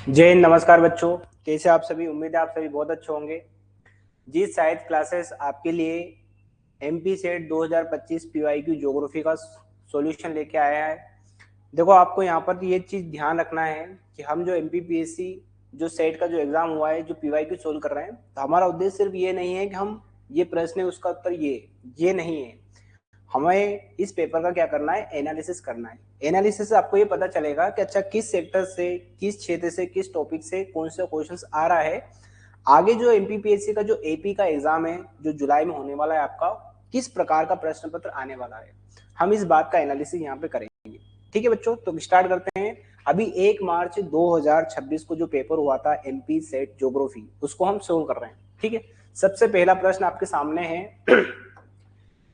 जय हिंद। नमस्कार बच्चों, कैसे आप सभी। उम्मीद है आप सभी बहुत अच्छे होंगे। जी साइंस क्लासेस आपके लिए एमपी सेट 2025 पीवाईक्यू ज्योग्राफी का सॉल्यूशन लेके आया है। देखो, आपको यहाँ पर ये चीज ध्यान रखना है कि हम जो एमपीपीएससी जो सेट का जो एग्जाम हुआ है, जो पीवाईक्यू सोल्व कर रहे हैं, तो हमारा उद्देश्य सिर्फ ये नहीं है कि हम ये प्रश्न है उसका उत्तर ये नहीं है। हमें इस पेपर का क्या करना है, एनालिसिस करना है। एनालिसिस से आपको ये पता चलेगा कि अच्छा किस सेक्टर से, किस क्षेत्र से, किस टॉपिक से कौन सा क्वेश्चंस आ रहा है। आगे जो एमपीपीएससी का जो एपी का एग्जाम है जो जुलाई में होने वाला है आपका, किस प्रकार का प्रश्न पत्र आने वाला है, हम इस बात का एनालिसिस यहाँ पे करेंगे। ठीक है बच्चों, तो स्टार्ट करते हैं। अभी 1 मार्च 2026 को जो पेपर हुआ था एमपी सेट ज्योग्राफी, उसको हम सोल्व कर रहे हैं। ठीक है, सबसे पहला प्रश्न आपके सामने है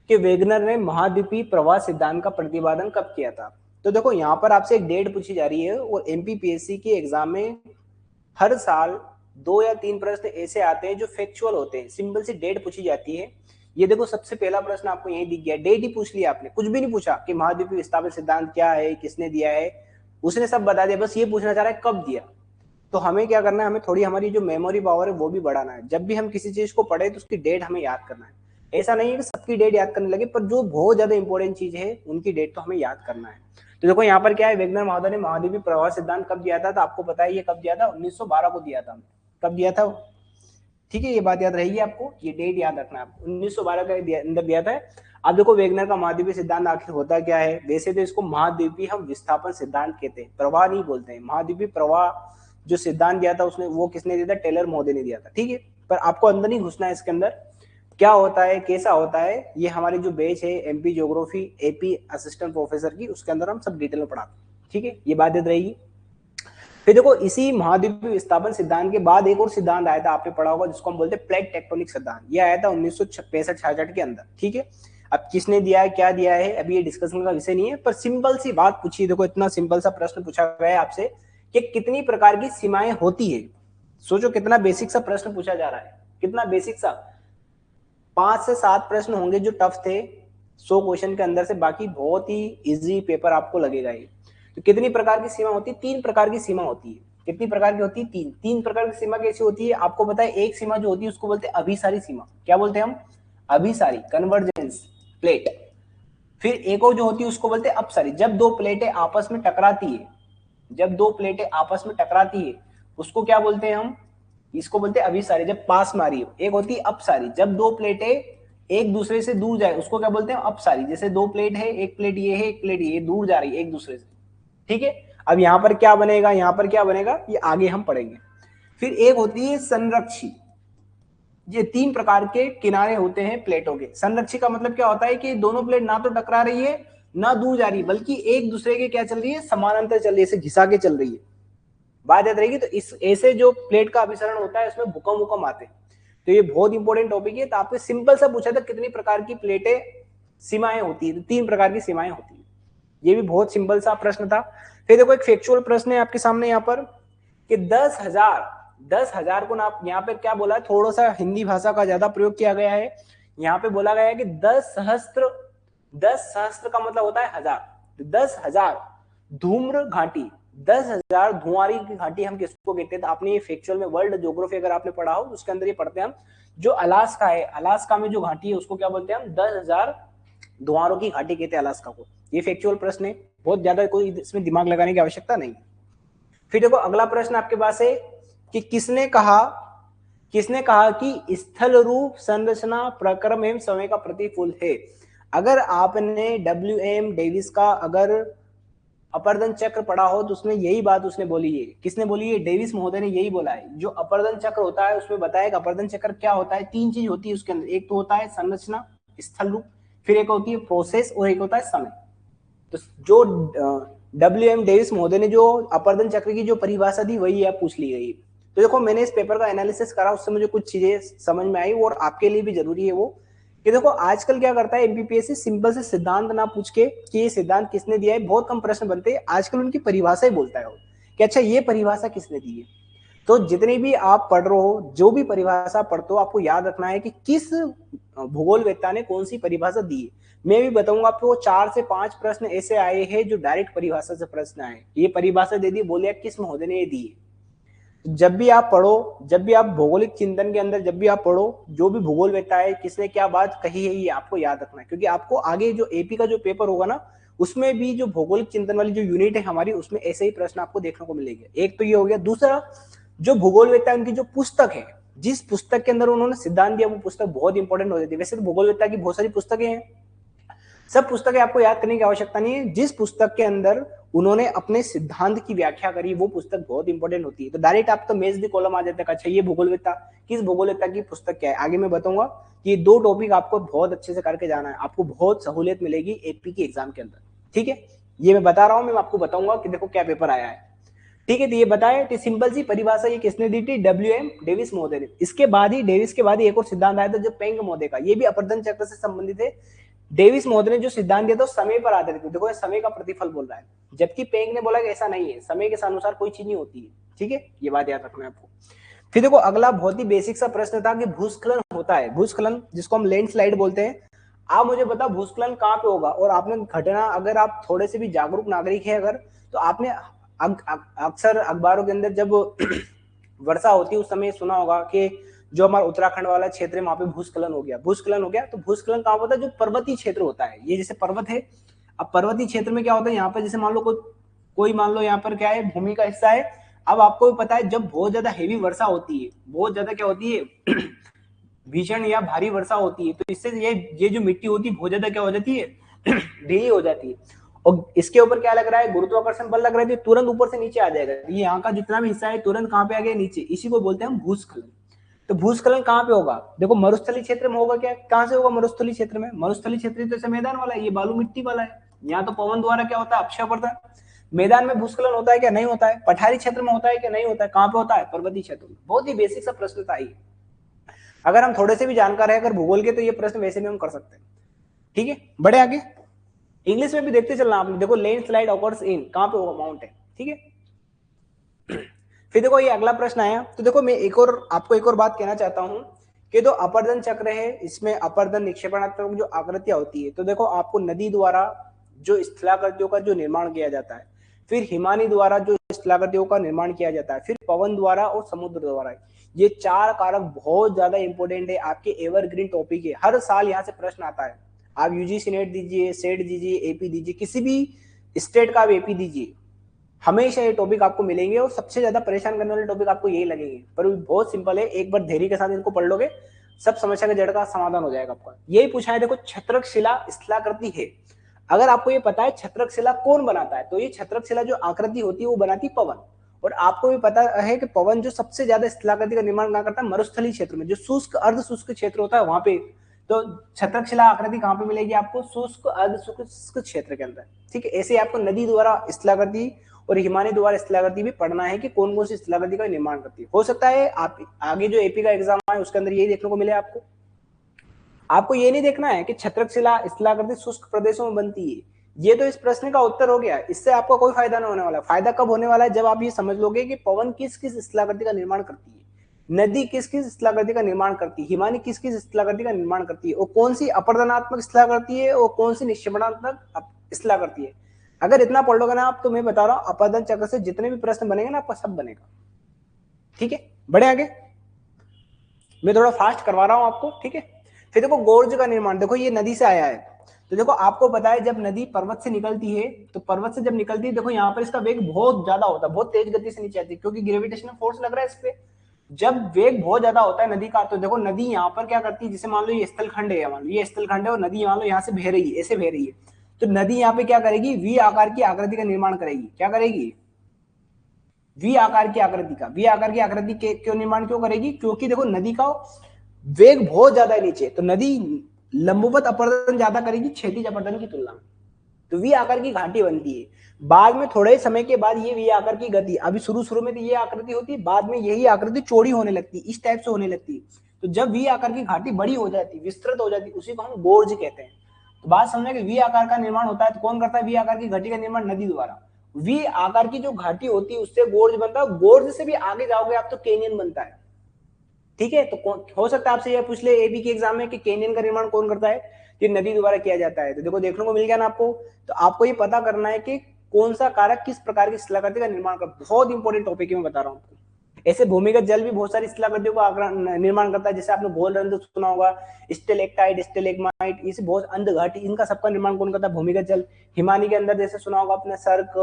कि वेगनर ने महाद्वीपीय प्रवाह सिद्धांत का प्रतिपादन कब किया था। तो देखो, यहाँ पर आपसे एक डेट पूछी जा रही है और एमपीपीएससी के एग्जाम में हर साल 2 या 3 प्रश्न ऐसे आते हैं जो फैक्चुअल होते हैं, सिंपल सी डेट पूछी जाती है। ये देखो, सबसे पहला प्रश्न आपको यही दिख गया, डेट ही पूछ लिया आपने, कुछ भी नहीं पूछा कि महाद्वीपीय विस्थापन सिद्धांत क्या है, किसने दिया है, उसने सब बता दिया, बस ये पूछना चाह रहा है कब दिया। तो हमें क्या करना है, हमें थोड़ी हमारी जो मेमोरी पावर है वो भी बढ़ाना है। जब भी हम किसी चीज को पढ़े तो उसकी डेट हमें याद करना है। ऐसा नहीं है कि सबकी डेट याद करने लगे, पर जो बहुत ज्यादा इंपॉर्टेंट चीज है उनकी डेट तो हमें याद करना है। तो देखो यहाँ पर क्या है, वेगनर महोदय ने महाद्वीपीय प्रवाह सिद्धांत कब दिया था, तो आपको पता है ये कब दिया था, 1912 को दिया था। कब दिया था, ठीक है, ये बात याद रहेगी आपको, ये डेट याद रखना है आपको, 1912 के अंदर दिया था। अब देखो, वेगनर का महाद्वीपीय सिद्धांत आखिर होता क्या है। वैसे तो इसको महाद्वीपीय हम विस्थापन सिद्धांत कहते हैं, प्रवाह नहीं बोलते हैं। महाद्वीपीय प्रवाह जो सिद्धांत दिया था उसने, वो किसने दिया था, टेलर महोदय ने दिया था। ठीक है, पर आपको अंदर नहीं घुसना है इसके अंदर, क्या होता है कैसा होता है, ये हमारी जो बैच है MP geography AP assistant professor की, उसके अंदर हम सब डिटेल में पढ़ाते हैं। ठीक है, ये बात याद रहेगी। फिर देखो, इसी महाद्वीपीय विस्थापन सिद्धांत के बाद एक और सिद्धांत आया था, आपने पढ़ा होगा, जिसको हम बोलते हैं प्लेट टेक्टोनिक सिद्धांत। ये आया था 1965-66 के अंदर। ठीक है, अब किसने दिया है, क्या दिया है, अभी ये डिस्कशन का विषय नहीं है, पर सिंपल सी बात पूछी। देखो, इतना सिंपल सा प्रश्न पूछा गया है आपसे कि कितनी प्रकार की सीमाएं होती है। सोचो कितना बेसिक सा प्रश्न पूछा जा रहा है, कितना बेसिक सा। 5 से 7 प्रश्न होंगे जो टफ थे 100 क्वेश्चन के अंदर से, बाकी बहुत ही इजी पेपर आपको लगेगा ये। तो कितनी प्रकार की सीमा होती है, 3 प्रकार की सीमा होती है। कितनी प्रकार की होती है, 3 प्रकार की सीमा कैसी होती है, आपको पता है। एक सीमा जो होती है उसको बोलते हैं अभिसारी सीमा। क्या बोलते हैं हम, अभिसारी, कन्वर्जेंस प्लेट। फिर एक और जो होती है उसको बोलते हैं अपसारी, जब दो प्लेटें आपस में टकराती है, जब दो प्लेटें आपस में टकराती है उसको क्या बोलते हैं हम, इसको बोलते हैं अभिसारी, जब पास में आ रही हो। एक होती है अपसारी, जब दो प्लेटें एक दूसरे से दूर जाए उसको क्या बोलते हैं, अपसारी। जैसे 2 प्लेट है, एक प्लेट ये है, एक प्लेट ये, दूर जा रही है एक दूसरे से। ठीक है, अब यहां पर क्या बनेगा, यहां पर क्या बनेगा, ये आगे हम पढ़ेंगे। फिर एक होती है संरक्षी। ये 3 प्रकार के किनारे होते हैं प्लेटों के। संरक्षी का मतलब क्या होता है कि दोनों प्लेट ना तो टकरा रही है ना दूर जा रही है, बल्कि एक दूसरे के क्या चल रही है, समानांतर चल रही है, घिसा के चल रही है। बात याद रहेगी। तो इस ऐसे जो प्लेट का अभिसरण होता है उसमें भूकंप भूकंप आते हैं। तो ये बहुत इंपॉर्टेंट टॉपिक है। तो आपने सिंपल सा पूछा था कितनी प्रकार की प्लेटें सीमाएं होती है, तो 3 प्रकार की सीमाएं होती है। ये भी बहुत सिंपल सा प्रश्न था। फिर देखो, एक फैक्चुअल प्रश्न है आपके सामने यहाँ पर कि 10,000 को ना, यहाँ पे क्या बोला है, थोड़ा सा हिंदी भाषा का ज्यादा प्रयोग किया गया है। यहाँ पे बोला गया है कि 10 सहस्त्र, 10 सहस्त्र का मतलब होता है 1000, 10,000 धूम्र घाटी, 10,000 धुआंरी की घाटी हम किसको कहते हैं। तो आपने ये फैक्चुअल में वर्ल्ड ज्योग्राफी अगर आपने पढ़ा हो तो उसके अंदर ये पढ़ते हैं हम, जो अलास्का है, अलास्का में जो घाटी है उसको क्या बोलते हैं हम, 10,000 धुआंरों की घाटी कहते हैं अलास्का को। ये फैक्चुअल प्रश्न है, बहुत ज्यादा कोई इसमें दिमाग लगाने की आवश्यकता नहीं। फिर देखो, अगला प्रश्न आपके पास है कि किसने कहा कि स्थल रूप संरचना प्रक्रम एवं समय का प्रतिकूल है। अगर आपने डब्ल्यू एम डेविस का अगर अपर्दन चक्र पढ़ा हो तो उसमें यही बात उसने बोली है। किसने बोली है, डेविस महोदय ने यही बोला है। जो अपर्दन चक्र होता है उसमें बताया कि अपर्दन चक्र क्या होता है, 3 चीज होती है उसके अंदर। एक तो होता है संरचना, स्थल रूप, फिर एक होती है प्रोसेस, और एक होता है समय। तो जो डब्ल्यू एम डेविस महोदय ने जो अपर्दन चक्र की जो परिभाषा दी वही आप पूछ ली गई। तो देखो, मैंने इस पेपर का एनालिसिस करा, उससे मुझे कुछ चीजें समझ में आई और आपके लिए भी जरूरी है वो, कि देखो आजकल क्या करता है एमपीपीएससी, सिंपल से सिद्धांत ना पूछ के कि ये सिद्धांत किसने दिया है, बहुत कम प्रश्न बनते हैं आजकल, उनकी परिभाषा ही बोलता है वो कि अच्छा ये परिभाषा किसने दी है। तो जितनी भी आप पढ़ रहे हो, जो भी परिभाषा पढ़ते हो, आपको याद रखना है कि किस भूगोलवेत्ता ने कौन सी परिभाषा दी है। मैं भी बताऊंगा आपको, 4 से 5 प्रश्न ऐसे आए हैं जो डायरेक्ट परिभाषा से प्रश्न आए, ये परिभाषा दे दी, बोले किस महोदय ने ये दी है। जब भी आप पढ़ो, जब भी आप भौगोलिक चिंतन के अंदर जब भी आप पढ़ो, जो भी भूगोलवेत्ता है किसने क्या बात कही है ये आपको याद रखना है, क्योंकि आपको आगे जो एपी का जो पेपर होगा ना उसमें भी जो भौगोलिक चिंतन वाली जो यूनिट है हमारी उसमें ऐसे ही प्रश्न आपको देखने को मिलेंगे। एक तो ये हो गया। दूसरा, जो भूगोलवेत्ता उनकी जो पुस्तक है, जिस पुस्तक के अंदर उन्होंने सिद्धांत दिया वो पुस्तक बहुत इंपॉर्टेंट हो जाती है। वैसे तो भूगोलवेत्ता की बहुत सारी पुस्तकें हैं, सब पुस्तकें आपको याद करने की आवश्यकता नहीं है। जिस पुस्तक के अंदर उन्होंने अपने सिद्धांत की व्याख्या करी वो पुस्तक बहुत इंपॉर्टेंट होती है। तो डायरेक्ट आप तो मेज दी कॉलम आ जाता है, अच्छा ये भूगोलवेत्ता, किस भूगोलवेत्ता की पुस्तक क्या है, आगे मैं बताऊंगा। ये दो टॉपिक आपको बहुत अच्छे से करके जाना है, आपको बहुत सहूलियत मिलेगी एपी के एग्जाम के अंदर। ठीक है, ये मैं बता रहा हूं, मैं आपको बताऊंगा कि देखो क्या पेपर आया है। ठीक है, तो ये बताए तो सिंपल सी परिभाषा ये किसने दी थी, WM डेविस महोदय ने। इसके बाद ही डेविस के बाद ही एक और सिद्धांत आया था जो पेंग महोदय का, ये भी अपरदन चक्र से संबंधित है। डेविस महोदय ने जो सिद्धांत दिया था समय पर आधारित, देखो ये समय का प्रतिफल बोल रहा है, जबकि पेंग ने बोला कि ऐसा नहीं है, समय के अनुसार कोई चीज नहीं होती है। ठीक है, ये बात याद रखना है आपको। फिर देखो अगला बहुत ही बेसिक सा प्रश्न था कि भूस्खलन होता है, भूस्खलन जिसको हम लैंडस्लाइड बोलते हैं, आप मुझे बताओ भूस्खलन कहाँ पे होगा। और आपने घटना, अगर आप थोड़े से भी जागरूक नागरिक है अगर, तो आपने अक्सर अखबारों के अंदर जब वर्षा होती है उस समय सुना होगा कि जो हमारा उत्तराखंड वाला क्षेत्र है वहां पे भूस्खलन हो गया, भूस्खलन हो गया। तो भूस्खलन कहाँ होता है, जो पर्वतीय क्षेत्र होता है, ये जैसे पर्वत है, अब पर्वतीय क्षेत्र में क्या होता है, यहाँ पर जैसे मान लो कोई मान लो यहाँ पर क्या है, भूमि का हिस्सा है। अब आपको भी पता है जब बहुत ज्यादा हेवी वर्षा होती है, बहुत ज्यादा क्या होती है भीषण या भारी वर्षा होती है, तो इससे ये जो मिट्टी होती है बहुत ज्यादा क्या हो जाती है ढीली हो जाती है। और इसके ऊपर क्या लग रहा है, गुरुत्वाकर्षण बल लग रहा है, तो तुरंत ऊपर से नीचे आ जाएगा। ये यहाँ का जितना भी हिस्सा है तुरंत कहाँ पे आ गया, नीचे। इसी को बोलते हैं हम भूस्खलन। तो भूस्खलन कहाँ पे होगा, देखो मरुस्थलीय क्षेत्र में होगा। क्या कहाँ से होगा, मरुस्थलीय क्षेत्र में। मरुस्थलीय क्षेत्र तो मैदान वाला है, ये बालू मिट्टी वाला है। यहाँ तो पवन द्वारा क्या होता है, अपक्षय पड़ता है। मैदान में भूस्खलन होता है क्या, नहीं होता है। पठारी क्षेत्र में होता है क्या, नहीं होता है। कहाँ पे होता है, पर्वतीय क्षेत्र में। बहुत ही बेसिक सा प्रश्न था ये, अगर हम थोड़े से भी जानकार है अगर भूगोल के, तो ये प्रश्न वैसे भी हम कर सकते हैं। ठीक है, बड़े आगे इंग्लिश में भी देखते चलना आपने। देखो लैंडस्लाइड ऑकर्स इन, कहाँ पे होगा, माउंटेन। ठीक है, फिर देखो ये अगला प्रश्न आया। तो देखो मैं आपको एक और बात कहना चाहता हूं कि जो अपरदन चक्र है इसमें अपरदन निक्षेपणात्मक जो आकृतियां होती है, तो देखो आपको नदी द्वारा जो स्थलाकृतियों का जो निर्माण किया जाता है, फिर हिमानी द्वारा जो स्थलाकृतियों का निर्माण किया जाता है, फिर पवन द्वारा और समुद्र द्वारा। ये चार कारक बहुत ज्यादा इंपॉर्टेंट है, आपके एवरग्रीन टॉपिक है, हर साल यहाँ से प्रश्न आता है। आप यूजीसी नेट दीजिए, सेट दीजिए, एपी दीजिए, किसी भी स्टेट का आप एपी दीजिए, हमेशा ये टॉपिक आपको मिलेंगे। और सबसे ज्यादा परेशान करने वाले टॉपिक आपको यही लगेंगे, पर बहुत सिंपल है, एक बार धैर्य के साथ इनको पढ़ लोगे सब समस्या के जड़ का समाधान हो जाएगा आपका। यही पूछा है, देखो छत्रक शिला स्थलाकृति है, अगर आपको ये पता है छत्रक शिला कौन बनाता है, तो ये छत्रक शिला जो आकृति होती है वो बनाती पवन। और आपको भी पता है कि पवन जो सबसे ज्यादा स्थलाकृति का निर्माण कहाँ करता है, मरुस्थलीय क्षेत्र में, जो शुष्क अर्ध शुष्क क्षेत्र होता है वहां पे। तो छत्रक शिला आकृति कहाँ पे मिलेगी आपको, शुष्क अर्ध शुष्क क्षेत्र के अंदर। ठीक है, ऐसे आपको नदी द्वारा स्थलाकृति और हिमालय द्वारा स्थलाकृति भी पढ़ना है कि कौन कौन सी स्थलाकृति का निर्माण करती है। हो सकता है आप आगे जो एपी का एग्जाम है उसके अंदर यही देखने को मिले आपको। आपको ये नहीं देखना है कि छत्रक शिला स्थलाकृति शुष्क प्रदेशों में बनती है, ये तो इस प्रश्न का उत्तर हो गया। इससे आपको कोई फायदा नहीं होने वाला। फायदा कब होने वाला है, जब आप ये समझ लोगे कि पवन किस किस स्थलाकृति का निर्माण करती है, नदी किस किस स्थलाकृति का निर्माण करती है, हिमानी किस किस स्थलाकृति का निर्माण करती है, और कौन सी अपरदनात्मक स्थलाकृति है और कौन सी निक्षेपणात्मक स्थलाकृति है। अगर इतना पढ़ लोगे ना आप, तो मैं बता रहा हूं अपरदन चक्र से जितने भी प्रश्न बनेंगे ना आपका सब बनेगा। ठीक है, बढ़े आगे, मैं थोड़ा फास्ट करवा रहा हूं आपको। ठीक है, फिर देखो गोर्ज का निर्माण, देखो ये नदी से आया है, तो देखो आपको पता है जब नदी पर्वत से निकलती है, तो पर्वत से जब निकलती है देखो यहाँ पर इसका वेग बहुत ज्यादा होता है, बहुत तेज गति से नीचे आती है, क्योंकि ग्रेविटेशनल फोर्स लग रहा है इस पे। जब वेग बहुत ज्यादा होता है नदी का, तो देखो नदी यहाँ पर क्या करती है, जैसे मान लो ये स्थलखंड है, मान लो ये स्थलखंड है और नदी मान लो यहाँ से बह रही है, ऐसे बह रही है, तो नदी यहाँ पे क्या करेगी, वी आकार की आकृति का निर्माण करेगी। क्या करेगी, वी आकार की आकृति का। वी आकार की आकृति के क्यों निर्माण क्यों करेगी, क्योंकि देखो नदी का वेग बहुत ज्यादा है नीचे, तो नदी लंबवत अपरदन ज्यादा करेगी क्षैतिज अपरदन की तुलना में, तो वी आकार की घाटी बनती है। बाद में थोड़े समय के बाद ये वी आकार की गति, अभी शुरू में तो ये आकृति होती है, बाद में यही आकृति चौड़ी होने लगती है, इस टाइप से होने लगती है। तो जब वी आकार की घाटी बड़ी हो जाती है, विस्तृत हो जाती है, उसी को हम गोर्ज कहते हैं। तो बात समझे कि वी आकार का निर्माण होता है, तो कौन करता है वी आकार की घाटी का निर्माण, नदी द्वारा। वी आकार की जो घाटी होती है उससे गोर्ज बनता है, गोर्ज से भी आगे जाओगे आप तो कैनियन बनता है। ठीक है, तो हो सकता है आपसे यह पूछ ले एबी के एग्जाम में कि कैनियन का निर्माण कौन करता है, ये नदी द्वारा किया जाता है। तो देखो देखने को मिल गया ना आपको। तो आपको ये पता करना है कि कौन सा कारक किस प्रकार की स्थलाकृति का निर्माण करता है, बहुत इंपॉर्टेंट टॉपिक है, मैं बता रहा हूं आपको। ऐसे भूमिगत जल भी बहुत सारी शिलाकृतियों का निर्माण करता है, जैसे आपने गोलरंध्र सुना होगा, स्टेलेक्टाइट, स्टेलेग्माइट, इसे बहुत अंधघट, इनका सबका निर्माण कौन करता है? भूमिगत जल। हिमानी के अंदर जैसे सुना होगा आपने सर्क,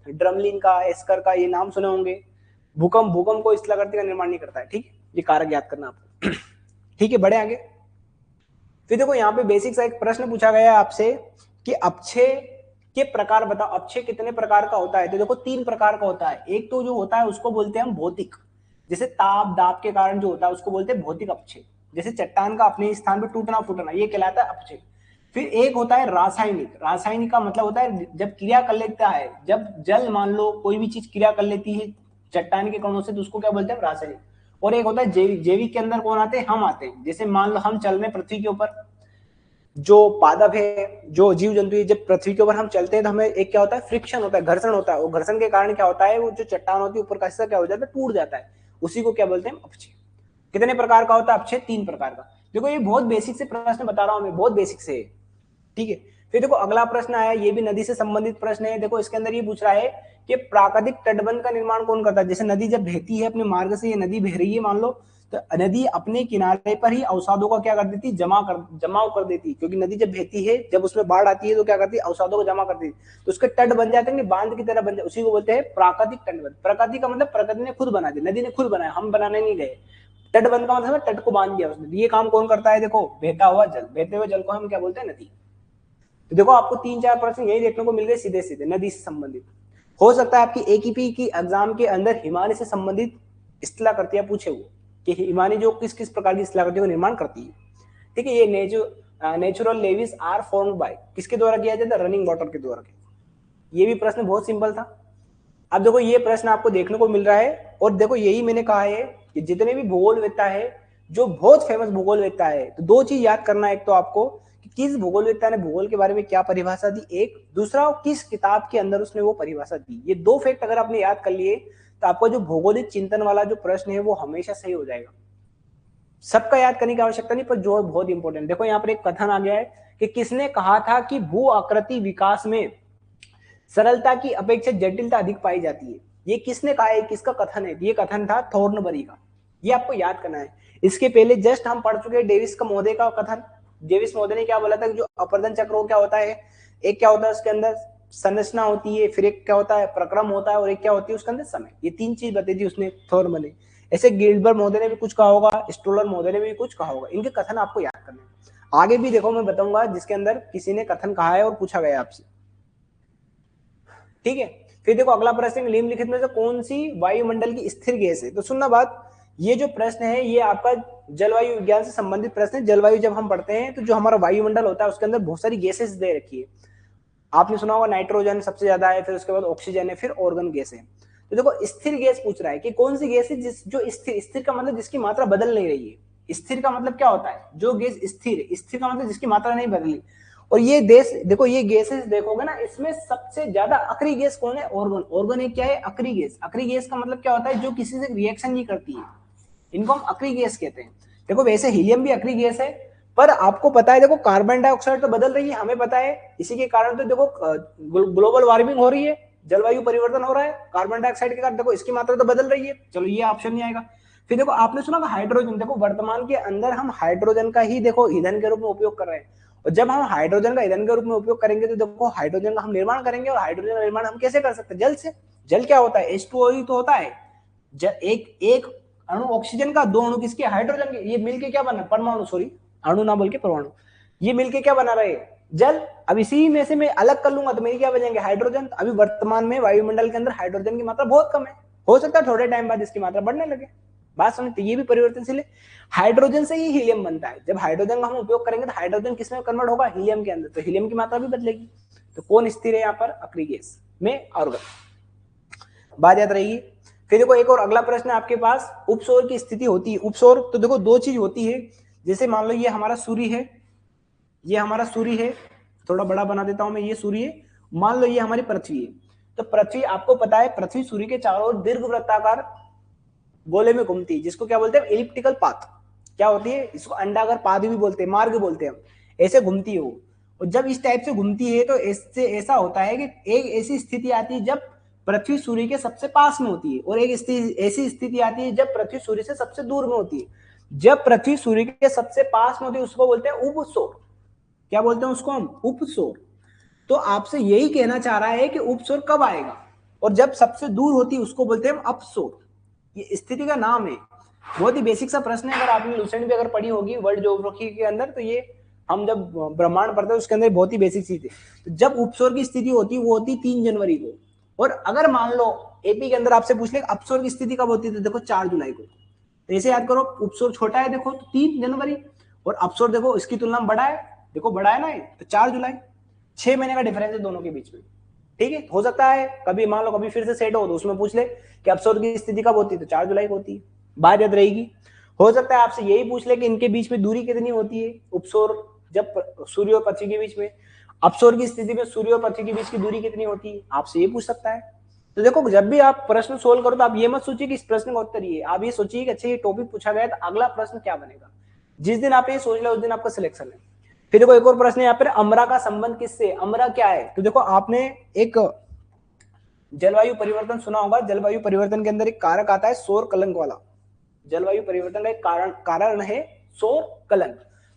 ड्रमलिन का, एस्कर का, ये नाम सुने होंगे। भूकंप, भूकंप को शिलाकृति का निर्माण नहीं करता है, ठीक है, ये कारक याद करना आपको। ठीक है, बढ़े आगे। फिर देखो यहाँ पे बेसिक सा एक प्रश्न पूछा गया है आपसे कि अपक्षय के प्रकार बताओ, अपक्षय कितने प्रकार का होता है? तो देखो 3 प्रकार का होता है। एक तो जो होता है उसको बोलते हैं हम भौतिक, जैसे ताप दाब के कारण जो होता है उसको बोलते हैं भौतिक अपक्षय, जैसे चट्टान का अपने स्थान पर टूटना फूटना, ये कहलाता है अपक्षय। फिर एक होता है रासायनिक। रासायनिक का मतलब होता है जब क्रिया कर लेता है, जब जल मान लो कोई भी चीज क्रिया कर लेती है चट्टान के कणों से, तो उसको क्या बोलते हैं? रासायनिक। और एक होता है जैविक। जैविक के अंदर कौन आते हैं? हम आते हैं। जैसे मान लो हम चल रहे हैं पृथ्वी के ऊपर, जो पादप है, जो जीव जंतु है, जब पृथ्वी के ऊपर हम चलते हैं तो हमें एक क्या होता है? फ्रिक्शन होता है, घर्षण होता है। और घर्षण के कारण क्या होता है? वो जो चट्टान होती है ऊपर का हिस्सा क्या हो जाता है? टूट जाता है। उसी को क्या बोलते हैं? अपक्षय। कितने प्रकार का होता है अपक्षय? 3 प्रकार का। देखो ये बहुत बेसिक से प्रश्न बता रहा हूं मैं, बहुत बेसिक से, ठीक है। फिर देखो अगला प्रश्न आया, ये भी नदी से संबंधित प्रश्न है। देखो इसके अंदर ये पूछ रहा है कि प्राकृतिक तटबंध का निर्माण कौन करता है? जैसे नदी जब बहती है अपने मार्ग से, ये नदी बह रही है मान लो, तो नदी अपने किनारे पर ही अवसादों का क्या कर देती? जमाव कर देती। क्योंकि नदी जब बहती है, जब उसमें बाढ़ आती है तो क्या करती है? अवसादों को जमा कर देती, तो उसके तट बन जाते हैं, बांध की तरह बन जाते, उसी को बोलते हैं प्राकृतिक तटबंध। प्रकृति का मतलब प्रकृति ने खुद बना दिया, नदी ने खुद बनाया, हम बनाने नहीं गए। तटबंध का मतलब तट को बांध दिया उसने। ये काम कौन करता है? देखो बहता हुआ जल, बहते हुए जल को हम क्या बोलते हैं? नदी। तो देखो आपको 3-4 प्रश्न यही देखने को मिल गए सीधे सीधे नदी से संबंधित। हो सकता है आपकी एकीपी की एग्जाम के अंदर हिमानी से संबंधित शिलाकृतियां पूछे हुए कि हिमानी जो किस किस प्रकार की शिलाकृतियों का निर्माण करती है, ठीक है। ये natural levees are formed by, किसके द्वारा किया जाता है? रनिंग वाटर के द्वारा। ये भी प्रश्न बहुत सिंपल था। अब देखो ये प्रश्न आपको देखने को मिल रहा है, और देखो यही मैंने कहा है कि जितने भी भूगोलवेत्ता है, जो बहुत फेमस भूगोलवेत्ता है, तो 2 चीज याद करना है। एक तो आपको कि किस भूगोलवेत्ता ने भूगोल के बारे में क्या परिभाषा दी, एक दूसरा किस किताब के अंदर उसने वो परिभाषा दी। ये 2 फैक्ट अगर आपने याद कर लिए तो आपका जो भौगोलिक चिंतन वाला जो प्रश्न है वो हमेशा सही हो जाएगा। सबका याद करने की आवश्यकता नहीं, पर जो बहुत इंपॉर्टेंट। देखो यहाँ पर एक कथन आ गया है कि किसने कहा था कि भू आकृति विकास में सरलता की अपेक्षा जटिलता अधिक पाई जाती है? ये किसने कहा है? किसका कथन है? ये कथन था थॉर्नबरी का। ये आपको याद करना है। इसके पहले जस्ट हम पढ़ चुके डेविस का महोदय का कथन। डेविस महोदय ने क्या बोला था? जो अपर्दन चक्र क्या होता है, एक क्या होता है उसके अंदर? संरचना होती है, फिर एक क्या होता है? प्रक्रम होता है, और एक क्या होती है उसके अंदर? समय। ये 3 चीज बताई थी उसने, थॉर्नबरी ने। ऐसे गिल्बर्ट महोदय ने भी कुछ कहा होगा, स्टोलर महोदय ने भी कुछ कहा होगा। इनके कथन आपको याद करने हैं। आगे भी देखो मैं बताऊंगा जिसके अंदर किसी ने कथन कहा है और पूछा गया आपसे, ठीक है। फिर देखो अगला प्रश्न, निम्नलिखित में से कौन सी वायुमंडल की स्थिर गैस है? तो सुनना बात, ये जो प्रश्न है ये आपका जलवायु विज्ञान से संबंधित प्रश्न है। जलवायु जब हम पढ़ते हैं तो जो हमारा वायुमंडल होता है उसके अंदर बहुत सारी गैसेस दे रखी है। आपने सुना होगा नाइट्रोजन सबसे ज्यादा है, फिर उसके बाद ऑक्सीजन है, फिर ऑर्गन गैस है। तो देखो स्थिर गैस पूछ रहा है कि कौन सी गैस है जो स्थिर, स्थिर का मतलब जिसकी मात्रा बदल नहीं रही है। स्थिर का मतलब क्या होता है? जो गैस स्थिर, स्थिर का मतलब जिसकी मात्रा नहीं बदली। और ये देश देखो, ये गैसेस देखोगे ना, इसमें सबसे ज्यादा अक्रिय गैस कौन है? ऑर्गन। ऑर्गन एक क्या है? अक्रिय गैस। अक्रिय गैस का मतलब क्या होता है? जो किसी से रिएक्शन नहीं करती है, इनको हम अक्रिय गैस कहते हैं। देखो वैसे हीलियम भी अक्रिय गैस है, पर आपको पता है देखो कार्बन डाइऑक्साइड तो बदल रही है, हमें पता है। इसी के कारण तो देखो ग्लोबल वार्मिंग हो रही है, जलवायु परिवर्तन हो रहा है कार्बन डाइऑक्साइड के कारण। देखो इसकी मात्रा तो बदल रही है, चलो ये ऑप्शन नहीं आएगा। फिर देखो आपने सुना हाइड्रोजन। देखो वर्तमान के अंदर हम हाइड्रोजन का ही देखो ईंधन के रूप में उपयोग कर रहे हैं, और जब हम हाइड्रोजन का ईंधन के रूप में उपयोग करेंगे तो देखो हाइड्रोजन का हम निर्माण करेंगे। और हाइड्रोजन का निर्माण हम कैसे कर सकते हैं? जल से। जल क्या होता है? H2O ही तो होता है। एक एक अणु ऑक्सीजन का, 2 अणु किसके? हाइड्रोजन के। ये मिलके क्या बना? परमाणु, सॉरी अणु ना बोल के परमाणु। ये मिलके क्या बना रहे? जल। अब इसी में से मैं अलग कर लूंगा तो मेरी क्या बनेंगे? हाइड्रोजन। अभी वर्तमान में वायुमंडल के अंदर हाइड्रोजन की मात्रा बहुत कम है, हो सकता है थोड़े टाइम बाद इसकी मात्रा बढ़ने लगे। बात समझते? ये भी परिवर्तनशील है। हाइड्रोजन से ही हीलियम बनता है। जब हाइड्रोजन का हम उपयोग करेंगे तो हाइड्रोजन किसमें कन्वर्ट होगा? हीलियम के अंदर। तो हीलियम की मात्रा भी बदलेगी। तो कौन स्थिर है यहाँ पर? अक्रिय गैस में ऑर्गन। बात याद रहेगी। फिर देखो एक और अगला प्रश्न है आपके पास, उपसौर की स्थिति होती है। उपसौर तो देखो 2 चीज होती है। जैसे मान लो ये हमारा सूर्य है, ये हमारा सूर्य है, थोड़ा बड़ा बना देता हूं मैं, ये सूर्य है। मान लो ये हमारी पृथ्वी है। तो पृथ्वी, आपको पता है पृथ्वी सूर्य के चारों ओर दीर्घवृत्ताकार गोले में घूमती है, जिसको क्या बोलते हैं? Elliptical path. क्या होती है? इसको अंडाकार पाथ भी बोलते हैं, मार्ग बोलते हैं हम। ऐसे घूमती है वो। और जब इस टाइप से घूमती है तो इससे ऐसा होता है कि एक ऐसी स्थिति आती है जब पृथ्वी सूर्य के सबसे पास में होती है, और एक ऐसी स्थिति आती है जब पृथ्वी सूर्य से सबसे दूर में होती है। जब पृथ्वी सूर्य के सबसे पास में होती है उसको बोलते हैं उपसौर। क्या बोलते हैं उसको हम? उपसौर। तो आपसे यही कहना चाह रहा है कि उपसौर कब आएगा, और जब सबसे दूर होती है उसको बोलते हैं हम अपसौर। ये स्थिति का नाम है। बहुत ही बेसिक सा प्रश्न है, अगर आपने लुसेंट भी अगर पढ़ी होगी वर्ल्ड ज्योग्राफी के अंदर, तो ये हम जब ब्रह्मांड पढ़ते हैं उसके अंदर बहुत ही बेसिक चीज है। तो जब उपसौर की स्थिति होती है वो होती 3 जनवरी को, और अगर मान लो एपी के अंदर आपसे पूछ ले अपसौर की स्थिति कब होती है, तो देखो 4 जुलाई को। तो ऐसे याद करो, उपसौर छोटा है देखो तो 3 जनवरी, और अपसौर देखो इसकी तुलना में बड़ा है, देखो बड़ा है ना, तो 4 जुलाई। 6 महीने का डिफरेंस है दोनों के बीच में। ठीक है, हो सकता है कभी मान लो कभी फिर से सेट हो तो उसमें पूछ ले कि अपसौर की स्थिति कब होती है, तो 4 जुलाई को होती है, बात याद रहेगी। हो सकता है आपसे यही पूछ ले कि इनके बीच में दूरी कितनी होती है, उपसौर जब सूर्य और पृथ्वी के बीच में, अपसौर की स्थिति में सूर्य और पृथ्वी के बीच की दूरी कितनी होती है, आपसे ये पूछ सकता है। तो देखो जब भी आप प्रश्न सोल्व करो तो आप ये मत सोचिए कि इस प्रश्न का उत्तर ये, आप ये सोचिए कि अच्छा ये टॉपिक पूछा गया है तो अगला प्रश्न क्या बनेगा। जिस दिन आप ये सोच ले उस दिन आपका सिलेक्शन है। फिर देखो एक और प्रश्न है यहाँ पर, अमरा का संबंध किससे? अमरा क्या है? तो देखो आपने एक जलवायु परिवर्तन सुना होगा, जलवायु परिवर्तन के अंदर एक कारक आता है सौर कलंक वाला। जलवायु परिवर्तन का एक कारण है सौर कलंक।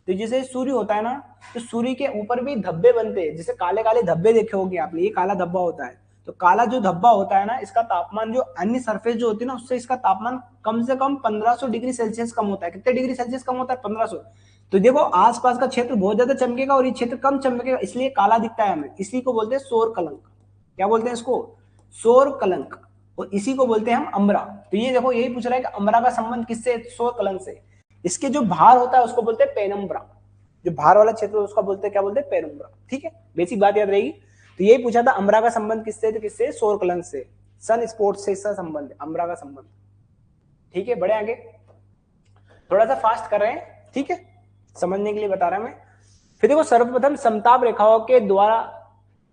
तो जैसे सूर्य होता है ना, तो सूर्य के ऊपर भी धब्बे बनते हैं, जैसे काले काले धब्बे देखे होंगे आपने, ये काला धब्बा होता है। तो काला जो धब्बा होता है ना, इसका तापमान जो अन्य सरफेस जो होती है ना उससे इसका तापमान कम से कम 1500 डिग्री सेल्सियस कम होता है। कितने डिग्री सेल्सियस कम होता है? 1500। तो देखो आसपास का क्षेत्र बहुत ज्यादा चमकेगा और ये क्षेत्र कम चमकेगा, इसलिए काला दिखता है हमें, इसी को बोलते हैं सौर कलंक। क्या बोलते हैं इसको? सौर कलंक। और इसी को बोलते हैं हम अमरा। तो ये देखो यही पूछ रहा है कि अमरा का संबंध किससे? सौर कलंक से। इसके जो भार होता है उसको बोलते हैं पेनम्ब्रा। जो भार वाला क्षेत्र है उसका बोलते हैं, क्या बोलते हैं? पेनम्ब्रा। ठीक है, बेसिक बात याद रहेगी। तो यही पूछा था अमरा का संबंध किससे? तो किससे? सौर कलंक से, सन स्पॉट से इसका संबंध है, अमरा का संबंध। ठीक है, बढ़े आगे। थोड़ा सा फास्ट कर रहे हैं, ठीक है, समझने के लिए बता रहा मैं। फिर देखो सर्वप्रथम समताप रेखाओं के द्वारा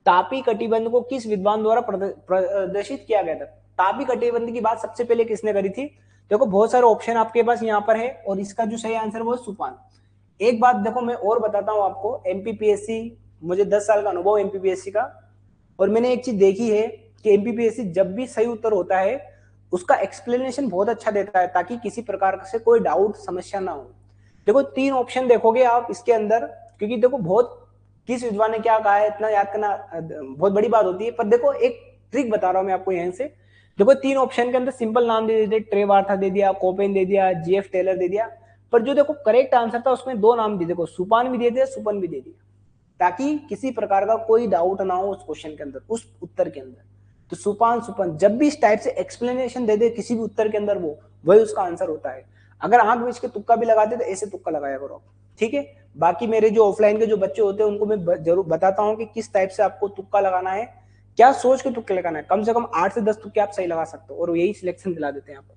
तापी कटिबंध को किस विद्वान द्वारा प्रदर्शित किया गया था? तापी कटिबंध की बात सबसे पहले किसने करी थी? देखो बहुत सारे ऑप्शन आपके पास यहाँ पर है, और इसका जो सही आंसर वो सुपान। एक बात देखो मैं और बताता हूँ आपको, एमपीपीएससी, मुझे 10 साल का अनुभव एमपीपीएससी का, और मैंने एक चीज देखी है कि एमपीपीएससी जब भी सही उत्तर होता है उसका एक्सप्लेनेशन बहुत अच्छा देता है, ताकि किसी प्रकार से कोई डाउट समस्या ना हो। देखो 3 ऑप्शन देखोगे आप इसके अंदर, क्योंकि देखो बहुत किस विद्वान ने क्या कहा है इतना याद करना बहुत बड़ी बात होती है, पर देखो एक ट्रिक बता रहा हूं मैं आपको यहां से। देखो 3 ऑप्शन के अंदर सिंपल नाम दे दिए, ट्रे वार्था दे दिया, कोपेन दे दिया, जीएफ टेलर दे दिया, पर जो देखो करेक्ट आंसर था उसमें 2 नाम दिए, देखो सुपान भी दे दिया, सुपन भी दे दिया, ताकि किसी प्रकार का कोई डाउट ना हो उस क्वेश्चन के अंदर, उस उत्तर के अंदर। तो सुपान सुपन जब भी इस टाइप से एक्सप्लेनेशन दे दे किसी भी उत्तर के अंदर, वो वही उसका आंसर होता है। अगर आंख बीच के तुक्का भी लगाते तो ऐसे तुक्का लगाया करो, ठीक है। बाकी मेरे जो ऑफलाइन के जो बच्चे होते हैं उनको मैं जरूर बताता हूँ कि किस टाइप से आपको तुक्का लगाना है, क्या सोच के तुक्के लगाना है। कम से कम 8 से 10 तुक्के आप सही लगा सकते हो, और यही सिलेक्शन दिला देते हैं आपको।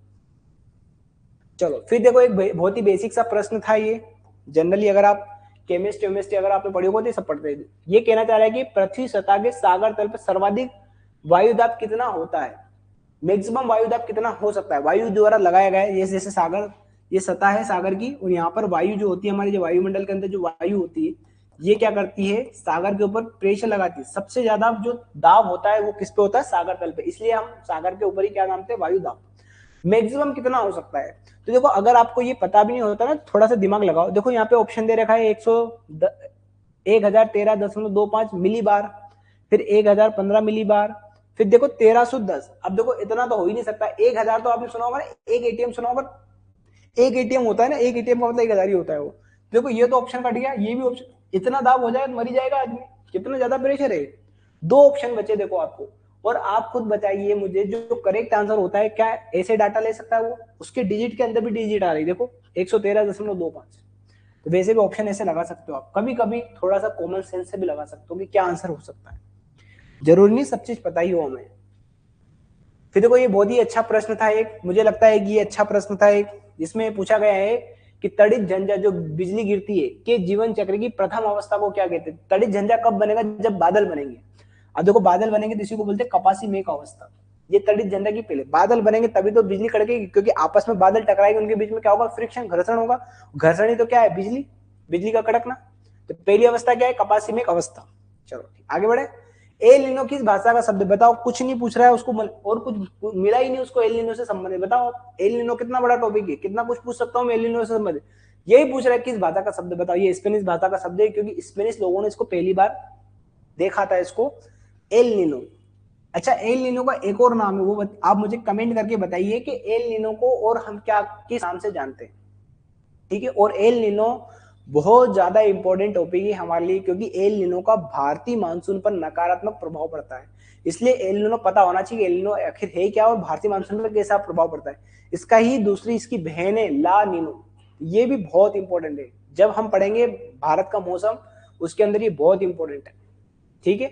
चलो फिर देखो एक बहुत ही बेसिक सा प्रश्न था ये, जनरली अगर आप केमिस्ट्री अगर आपने पढ़ी होगी तो सब पढ़ते हैं। ये कहना चाह रहा है कि पृथ्वी सतह के सागर तल पर सर्वाधिक वायुदाब कितना होता है? मैक्सिमम वायुदाब कितना हो सकता है वायु द्वारा लगाया गया है? जैसे जैसे सागर, ये सतह है सागर की, और यहाँ पर वायु जो होती है हमारे जो वायुमंडल के अंदर जो वायु होती है, ये क्या करती है? सागर के ऊपर प्रेशर लगाती है। सबसे ज्यादा जो दाब होता है वो किस पे होता है? सागर तल पे, इसलिए हम सागर के ऊपर ही क्या मानते हैं? वायु दाब। मैक्सिमम कितना हो सकता है? तो देखो अगर आपको ये पता भी नहीं होता ना, थोड़ा सा दिमाग लगाओ। देखो यहाँ पे ऑप्शन दे रखा है 1013.25 मिली बार, फिर 1015 मिली बार, फिर देखो 1310। अब देखो इतना तो हो ही नहीं सकता, 1000 तो आपने सुना होगा ना, एक एटीएम सुना होगा, एक एटीएम होता है ना, एक एटीएम का मतलब 1000 ही होता है वो। देखो ये तो ऑप्शन कट गया, ये भी ऑप्शन, इतना दाब हो जाए तो मरी जाएगा आदमी, कितना ज्यादा प्रेशर है। 2 ऑप्शन बचे देखो आपको, और आप खुद बताइए मुझे जो करेक्ट आंसर होता है, क्या ऐसे डाटा ले सकता है वो? उसके डिजिट के अंदर भी डिजिट आ रही देखो 113.25। तो वैसे भी ऑप्शन ऐसे लगा सकते हो आप, कभी कभी थोड़ा सा कॉमन सेंस से भी लगा सकते हो कि क्या आंसर हो सकता है, जरूरी नहीं सब चीज पता ही हो हमें। फिर देखो ये बहुत ही अच्छा प्रश्न था एक, मुझे लगता है कि ये अच्छा प्रश्न था एक, जिसमें पूछा गया है कि तड़ित झंझा जो बिजली गिरती है के जीवन चक्र की प्रथम अवस्था को क्या कहते हैं? तड़ित झंझा कब बनेगा? जब बादल बनेंगे। अब देखो बादल बनेंगे तो इसी को बोलते हैं कपासी मेघ अवस्था। ये तड़ित झंडा की पहले बादल बनेंगे तभी तो बिजली कड़केगी, क्योंकि आपस में बादल टकराएंगे, उनके बीच में क्या होगा? फ्रिक्शन, घर्षण होगा। घर्षण ही तो क्या है? बिजली, बिजली का कड़कना। तो पहली अवस्था क्या है? कपासी मेघ अवस्था। चलो आगे बढ़े। एल नीनो किस भाषा का शब्द है? बताओ, कुछ नहीं पूछ रहा है उसको, और कुछ मिला ही नहीं उसको एल नीनो से संबंधित। बताओ, एल नीनो कितना बड़ा टॉपिक है, कितना कुछ पूछ सकता हूँ मैं एल नीनो से संबंधित। यही पूछ रहा है किस भाषा का शब्द बताओ। ये स्पेनिश भाषा का शब्द है, क्योंकि स्पेनिश लोगों ने इसको पहली बार देखा था, इसको एल नीनो। अच्छा, एल नीनो का एक और नाम है, वो आप मुझे कमेंट करके बताइए कि एल नीनो को और हम क्या किस नाम से जानते हैं। ठीक है, और एल नीनो बहुत ज्यादा इंपॉर्टेंट टॉपिक है हमारे लिए, क्योंकि एल नीनो का भारतीय मानसून पर नकारात्मक प्रभाव पड़ता है। इसलिए एल नीनो पता होना चाहिए एल नीनो आखिर है क्या और भारतीय मानसून पर कैसा प्रभाव पड़ता है। इसका ही दूसरी इसकी बहन है ला नीनो, ये भी बहुत इंपॉर्टेंट है। जब हम पढ़ेंगे भारत का मौसम, उसके अंदर ये बहुत इंपॉर्टेंट है। ठीक है,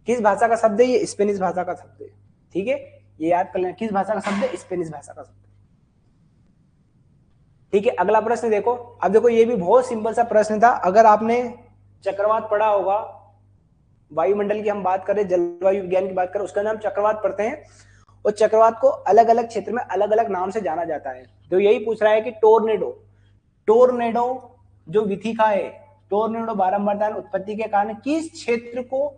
किस भाषा का शब्द है? ये स्पेनिश भाषा का शब्द है। ठीक है, ये याद कर लेना, किस भाषा का शब्द है? स्पेनिश भाषा का शब्द। ठीक है, अगला प्रश्न देखो। अब देखो, ये भी बहुत सिंपल सा प्रश्न था। अगर आपने चक्रवात पढ़ा होगा, वायुमंडल की हम बात करें, जलवायु विज्ञान की बात करें, उसका नाम चक्रवात पढ़ते हैं। और चक्रवात को अलग अलग क्षेत्र में अलग अलग नाम से जाना जाता है। तो यही पूछ रहा है कि टोर्नेडो, टोर्नेडो जो विथिका है, टोर्नेडो बारंबारता उत्पत्ति के कारण किस क्षेत्र को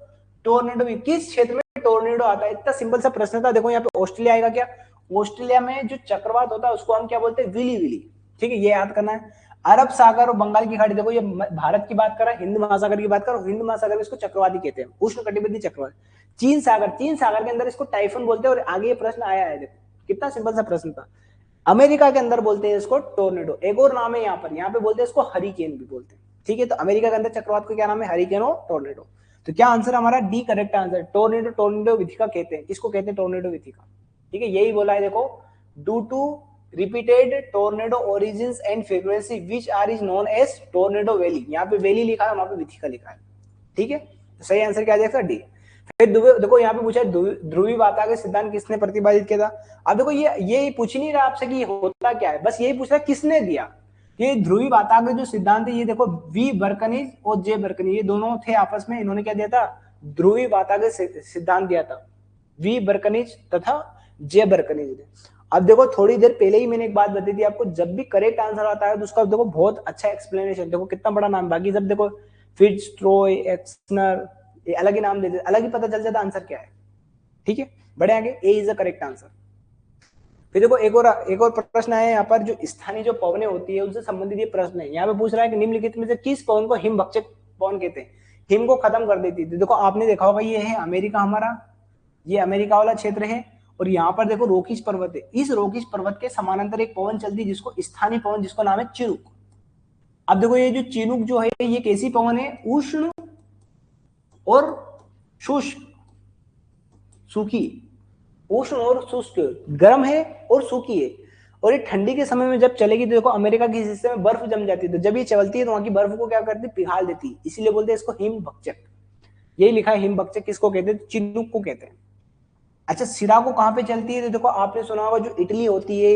टोर्नेडो, किस क्षेत्र में टोर्नेडो आता है? इतना सिंपल सा प्रश्न था। देखो यहाँ पे ऑस्ट्रेलिया आएगा क्या? ऑस्ट्रेलिया में जो चक्रवात होता है उसको हम क्या बोलते हैं? Willy willy. ठीक है, ये याद करना है। अरब सागर और बंगाल की खाड़ी, देखो ये भारत की बात कर रहा है, हिंद महासागर की बात करो, हिंद महासागर में इसको चक्रवाती कहते हैं, उष्ण कटिबंधीय चक्रवात। चीन सागर, चीन सागर के अंदर इसको टाइफून बोलते हैं। और आगे ये प्रश्न आया है, देखो कितना सिंपल सा प्रश्न था। अमेरिका के अंदर बोलते हैं इसको टोर्नेडो। एक और नाम है यहाँ पे बोलते हैं इसको हरिकेन भी बोलते हैं। ठीक है, तो अमेरिका के अंदर चक्रवात को क्या नाम है? हरिकेन और टोर्नेडो। तो क्या आंसर हमारा D correct answer. Tornado, tornado विथिका कहते हैं। किसको कहते हैं? टोर्नेडो विथिका। ठीक है, यही बोला है देखो, due to repeated tornado origins and frequency which are is known as tornado valley. यहाँ पे वैली लिखा है, वहां पे विथिका लिखा है। ठीक है, तो सही आंसर क्या आ जाएगा? डी। फिर देखो यहाँ पे पूछा ध्रुवी वाता के सिद्धांत किसने प्रतिपादित किया था। अब देखो ये पूछ नहीं रहा आपसे कि ये होता क्या है, बस यही पूछ रहा है किसने दिया। ये ध्रुवी वाता के जो सिद्धांत है, ये देखो वी बर्कनीज और जे बर्कनीज, ये दोनों थे आपस में, इन्होंने क्या दिया था? ध्रुवी वाता के सिद्धांत दिया था, वी बर्कनीज तथा जे बर्कनीज ने। अब देखो थोड़ी देर पहले ही मैंने एक बात बताई थी आपको, जब भी करेक्ट आंसर आता है तो उसका देखो बहुत अच्छा एक्सप्लेनेशन, देखो कितना बड़ा नाम। बाकी जब देखो फिट्जरॉय, एक्सनर, ये अलग ही नाम देते, अलग ही पता चल जाता आंसर क्या है। ठीक है, बढ़े आगे, ए इज द करेक्ट आंसर। फिर देखो एक और प्रश्न है यहाँ पर, जो स्थानीय जो पवनें होती है उनसे संबंधित ये प्रश्न है। यहाँ पे पूछ रहा है कि निम्नलिखित में से किस पवन को हिमभक्षक पवन कहते हैं? हिम को खत्म कर देती है। देखो आपने देखा होगा, ये है अमेरिका हमारा, ये अमेरिका वाला क्षेत्र है। और यहाँ पर देखो रोकीज पर्वत है, इस रोकीज पर्वत के समानांतर एक पवन चलती है जिसको स्थानीय पवन, जिसको नाम है चिनुक। अब देखो ये जो चिनुक जो है, ये कैसी पवन है? उष्ण और शुष्क, सूखी, उष्ण और शुष्क, गर्म है और सूखी है। और ये ठंडी के समय में जब चलेगी तो देखो अमेरिका के हिस्से में बर्फ जम जाती है, तो जब ये चलती है तो वहां की बर्फ को क्या करती है? पिघाल देती है। इसीलिए बोलते हैं इसको हिमभक्षक। यही लिखा है हिमभक्षक किसको कहते हैं? चिनुक को कहते हैं। अच्छा, सिरा को कहाँ पे चलती है? तो देखो आपने सुना होगा, जो इटली होती है,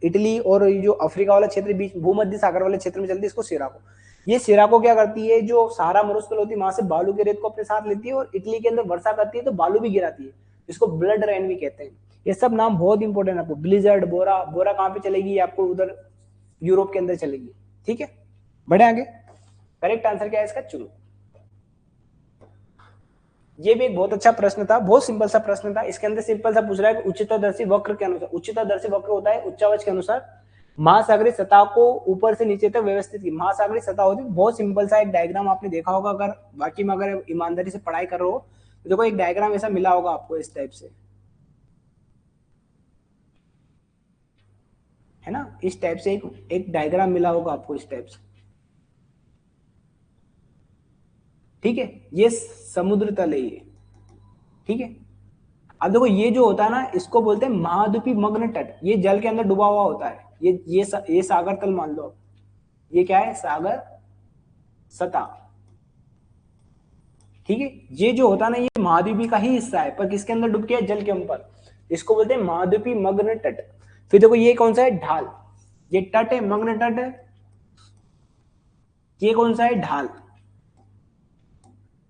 इटली और जो अफ्रीका वाला क्षेत्र बीच भूमध्य सागर वाले क्षेत्र में चलती है, इसको सिरा को। ये सिरा को क्या करती है? जो सहारा मरुस्थल होती है वहां से बालू के रेत को अपने साथ लेती है और इटली के अंदर वर्षा करती है तो बालू भी गिराती है, इसको ब्लड रेन भी कहते हैं। ये सब नाम बहुत इंपॉर्टेंट है आपको। ब्लिजर्ड, बोरा, बोरा कहाँ पे चलेगी? आपको उधर यूरोप के अंदर चलेगी। ठीक है, बढ़े आगे। करेक्ट आंसर क्या है इसका? चुनो। ये भी एक बहुत अच्छा प्रश्न था, बहुत सिंपल सा प्रश्न था। इसके अंदर सिंपल सा पूछ रहा है कि उच्चतादर्शी वक्र के अनुसार, उच्चतादर्शी वक्र होता है उच्चावच के अनुसार महासागरीय सतह को ऊपर से नीचे तक व्यवस्थित की महासागरीय सतह होती है। बहुत सिंपल सा एक डायग्राम आपने देखा होगा, अगर बाकी में अगर ईमानदारी से पढ़ाई कर रहे हो तो देखो एक डायग्राम ऐसा मिला होगा आपको इस टाइप से, है ना? इस टाइप से एक डायग्राम मिला होगा आपको इस टाइप से। ठीक है, ये समुद्र तल है ये। ठीक है, अब देखो ये जो होता है ना, इसको बोलते हैं महाद्वीपीय मग्न तट। ये जल के अंदर डूबा हुआ होता है। ये सागर तल मान लो, ये क्या है? सागर सतह। ठीक है, ये जो होता है ना, ये महाद्वीपीय का ही हिस्सा है, पर किसके अंदर डूब गया? जल के ऊपर। इसको बोलते हैं महाद्वीपीय मग्न तट। फिर देखो ये कौन सा है? ढाल। ये तट है, मग्न तट है। ये कौन सा है? ढाल।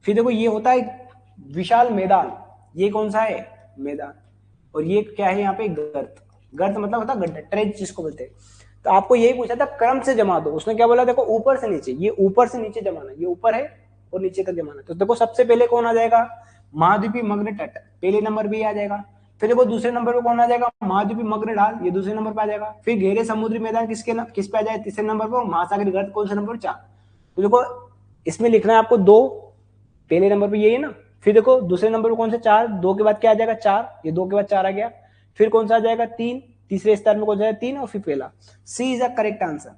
फिर देखो ये होता है विशाल मैदान। ये कौन सा है? मैदान। और ये क्या है? यहाँ पे गर्त। गर्त मतलब होता है गड्ढा, ट्रेंच जिसको बोलते हैं। तो आपको यही पूछा था क्रम से जमा दो, उसने क्या बोला? देखो ऊपर से नीचे, ये ऊपर से नीचे जमाना, ये ऊपर है और नीचे तक जमाना। तो देखो सबसे पहले कौन आ जाएगा? महाद्वीपीय मग्न तट पहले नंबर पे आ जाएगा। फिर देखो दूसरे नंबर पे कौन आ जाएगा, महाद्वीपीय मग्न ढाल, ये दूसरे नंबर पे आ जाएगा। फिर गहरे समुद्री मैदान किस पे आ जाए, तीसरे नंबर पर। महासागरीय गर्त कौन से नंबर पर, 4। तो देखो इसमें लिखना है आपको 2, पहले नंबर पे यही है ना। फिर देखो दूसरे नंबर पे कौन सा, 4, 2 के बाद क्या आ जाएगा 4, ये 2 के बाद 4 आ गया। फिर कौन सा आ जाएगा 3, तीसरे स्तर में कौन सा है 3, और फिर पहला। सी इज अ करेक्ट आंसर।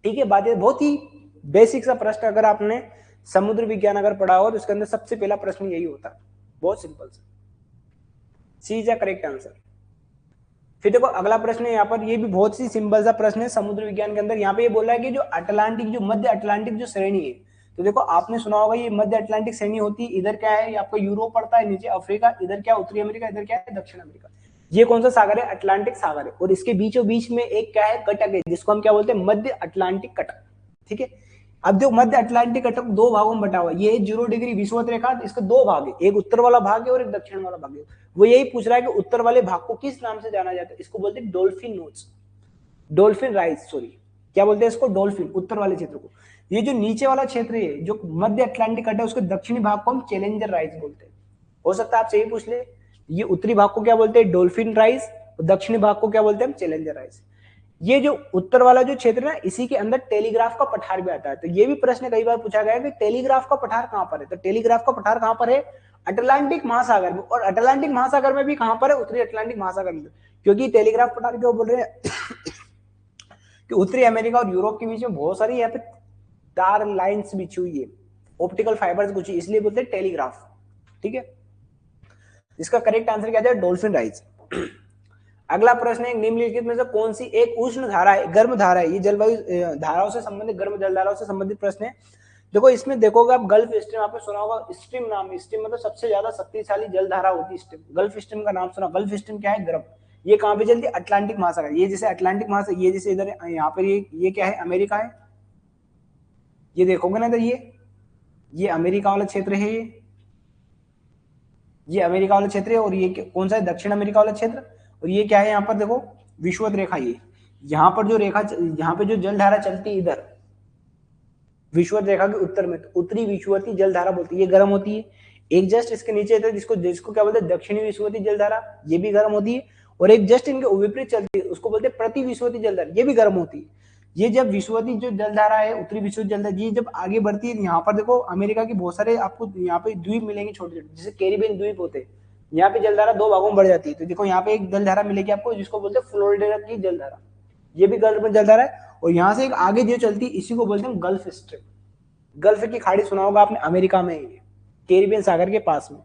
ठीक है, बात बहुत ही बेसिक सा प्रश्न, अगर आपने समुद्र विज्ञान अगर पढ़ा हो तो उसके अंदर सबसे पहला प्रश्न यही होता है, बहुत सिंपल सा। सी इज अ करेक्ट आंसर। फिर देखो अगला प्रश्न है यहाँ पर, ये भी बहुत ही सिंपल सा प्रश्न है समुद्र विज्ञान के अंदर। यहाँ पे ये बोला है कि जो अटलांटिक, जो मध्य अटलांटिक जो श्रेणी है, तो देखो आपने सुना होगा ये मध्य अटलांटिक श्रेणी होती है, इधर क्या है, आपको यूरोप पड़ता है, नीचे अफ्रीका, इधर क्या उत्तरी अमेरिका, इधर क्या है दक्षिण अमेरिका। ये कौन सा सागर है, अटलांटिक सागर है। और इसके बीचों बीच में एक क्या है, कटक है, जिसको हम क्या बोलते हैं, मध्य अटलांटिक कटक। ठीक है, अब जो मध्य अटलांटिक कटक 2 भागों में बटा हुआ है, ये 0 डिग्री विषुवत रेखा, इसके 2 भाग है, एक उत्तर वाला भाग है और एक दक्षिण वाला भाग है। वो यही पूछ रहा है कि उत्तर वाले भाग को किस नाम से जाना जाता है, इसको बोलते हैं डॉल्फिन नोच, डॉल्फिन राइज, सॉरी क्या बोलते हैं इसको, डॉल्फिन, उत्तर वाले क्षेत्र को। ये जो नीचे वाला क्षेत्र है जो मध्य अटलांटिक कट है, उसके दक्षिणी भाग को हम चैलेंजर राइज बोलते हैं। हो सकता है आपसे यही पूछ ले, ये उत्तरी भाग को क्या बोलते हैं, डॉल्फिन राइज, और दक्षिणी भाग को क्या बोलते हैं हम, चैलेंजर राइज। ये जो उत्तर वाला जो क्षेत्र है, इसी के अंदर टेलीग्राफ का पठार भी आता है। तो ये भी प्रश्न कई बार पूछा गया है कि टेलीग्राफ का पठार कहां पर है, तो टेलीग्राफ का पठार कहां पर है, अटलांटिक महासागर में। और अटलांटिक महासागर में भी कहां पर है, उत्तरी अटलांटिक महासागर में। क्योंकि टेलीग्राफ पठार क्यों बोल रहे हैं कि उत्तरी अमेरिका और यूरोप के बीच में बहुत सारी यहाँ पे तार लाइन्स बिछी हुई है, ऑप्टिकल फाइबर्स बिछी, इसलिए बोलते हैं टेलीग्राफ। ठीक है, इसका करेक्ट आंसर क्या है, डॉल्फिन राइज। अगला प्रश्न है, निम्नलिखित में से कौन सी एक उष्ण धारा है, गर्म धारा है, ये जलवायु धाराओं से संबंधित, गर्म जल धाराओं से संबंधित प्रश्न है। देखो इसमें देखोगे आप, गल्फ स्ट्रीम आपने सुना होगा, स्ट्रीम नाम, स्ट्रीम मतलब सबसे ज्यादा शक्तिशाली जल धारा होती है स्ट्रीम, गल्फ स्ट्रीम का नाम सुना। गल्फ स्ट्रीम क्या है, गर्म। ये कहां पे चलती है, अटलांटिक महासागर। ये जैसे अटलांटिक महासागर, ये जैसे इधर यहाँ पर ये क्या है, अमेरिका है, ये देखोगे ना इधर, ये अमेरिका वाला क्षेत्र है, ये अमेरिका वाला क्षेत्र है, और ये कौन सा है, दक्षिण अमेरिका वाला क्षेत्र। और ये क्या है, यहाँ पर देखो विषुवत रेखा, ये यहाँ पर जो रेखा, यहाँ पे जो जलधारा चलती है इधर विषुवत रेखा के उत्तर में, तो उत्तरी विषुवती जलधारा बोलती है, ये गर्म होती है। एक जस्ट इसके नीचे है जिसको क्या बोलते हैं, दक्षिणी विषुवती जलधारा, ये भी गर्म होती है। और एक जस्ट इनके विपरीत चलती है, उसको बोलते हैं प्रति विषुवती जलधारा, ये भी गर्म होती है। ये जब विषुवती जो जलधारा है, उत्तरी विषुवती जलधारा, ये जब आगे बढ़ती है, यहाँ पर देखो अमेरिका के बहुत सारे आपको यहाँ पे द्वीप मिलेंगे छोटे छोटे, जैसे कैरिबियन द्वीप होते हैं, यहाँ पे जलधारा 2 भागों में बढ़ जाती है। तो देखो यहाँ पे एक जलधारा मिलेगी आपको, जिसको बोलते हैं फ्लोरिडा की जलधारा, ये भी गर्म जलधारा है। और यहाँ से एक आगे जो चलती है, इसी को बोलते हैं गल्फ स्ट्रीम। गल्फ की खाड़ी सुना होगा आपने, अमेरिका में, कैरिबियन सागर के पास में,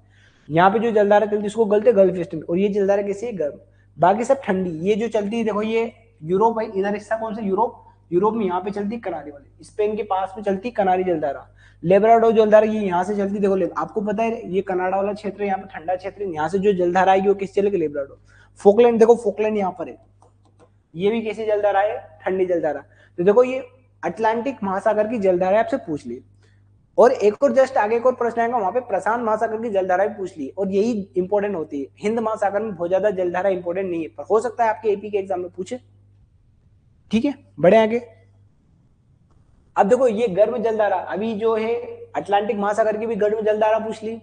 यहाँ पे जो जलधारा चलती है उसको बोलते हैं गल्फ स्ट्रीम। और ये जलधारा कैसी है, गर्म। बाकी सब ठंडी। ये जो चलती है देखो, ये यूरोप है, इधर हिस्सा कौन सा, यूरोप। यूरोप में यहाँ पे चलती है कनारी वाली, स्पेन के पास में चलती कनारी जलधारा। लेब्राडोर जलधारा ये यहाँ से चलती, देखो आपको पता है ये कनाडा वाला क्षेत्र है, यहाँ पे ठंडा क्षेत्र है, यहाँ से जो जलधारा आएगी वो किस चलेगी, लेब्राडोर। फोकलैंड, देखो फोकलैंड यहाँ पर है, ये भी कैसी जलधारा है, ठंडी जलधारा। तो देखो ये अटलांटिक महासागर की जलधारा आपसे पूछ ली। और एक और जस्ट आगे एक और प्रश्न आएगा, वहां पे प्रशांत महासागर की जलधारा भी पूछ ली, और यही इंपॉर्टेंट होती है। हिंद महासागर में बहुत ज्यादा जलधारा इंपॉर्टेंट नहीं है, पर हो सकता है आपके एपी के एग्जाम में पूछे। ठीक है, बढ़े आगे। अब देखो ये गर्म जलधारा, अभी जो है अटलांटिक महासागर की भी गर्म जलधारा पूछ ली,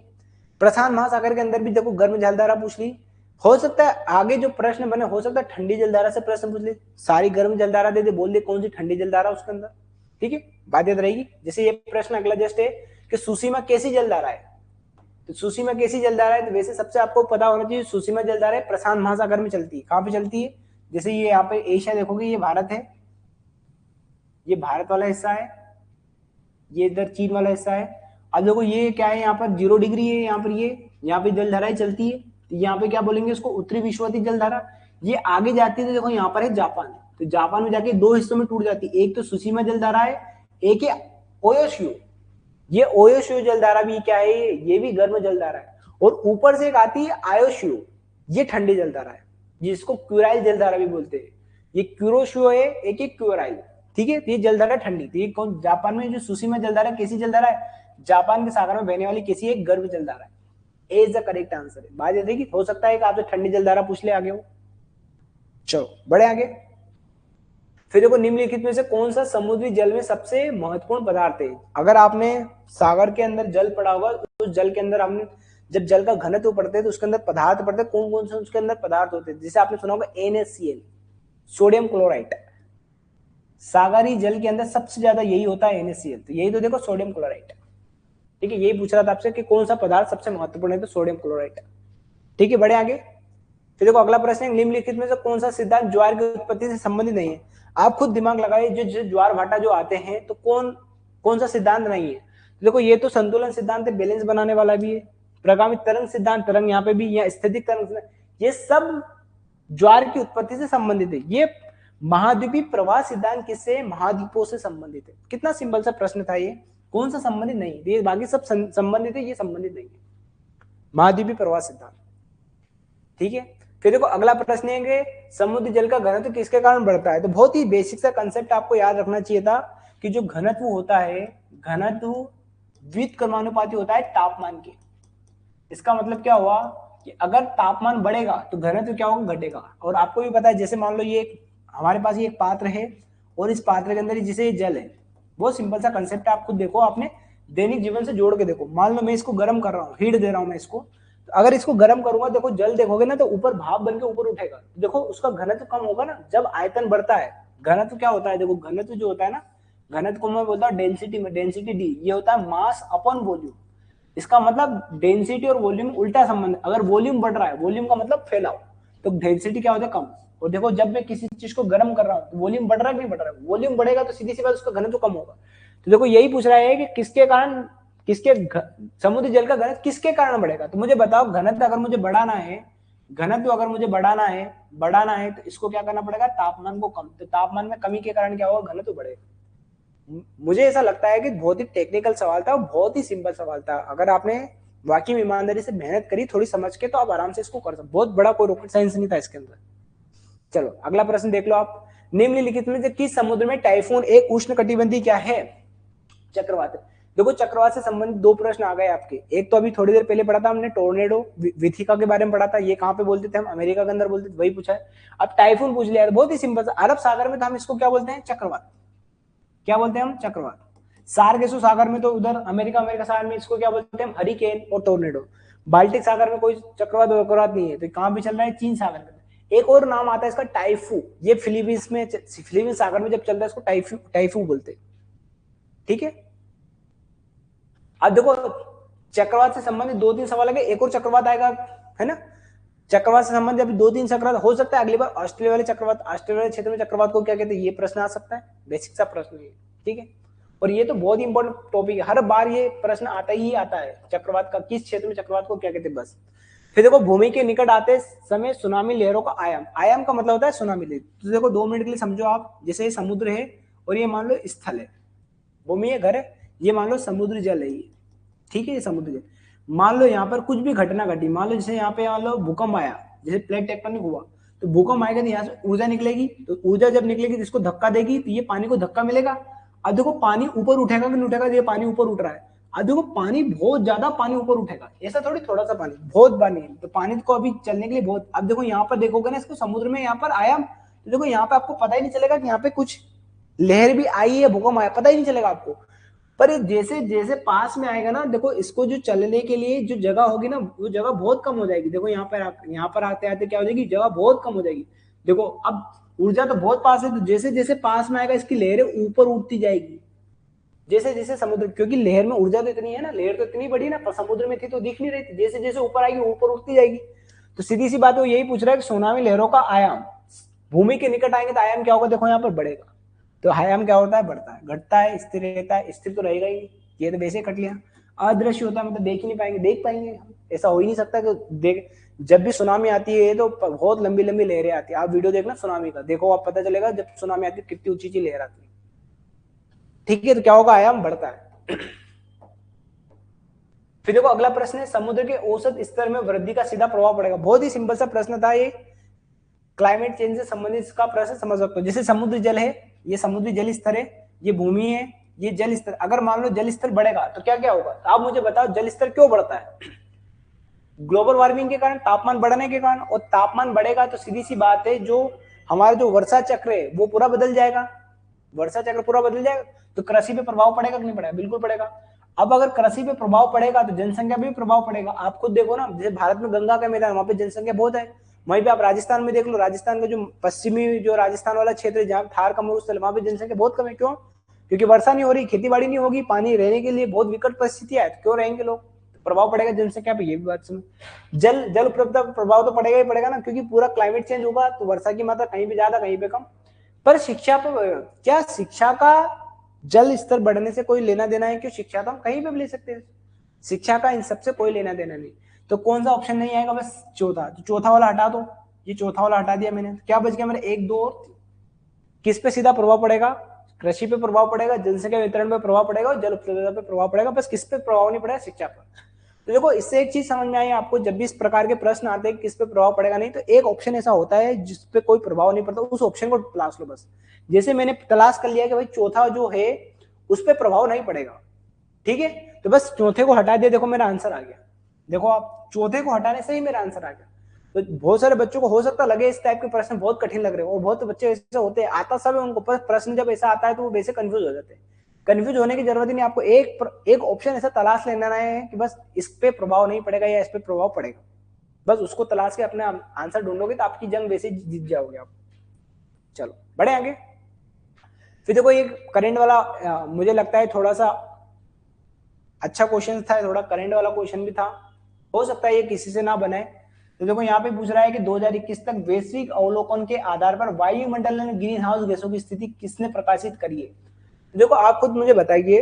प्रशांत महासागर के अंदर भी देखो गर्म जलधारा पूछ ली। हो सकता है आगे जो प्रश्न बने, हो सकता है ठंडी जलधारा से प्रश्न पूछ ले, सारी गर्म जलधारा दे दे, बोल दे कौन सी ठंडी जलधारा उसके अंदर। ठीक है, बात याद रहेगी। जैसे ये प्रश्न अगला जस्ट है कि सुसीमा कैसी जलधारा है, तो सुसीमा कैसी जलधारा है, तो वैसे सबसे आपको पता होना चाहिए, सुसीमा जलधारा प्रशांत महासागर में चलती है। कहां पे चलती है, जैसे ये यहाँ पे एशिया देखोगे, ये भारत है, ये भारत वाला हिस्सा है, ये इधर चीन वाला हिस्सा है। अब देखो ये क्या है, यहाँ पर 0 डिग्री है, यहाँ पर यहाँ पे जलधाराएं चलती है, तो यहाँ पे क्या बोलेंगे इसको, उत्तरी विषुवती जलधारा। ये आगे जाती है तो देखो यहाँ पर है जापान, तो जापान में जाके 2 हिस्सों में टूट जाती है, एक तो सुसीमा जलधारा है, एक है ओयोशियो। ये ओयोशियो जलधारा भी क्या है, ये भी गर्म जलधारा है। और ऊपर से एक आती है आयोशियो, ये ठंडी जलधारा है, जिसको क्यूराइल जलधारा भी बोलते हैं। ये क्यूरोशियो है, एक एक क्यूराइल। ठीक है, तो ये जलधारा ठंडी। तो ये कौन, जापान में जो सुसीमा जलधारा कैसी जलधारा है, जापान के सागर में बहने वाली कैसी है, गर्म जलधारा है। ए इज द करेक्ट आंसर है। बात ये देखिए, हो सकता है कि आपसे ठंडी जलधारा पूछ ले आगे हो। चलो बढ़े आगे। फिर देखो निम्नलिखित में से कौन सा समुद्री जल में सबसे महत्वपूर्ण पदार्थ है। अगर आपने सागर के अंदर जल पड़ा होगा तो उस जल के अंदर हम जब जल का घनत्व पढ़ते हैं तो उसके अंदर पदार्थ पढ़ते हैं, कौन कौन से उसके अंदर पदार्थ होते हैं, जिसे आपने सुना होगा NaCl, सोडियम क्लोराइड। सागरी जल के अंदर सबसे ज्यादा यही होता है NaCl, तो यही तो देखो सोडियम क्लोराइड। ठीक है, यही पूछ रहा था आपसे कि कौन सा पदार्थ सबसे महत्वपूर्ण है, तो सोडियम क्लोराइड। ठीक है, बढ़े आगे। फिर देखो अगला प्रश्न है, निम्नलिखित में से कौन सा सिद्धांत ज्वार की उत्पत्ति से संबंधित नहीं है। आप खुद दिमाग लगाइए, जो ज्वार भाटा जो आते हैं तो कौन सा सिद्धांत नहीं है। देखो ये तो संतुलन सिद्धांत है, बैलेंस बनाने वाला भी है। प्रगामी तरंग सिद्धांत, तरंग यहाँ पे भी, या स्थितिक तरंग, ये सब ज्वार की उत्पत्ति से संबंधित है। ये महाद्वीपीय प्रवाह सिद्धांत किससे, महाद्वीपों से संबंधित है। कितना सिंपल सा प्रश्न था ये, कौन सा संबंधित नहीं, ये बाकी सब संबंधित है, ये संबंधित नहीं है, महाद्वीपीय प्रवाह सिद्धांत। ठीक है, फिर देखो अगला प्रश्न है, समुद्र जल का घनत्व किसके कारण बढ़ता है। तो बहुत ही बेसिक सा कंसेप्ट आपको याद रखना चाहिए था कि जो घनत्व होता है, घनत्व व्युत्क्रमानुपाती होता है तापमान के। इसका मतलब क्या हुआ कि अगर तापमान बढ़ेगा तो घनत्व क्या होगा, घटेगा। और आपको भी पता है, जैसे मान लो ये हमारे पास ये एक पात्र है और इस पात्र के अंदर जैसे ये जल है, बहुत सिंपल सा कंसेप्ट है, आप खुद देखो, आपने दैनिक जीवन से जोड़ के देखो। मान लो मैं इसको गर्म कर रहा हूँ, हीट दे रहा हूँ मैं इसको, तो अगर इसको गर्म करूंगा, देखो जल देखोगे ना, तो ऊपर भाप बन के ऊपर उठेगा, देखो उसका घनत्व कम होगा ना। जब आयतन बढ़ता है, घनत्व क्या होता है, देखो घनत्व जो होता है ना, घनत्व को मैं बोलता हूँ डेंसिटी में, डेंसिटी डी, ये होता है मास अपॉन वॉल्यूम। इसका मतलब डेंसिटी और वॉल्यूम उल्टा संबंध, अगर वॉल्यूम बढ़ रहा है, वॉल्यूम का मतलब फैलाव, तो डेंसिटी क्या होता है, कम। और देखो जब मैं किसी चीज को गर्म कर रहा हूँ तो वॉल्यूम बढ़ रहा है कि नहीं बढ़ रहा है, वॉल्यूम बढ़ेगा तो सीधी सी बात उसका घनत्व कम होगा। तो देखो यही पूछ रहा है कि किसके कारण, किसके समुद्र जल का घनत्व किसके कारण बढ़ेगा। तो मुझे बताओ, घनत्व अगर मुझे बढ़ाना है, घनत्व अगर मुझे बढ़ाना है तो इसको क्या करना पड़ेगा, तापमान को कम। तो तापमान में कमी के कारण क्या होगा, घनत्व बढ़ेगा। मुझे ऐसा लगता है कि बहुत ही टेक्निकल सवाल था, बहुत ही सिंपल सवाल था। अगर आपने वाकई ईमानदारी से मेहनत करी, थोड़ी समझ के, तो आप आराम से इसको कर सकते। बहुत बड़ा कोई रॉकेट साइंस नहीं था इसके अंदर। चलो अगला प्रश्न देख लो आप, निम्नलिखित में से किस समुद्र में टाइफून एक उष्णकटिबंधीय क्या है, चक्रवात। देखो चक्रवात से संबंधित दो प्रश्न आ गए आपके। एक तो अभी थोड़ी देर पहले पढ़ा था हमने, टोर्नेडो विथिका के बारे में पढ़ा था, ये कहां पे बोलते थे हम, अमेरिका के अंदर बोलते थे, वही पूछा है। अब टाइफून पूछ लिया, बहुत ही सिंपल सा, अरब सागर में तो हम इसको क्या बोलते हैं, चक्रवात। क्या बोलते हैं हम, चक्रवात। सार्गेसु सागर में तो उधर अमेरिका सागर में इसको क्या बोलते हैं, हरिकेन और टोर्नेडो। बाल्टिक सागर में कोई चक्रवात नहीं है, तो कहां पे चल रहा है, चीन सागर में। एक और नाम आता है इसका, टाइफू। ये फिलीपींस में, फिलीपींस सागर में जब चलता है, इसको टाइफू बोलते हैं। ठीक है, अब देखो चक्रवात से संबंधित दो तीन सवाल है, एक और चक्रवात आएगा, है ना। चक्रवात से संबंधित अभी दो तीन चक्रवात हो सकता है अगली बार। ऑस्ट्रेलिया वाले चक्रवात, ऑस्ट्रेलिया वाले क्षेत्र में चक्रवात को क्या कहते हैं, ये प्रश्न आ सकता है, बेसिक सा प्रश्न है। ठीक है, और ये तो बहुत ही इंपॉर्टेंट टॉपिक है, हर बार ये प्रश्न आता ही आता है, चक्रवात का किस क्षेत्र में चक्रवात को क्या कहते हैं, बस। फिर देखो भूमि के निकट आते समय सुनामी लहरों का आयाम, आयाम का मतलब होता है सुनामी लहर। तो देखो 2 मिनट के लिए समझो आप, जैसे समुद्र है और ये मान लो स्थल है, भूमि है, घर है, ये मान लो समुद्र जल है ये। ठीक है, ये समुद्र जल। मान लो यहाँ पर कुछ भी घटना घटी, मान लो जैसे यहाँ पे मान लो भूकंप आया, जैसे प्लेट टेक्टोनिक हुआ, तो भूकंप आएगा तो यहाँ से ऊर्जा निकलेगी, तो ऊर्जा जब निकलेगी तो इसको धक्का देगी, तो ये पानी को धक्का मिलेगा। अब देखो पानी ऊपर उठेगा कि नहीं उठेगा, ये पानी ऊपर उठ रहा है। अब देखो पानी बहुत ज्यादा, पानी ऊपर उठेगा, ऐसा थोड़ी थोड़ा सा पानी, बहुत पानी, तो पानी को अभी चलने के लिए बहुत। अब देखो यहाँ पर देखोगे ना इसको, समुद्र में यहाँ पर आया, तो देखो यहाँ पे आपको पता ही नहीं चलेगा कि यहाँ पे कुछ लहर भी आई है, भूकंप आया, पता ही नहीं चलेगा आपको। पर जैसे जैसे पास में आएगा ना, देखो इसको जो चलने के लिए जो जगह होगी ना, वो जगह बहुत कम हो जाएगी। देखो यहाँ पर आते आते क्या हो जाएगी, जगह बहुत कम हो जाएगी। देखो अब ऊर्जा तो बहुत पास है, तो जैसे जैसे पास में आएगा इसकी लहरें ऊपर उठती जाएगी, जैसे जैसे समुद्र, क्योंकि लहर में ऊर्जा तो इतनी है ना, लहर तो इतनी बड़ी ना, पर समुद्र में थी तो दिख नहीं रही थी, जैसे जैसे ऊपर आएगी ऊपर उठती जाएगी। तो सीधी सी बात है, वो यही पूछ रहा है कि सुनामी लहरों का आयाम, भूमि के निकट आएंगे तो आयाम क्या होगा, देखो यहाँ पर बढ़ेगा। तो आयाम क्या होता है, बढ़ता है, घटता है, स्थिर रहता है, स्थिर तो रहेगा ही, ये तो वैसे कट लिया। अदृश्य होता है मतलब देख ही नहीं पाएंगे, देख पाएंगे, ऐसा हो ही नहीं सकता कि देख। जब भी सुनामी आती है तो बहुत लंबी लंबी लहरें आती है, आप वीडियो देखना सुनामी का, देखो आप पता चलेगा जब सुनामी आती है कितनी ऊंची ऊंची लहर आती है। ठीक है, तो क्या होगा, आयाम बढ़ता है। फिर देखो अगला प्रश्न है, समुद्र के औसत स्तर में वृद्धि का सीधा प्रभाव पड़ेगा। बहुत ही सिंपल सा प्रश्न था ये, क्लाइमेट चेंज से संबंधित इसका प्रश्न समझ सकते हो। जैसे समुद्र जल है, ये समुद्री जल स्तर है, ये भूमि है, ये जल स्तर। अगर मान लो जल स्तर बढ़ेगा तो क्या क्या होगा, तो आप मुझे बताओ जल स्तर क्यों बढ़ता है, ग्लोबल वार्मिंग के कारण, तापमान बढ़ने के कारण। और तापमान बढ़ेगा तो सीधी सी बात है, जो हमारा जो वर्षा चक्र है वो पूरा बदल जाएगा, वर्षा चक्र पूरा बदल जाएगा, तो कृषि पे प्रभाव पड़ेगा कि नहीं पड़ेगा, बिल्कुल पड़ेगा। अब अगर कृषि पे प्रभाव पड़ेगा तो जनसंख्या पे भी प्रभाव पड़ेगा। आप खुद देखो ना, जैसे भारत में गंगा का मैदान, वहां पे जनसंख्या बहुत है। वहीं पे आप राजस्थान में देख लो, राजस्थान का जो पश्चिमी जो राजस्थान वाला क्षेत्र है, जहाँ थार का मरुस्थल, वहां पे जनसंख्या बहुत कम है। क्यों? क्योंकि वर्षा नहीं हो रही, खेती बाड़ी नहीं होगी, पानी रहने के लिए बहुत विकट परिस्थितियां है, तो क्यों रहेंगे लोग? प्रभाव पड़ेगा जनसंख्या पे, ये भी बात समझ। जल उपलब्धता पर प्रभाव तो पड़ेगा ही पड़ेगा ना, क्योंकि पूरा क्लाइमेट चेंज होगा, तो वर्षा की मात्रा कहीं पे ज्यादा कहीं पे कम। पर शिक्षा पर क्या, शिक्षा का जल स्तर बढ़ने से कोई लेना देना है? क्यों, शिक्षा तो हम कहीं पे भी ले सकते हैं, शिक्षा का इन सबसे कोई लेना देना नहीं। तो कौन सा ऑप्शन नहीं आएगा? बस चौथा। तो चौथा वाला हटा दो, ये चौथा वाला हटा दिया मैंने, क्या बच गया मेरे? एक, दो और किस पे सीधा प्रभाव पड़ेगा? कृषि पे प्रभाव पड़ेगा, जनसंख्या वितरण पे प्रभाव पड़ेगा और जल उपलब्धता पे प्रभाव पड़ेगा। बस किस पे प्रभाव नहीं पड़ेगा? शिक्षा पर। तो देखो, इससे एक चीज समझ में आई आपको, जब भी इस प्रकार के प्रश्न आते हैं किस पे प्रभाव पड़ेगा नहीं, तो एक ऑप्शन ऐसा होता है जिसपे कोई प्रभाव नहीं पड़ता, उस ऑप्शन को तलाश लो बस। जैसे मैंने तलाश कर लिया कि भाई चौथा जो है उस पर प्रभाव नहीं पड़ेगा, ठीक है, तो बस चौथे को हटा दिया, देखो मेरा आंसर आ गया। देखो, आप चौथे को हटाने से ही मेरा आंसर आ गया। तो बहुत सारे बच्चों को हो सकता लगे इस टाइप के प्रश्न बहुत कठिन लग रहे हो, और बहुत बच्चे ऐसे होते हैं, आता सब है उनको, पर प्रश्न जब ऐसा आता है तो वो वैसे कंफ्यूज हो जाते हैं। कंफ्यूज होने की जरूरत ही नहीं, आपको एक ऑप्शन ऐसा तलाश लेना है कि बस इस पे प्रभाव नहीं पड़ेगा या इस पे प्रभाव पड़ेगा, बस उसको तलाश के अपने आंसर ढूंढोगे तो आपकी जंग वैसे जीत जाओगे आप। चलो बढ़े आगे। फिर देखो, ये करंट वाला मुझे लगता है थोड़ा सा अच्छा क्वेश्चन था, थोड़ा करंट वाला क्वेश्चन भी था, हो सकता है ये किसी से ना बने। तो देखो, यहाँ पे पूछ रहा है कि 2021 तक वैश्विक अवलोकन के आधार पर वायुमंडल में ग्रीन हाउस गैसों की स्थिति किसने प्रकाशित करी है? तो देखो, आप खुद मुझे बताइए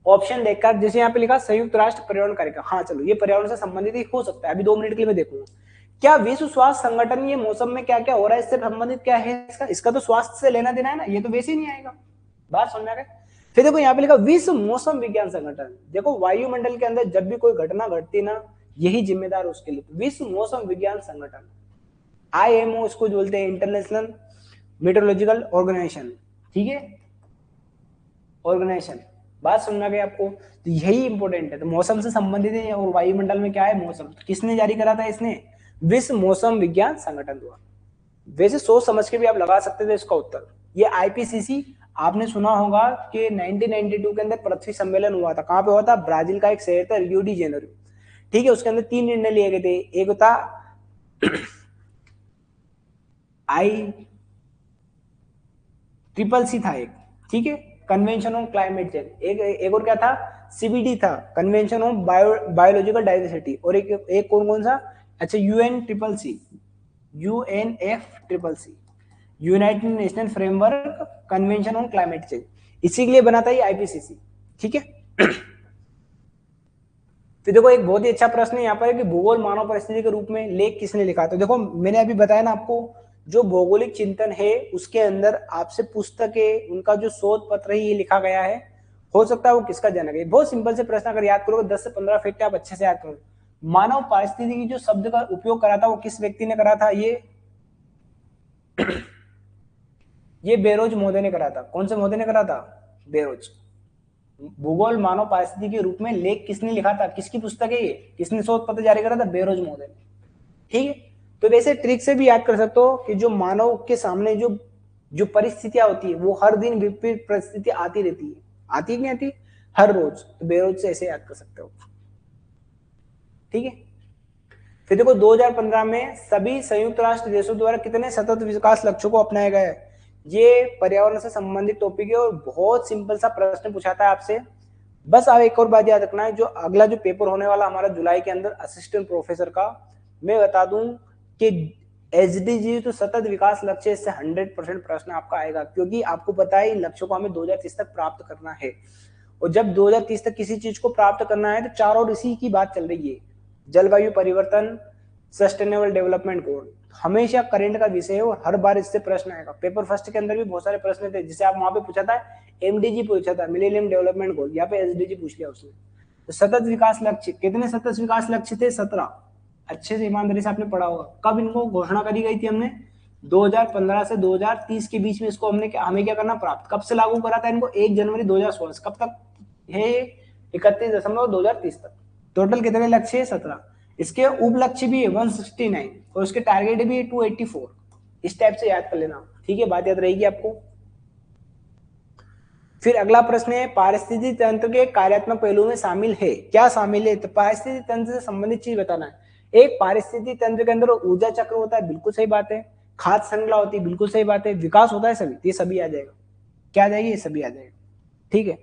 ऑप्शन देखकर। जैसे यहाँ पे लिखा संयुक्त राष्ट्र पर्यावरण कार्यक्रम, हाँ चलो, ये पर्यावरण से संबंधित ही हो सकता है, अभी 2 मिनट के लिए मैं देखूंगा। क्या विश्व स्वास्थ्य संगठन ये मौसम में क्या क्या हो रहा है इससे संबंधित क्या है? इसका तो स्वास्थ्य से लेना देना है ना, ये तो वैसे ही नहीं आएगा। बात समझ में आ गई? फिर देखो, यहाँ पे लिखा विश्व मौसम विज्ञान संगठन, देखो वायुमंडल के अंदर जब भी कोई घटना घटती ना, यही जिम्मेदार उसके लिए, विश्व मौसम विज्ञान संगठन, IMO इसको बोलते हैं, इंटरनेशनल मेट्रोलॉजिकल ऑर्गेनाइजेशन, ठीक है, ऑर्गेनाइजेशन। बात समझ गई आपको? तो यही इंपॉर्टेंट है, तो मौसम से संबंधित है, और वायुमंडल में क्या है? मौसम। तो किसने जारी करा था इसने? विश्व मौसम विज्ञान संगठन द्वारा। वैसे सोच समझ के भी आप लगा सकते थे इसका उत्तर। ये IPCC, आपने सुना होगा कि 1992 के अंदर पृथ्वी सम्मेलन हुआ था, कहां पे हुआ था? ब्राजील का एक शहर था, रियो डी जेनेरो, ठीक है। उसके अंदर 3 निर्णय लिए गए थे, एक था ICCC था एक, ठीक है, कन्वेंशन ऑन क्लाइमेट चेंज, एक और क्या था? CBD था, कन्वेंशन ऑन बायोलॉजिकल डाइवर्सिटी, और एक कौन सा? अच्छा, UNFCCC, United national framework convention on climate change, इसी के लिए बना था ये IPCC, ठीक है। फिर देखो, एक बहुत ही अच्छा प्रश्न है यहाँ पर कि भूगोल मानव परिस्थिति के रूप में लेख किसने लिखा? तो देखो, मैंने अभी बताया ना आपको, जो भौगोलिक चिंतन है उसके अंदर आपसे पुस्तकें, उनका जो शोध पत्र है ये लिखा गया है, हो सकता है वो किसका जनक है। बहुत सिंपल से प्रश्न, अगर याद करोगे 10 से 15 फैक्ट आप अच्छे से याद करो। मानव पारिस्थितिकी जो शब्द का उपयोग करा था वो किस व्यक्ति ने करा था? ये बेरोज महोदय ने करा था। कौन से महोदय ने करा था? बेरोज। भूगोल मानव पारिस्थितिकी के रूप में लेख किसने लिखा था? किसकी पुस्तक है ये? किसने शोध पत्र जारी करा था? बेरोज महोदय ने, ठीक है। तो वैसे ट्रिक से भी याद कर सकते हो कि जो मानव के सामने जो जो परिस्थितियां होती है वो हर दिन विपरीत परिस्थिति आती रहती है, आती है नहीं आती? हर रोज। तो बेरोज से ऐसे याद कर सकते हो, ठीक है। फिर देखो, 2015 में सभी संयुक्त राष्ट्र देशों द्वारा कितने सतत विकास लक्ष्यों को अपनाया गया है? ये पर्यावरण से संबंधित टॉपिक है और बहुत सिंपल सा प्रश्न पूछा था आपसे। बस आप एक और बात याद रखना है, जो अगला जो पेपर होने वाला हमारा जुलाई के अंदर असिस्टेंट प्रोफेसर का, मैं बता दूं कि SDG तो सतत विकास लक्ष्य से 100% प्रश्न आपका आएगा, क्योंकि आपको पता है लक्ष्यों को हमें 2030 तक प्राप्त करना है, और जब 2030 तक किसी चीज को प्राप्त करना है तो चारों ओर इसी की बात चल रही है। जलवायु परिवर्तन, सस्टेनेबल डेवलपमेंट गोल हमेशा करंट का विषय है, और हर बार इससे प्रश्न आएगा। पेपर फर्स्ट के अंदर भी बहुत सारे प्रश्न थे, जिसे आप वहां पे पूछा था MDG पूछा था, मिलेनियम डेवलपमेंट गोल, यहाँ पे SDG पूछ लिया उसने। तो सतत विकास लक्ष्य, कितने सतत विकास लक्ष्य थे? 17। अच्छे से ईमानदारी से आपने पढ़ा होगा। कब इनको घोषणा करी गई थी? हमने 2015 से 2030 के बीच में इसको हमें क्या करना? प्राप्त। कब से लागू करा था इनको? 1 जनवरी 2016 से। कब तक है? 31 दिसंबर 2030 तक। टोटल कितने लक्ष्य है? 17। इसके उप लक्ष्य भी है 169, और उसके टारगेट भी है 284। इस टाइप से याद कर लेना, ठीक है, बात याद रहेगी आपको। फिर अगला प्रश्न है, पारिस्थितिकी तंत्र के कार्यात्मक पहलू में शामिल है, क्या शामिल है? तो पारिस्थितिकी तंत्र से संबंधित चीज बताना है। एक, पारिस्थितिकी तंत्र के अंदर ऊर्जा चक्र होता है, बिल्कुल सही बात है। खाद्य श्रृंखला होती है, बिल्कुल सही बात है। विकास होता है, सभी, ये सभी आ जाएगा। क्या आ जाएगी? ये सभी आ जाएगा। ठीक है।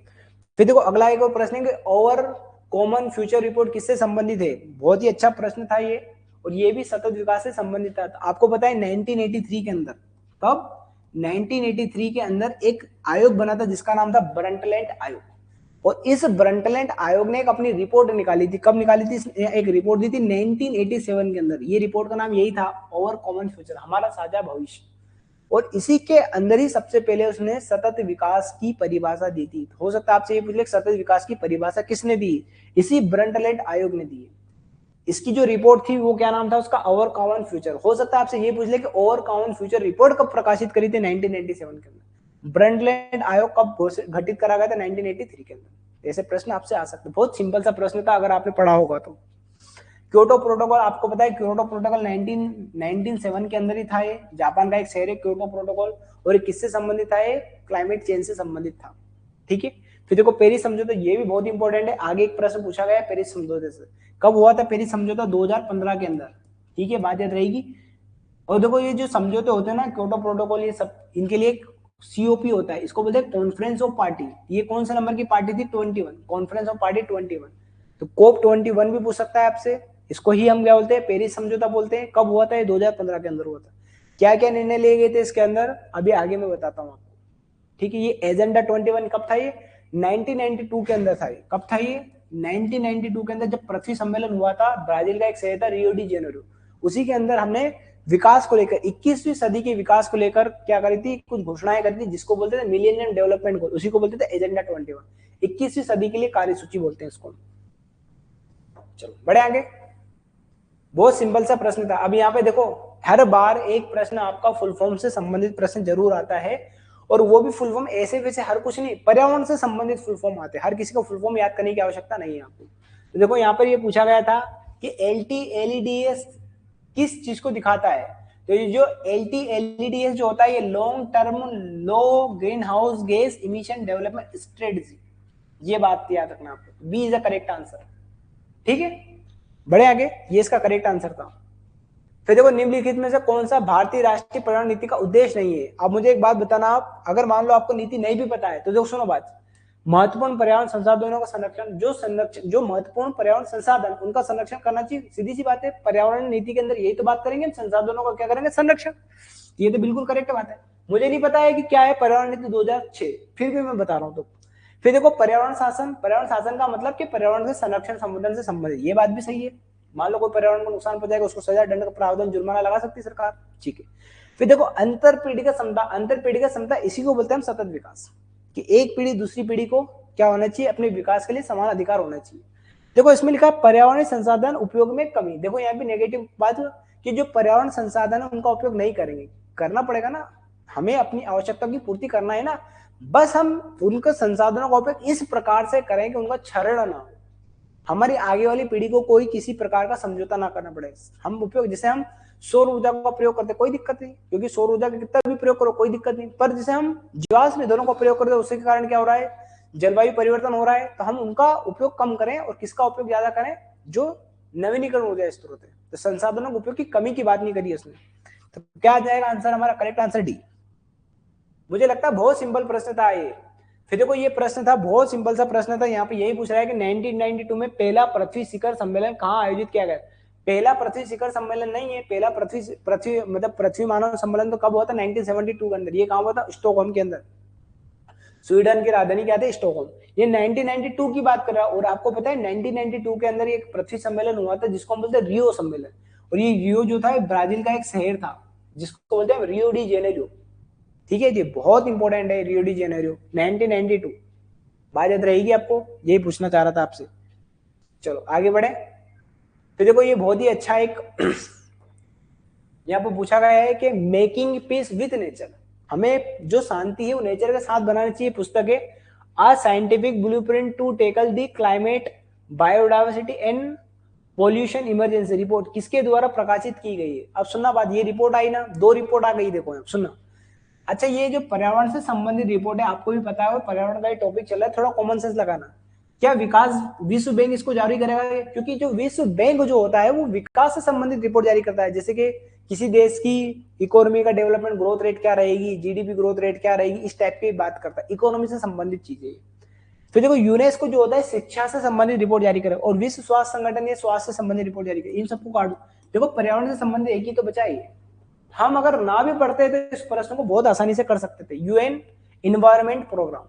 फिर देखो अगला एक और प्रश्न है कि ओवर कॉमन फ्यूचर रिपोर्ट किससे संबंधित है? बहुत ही अच्छा प्रश्न था ये, और ये भी सतत विकास से संबंधित था। तो आपको पता है 1983 के अंदर, कब? 1983 के अंदर एक आयोग बना था जिसका नाम था ब्रंटलैंड आयोग, और इस ब्रंटलैंड आयोग ने एक अपनी रिपोर्ट निकाली थी। कब निकाली थी? एक रिपोर्ट दी थी 1987 के अंदर। ये रिपोर्ट का नाम यही था, ओवर कॉमन फ्यूचर, हमारा साझा भविष्य। और इसी के अंदर ही सबसे पहले उसने सतत विकास की परिभाषा दी थी। हो सकता है आपसे ये पूछ ले, सतत विकास की परिभाषा किसने दी? इसी ब्रंटलैंड आयोग ने दी। इसकी जो रिपोर्ट थी वो क्या नाम था उसका? Over common future. हो सकता है आपसे ये पूछ ले कि ओवर कॉमन फ्यूचर रिपोर्ट कब प्रकाशित करी थी? 1997 के अंदर। ब्रंटलैंड आयोग कब गठित करा गया था? 1983 के अंदर। ऐसे प्रश्न आपसे आ सकते हैं। बहुत सिंपल सा प्रश्न था अगर आपने पढ़ा होगा तो। क्योटो प्रोटोकॉल, आपको पता है क्योटो प्रोटोकॉल 1997 के अंदर ही था। ये जापान का एक शहर है क्योटो प्रोटोकॉल, और ये किससे संबंधित था? ये क्लाइमेट चेंज से संबंधित था। ठीक है। फिर देखो पेरिस समझौता, ये भी बहुत इंपॉर्टेंट है। आगे एक प्रश्न पूछा गया है पेरिस समझौते से। कब हुआ था पेरिस समझौता? 2015 के अंदर। ठीक है, बात याद रहेगी। और देखो ये जो समझौते होते हैं ना, क्योटो प्रोटोकॉल, ये सब इनके लिए सीओपी होता है, इसको बोलते हैं कॉन्फ्रेंस ऑफ पार्टी। ये कौन सा नंबर की पार्टी थी? 21, कॉन्फ्रेंस ऑफ पार्टी 21। तो कोप 21 भी पूछ सकता है आपसे। इसको ही हम क्या बोलते हैं? पेरिस समझौता बोलते हैं। कब हुआ था? ये 2015 के अंदर हुआ था। क्या क्या निर्णय लिए गए थे इसके अंदर, अभी आगे मैं बताता हूँ आपको। ठीक है। ये एजेंडा 21 कब था? ये 1992 के अंदर था। कब था ये? 1992 के अंदर, जब पृथ्वी सम्मेलन हुआ था। ब्राजील का एक शहर था रियो डी जेनेरो, उसी के अंदर हमने विकास को लेकर, 21वीं सदी के विकास को लेकर क्या करी थी? कुछ घोषणाएं करी थी, जिसको बोलते थे मिलेनियम डेवलपमेंट गोल, उसी को बोलते थे एजेंडा 21। 21वीं सदी के लिए कार्यसूची बोलते हैं इसको। चलो बढ़े आगे। बहुत सिंपल सा प्रश्न था। अब यहाँ पे देखो, हर बार एक प्रश्न आपका फुल फॉर्म से संबंधित प्रश्न जरूर आता है, और वो भी फुल फॉर्म ऐसे वैसे हर कुछ नहीं, पर्यावरण से संबंधित फुल फॉर्म आते हैं। हर किसी को फुल फॉर्म याद करने की आवश्यकता नहीं है आपको। तो देखो यहाँ पर ये पूछा गया था कि LTLEDS किस चीज को दिखाता है? तो ये जो LTLEDS जो होता है, ये long term low greenhouse gas emission development strategy, ये बात याद रखना आपको। B is the correct answer. ठीक है, बढ़े आगे। ये इसका करेक्ट आंसर था। फिर देखो, निम्नलिखित में से कौन सा भारतीय राष्ट्रीय पर्यावरण नीति का उद्देश्य नहीं है? अब मुझे एक बात बताना, आप अगर मान लो आपको नीति नहीं भी पता है तो देखो सुनो बात। महत्वपूर्ण पर्यावरण संसाधनों का संरक्षण, जो महत्वपूर्ण पर्यावरण संसाधन, उनका संरक्षण करना चाहिए। सीधी सी बात है, पर्यावरण नीति के अंदर यही तो बात करेंगे, संसाधनों का क्या करेंगे? संरक्षण। ये तो बिल्कुल करेक्ट बात है। मुझे नहीं पता है कि क्या है पर्यावरण नीति 2006, फिर भी मैं बता रहा हूँ। तो फिर देखो पर्यावरण शासन, पर्यावरण शासन का मतलब कि पर्यावरण के संरक्षण संवर्धन से संबंधित, ये बात भी सही है। मान लो कोई पर्यावरण को नुकसान पहुंचाएगा, उसको सजा, दंड का प्रावधान, जुर्माना लगा सकती है सरकार। ठीक है। फिर देखो अंतर पीढ़ी का समता, अंतर पीढ़ी का समता, इसी को बोलते हैं हम सतत विकास, कि एक पीढ़ी दूसरी पीढ़ी को क्या होना चाहिए? अपने विकास के लिए समान अधिकार होना चाहिए। देखो इसमें लिखा है पर्यावरण संसाधन उपयोग में कमी। देखो यहाँ पे नेगेटिव बात कि जो पर्यावरण संसाधन है उनका उपयोग नहीं करेंगे, करना पड़ेगा ना, हमें अपनी आवश्यकता की पूर्ति करना है ना, बस हम उनके संसाधनों का उपयोग इस प्रकार से करें कि उनका क्षरण ना हो, हमारी आगे वाली पीढ़ी को कोई किसी प्रकार का समझौता ना करना पड़े। हम उपयोग, जैसे हम सौर ऊर्जा का प्रयोग करते, कोई दिक्कत नहीं, क्योंकि सौर ऊर्जा का कितना भी प्रयोग करो कोई दिक्कत नहीं। पर जैसे हम जीवाश्म ईंधनों का प्रयोग करते हैं, उसके कारण क्या हो रहा है? जलवायु परिवर्तन हो रहा है। तो हम उनका उपयोग कम करें और किसका उपयोग ज्यादा करें? जो नवीनीकरण ऊर्जा स्रोत है। तो संसाधनों के उपयोग की कमी की बात नहीं करी उसने। तो क्या आ जाएगा आंसर? हमारा करेक्ट आंसर डी। मुझे लगता है बहुत सिंपल प्रश्न था ये। फिर देखो ये प्रश्न था, बहुत सिंपल सा प्रश्न था। यहाँ पे यही पूछ रहा है कि 1992 में पहला पृथ्वी शिखर सम्मेलन कहाँ आयोजित किया गया? पहला पृथ्वी शिखर सम्मेलन नहीं है, पहला पृथ्वी मतलब पृथ्वी मानव सम्मेलन तो कब हुआ था? 1972 के अंदर। ये कहाँ हुआ था? स्टॉकहोम के अंदर। स्वीडन की राजधानी क्या थी? स्टॉकहोम। ये 1992 की बात कर रहा है। और आपको पता है 1992 के अंदर एक पृथ्वी सम्मेलन हुआ था जिसको हम बोलते हैं रियो सम्मेलन। और ये रियो जो था ब्राजील का एक शहर था जिसको बोलते हैं रियो डी जेनेरो। ठीक है जी, बहुत इंपॉर्टेंट है रियो डी जेनेरो 1992। बात याद रहेगी आपको, यही पूछना चाह रहा था आपसे। चलो आगे बढ़े। तो देखो ये बहुत ही अच्छा एक यहाँ पर पूछा गया है कि मेकिंग पीस विद नेचर, हमें जो शांति है वो नेचर के साथ बनानी चाहिए। पुस्तक है a scientific blueprint to tackle the climate biodiversity and pollution emergency report किसके द्वारा प्रकाशित की गई है? अब सुनना बात, ये रिपोर्ट आई ना, दो रिपोर्ट आ गई, देखो अब सुनना। अच्छा, ये जो पर्यावरण से संबंधित रिपोर्ट है, आपको भी पता है पर्यावरण का टॉपिक चल रहा है, थोड़ा कॉमन सेंस लगाना। क्या विकास विश्व बैंक इसको जारी करेगा? क्योंकि जो विश्व बैंक जो होता है वो विकास से संबंधित रिपोर्ट जारी करता है, जैसे कि किसी देश की इकोनॉमी का डेवलपमेंट ग्रोथ रेट क्या रहेगी, जीडीपी ग्रोथ रेट क्या रहेगी, इस टाइप की बात करता है, इकोनॉमी से संबंधित चीजें। फिर देखो यूनेस्को जो होता है शिक्षा से संबंधित रिपोर्ट जारी करे, और विश्व स्वास्थ्य संगठन ये स्वास्थ्य से संबंधित रिपोर्ट जारी करे। इन सबको काट दो। देखो पर्यावरण से संबंधित एक ही तो बचा है। हम अगर ना भी पढ़ते थे इस प्रश्न को बहुत आसानी से कर सकते थे, यूएन इन्वायरमेंट प्रोग्राम।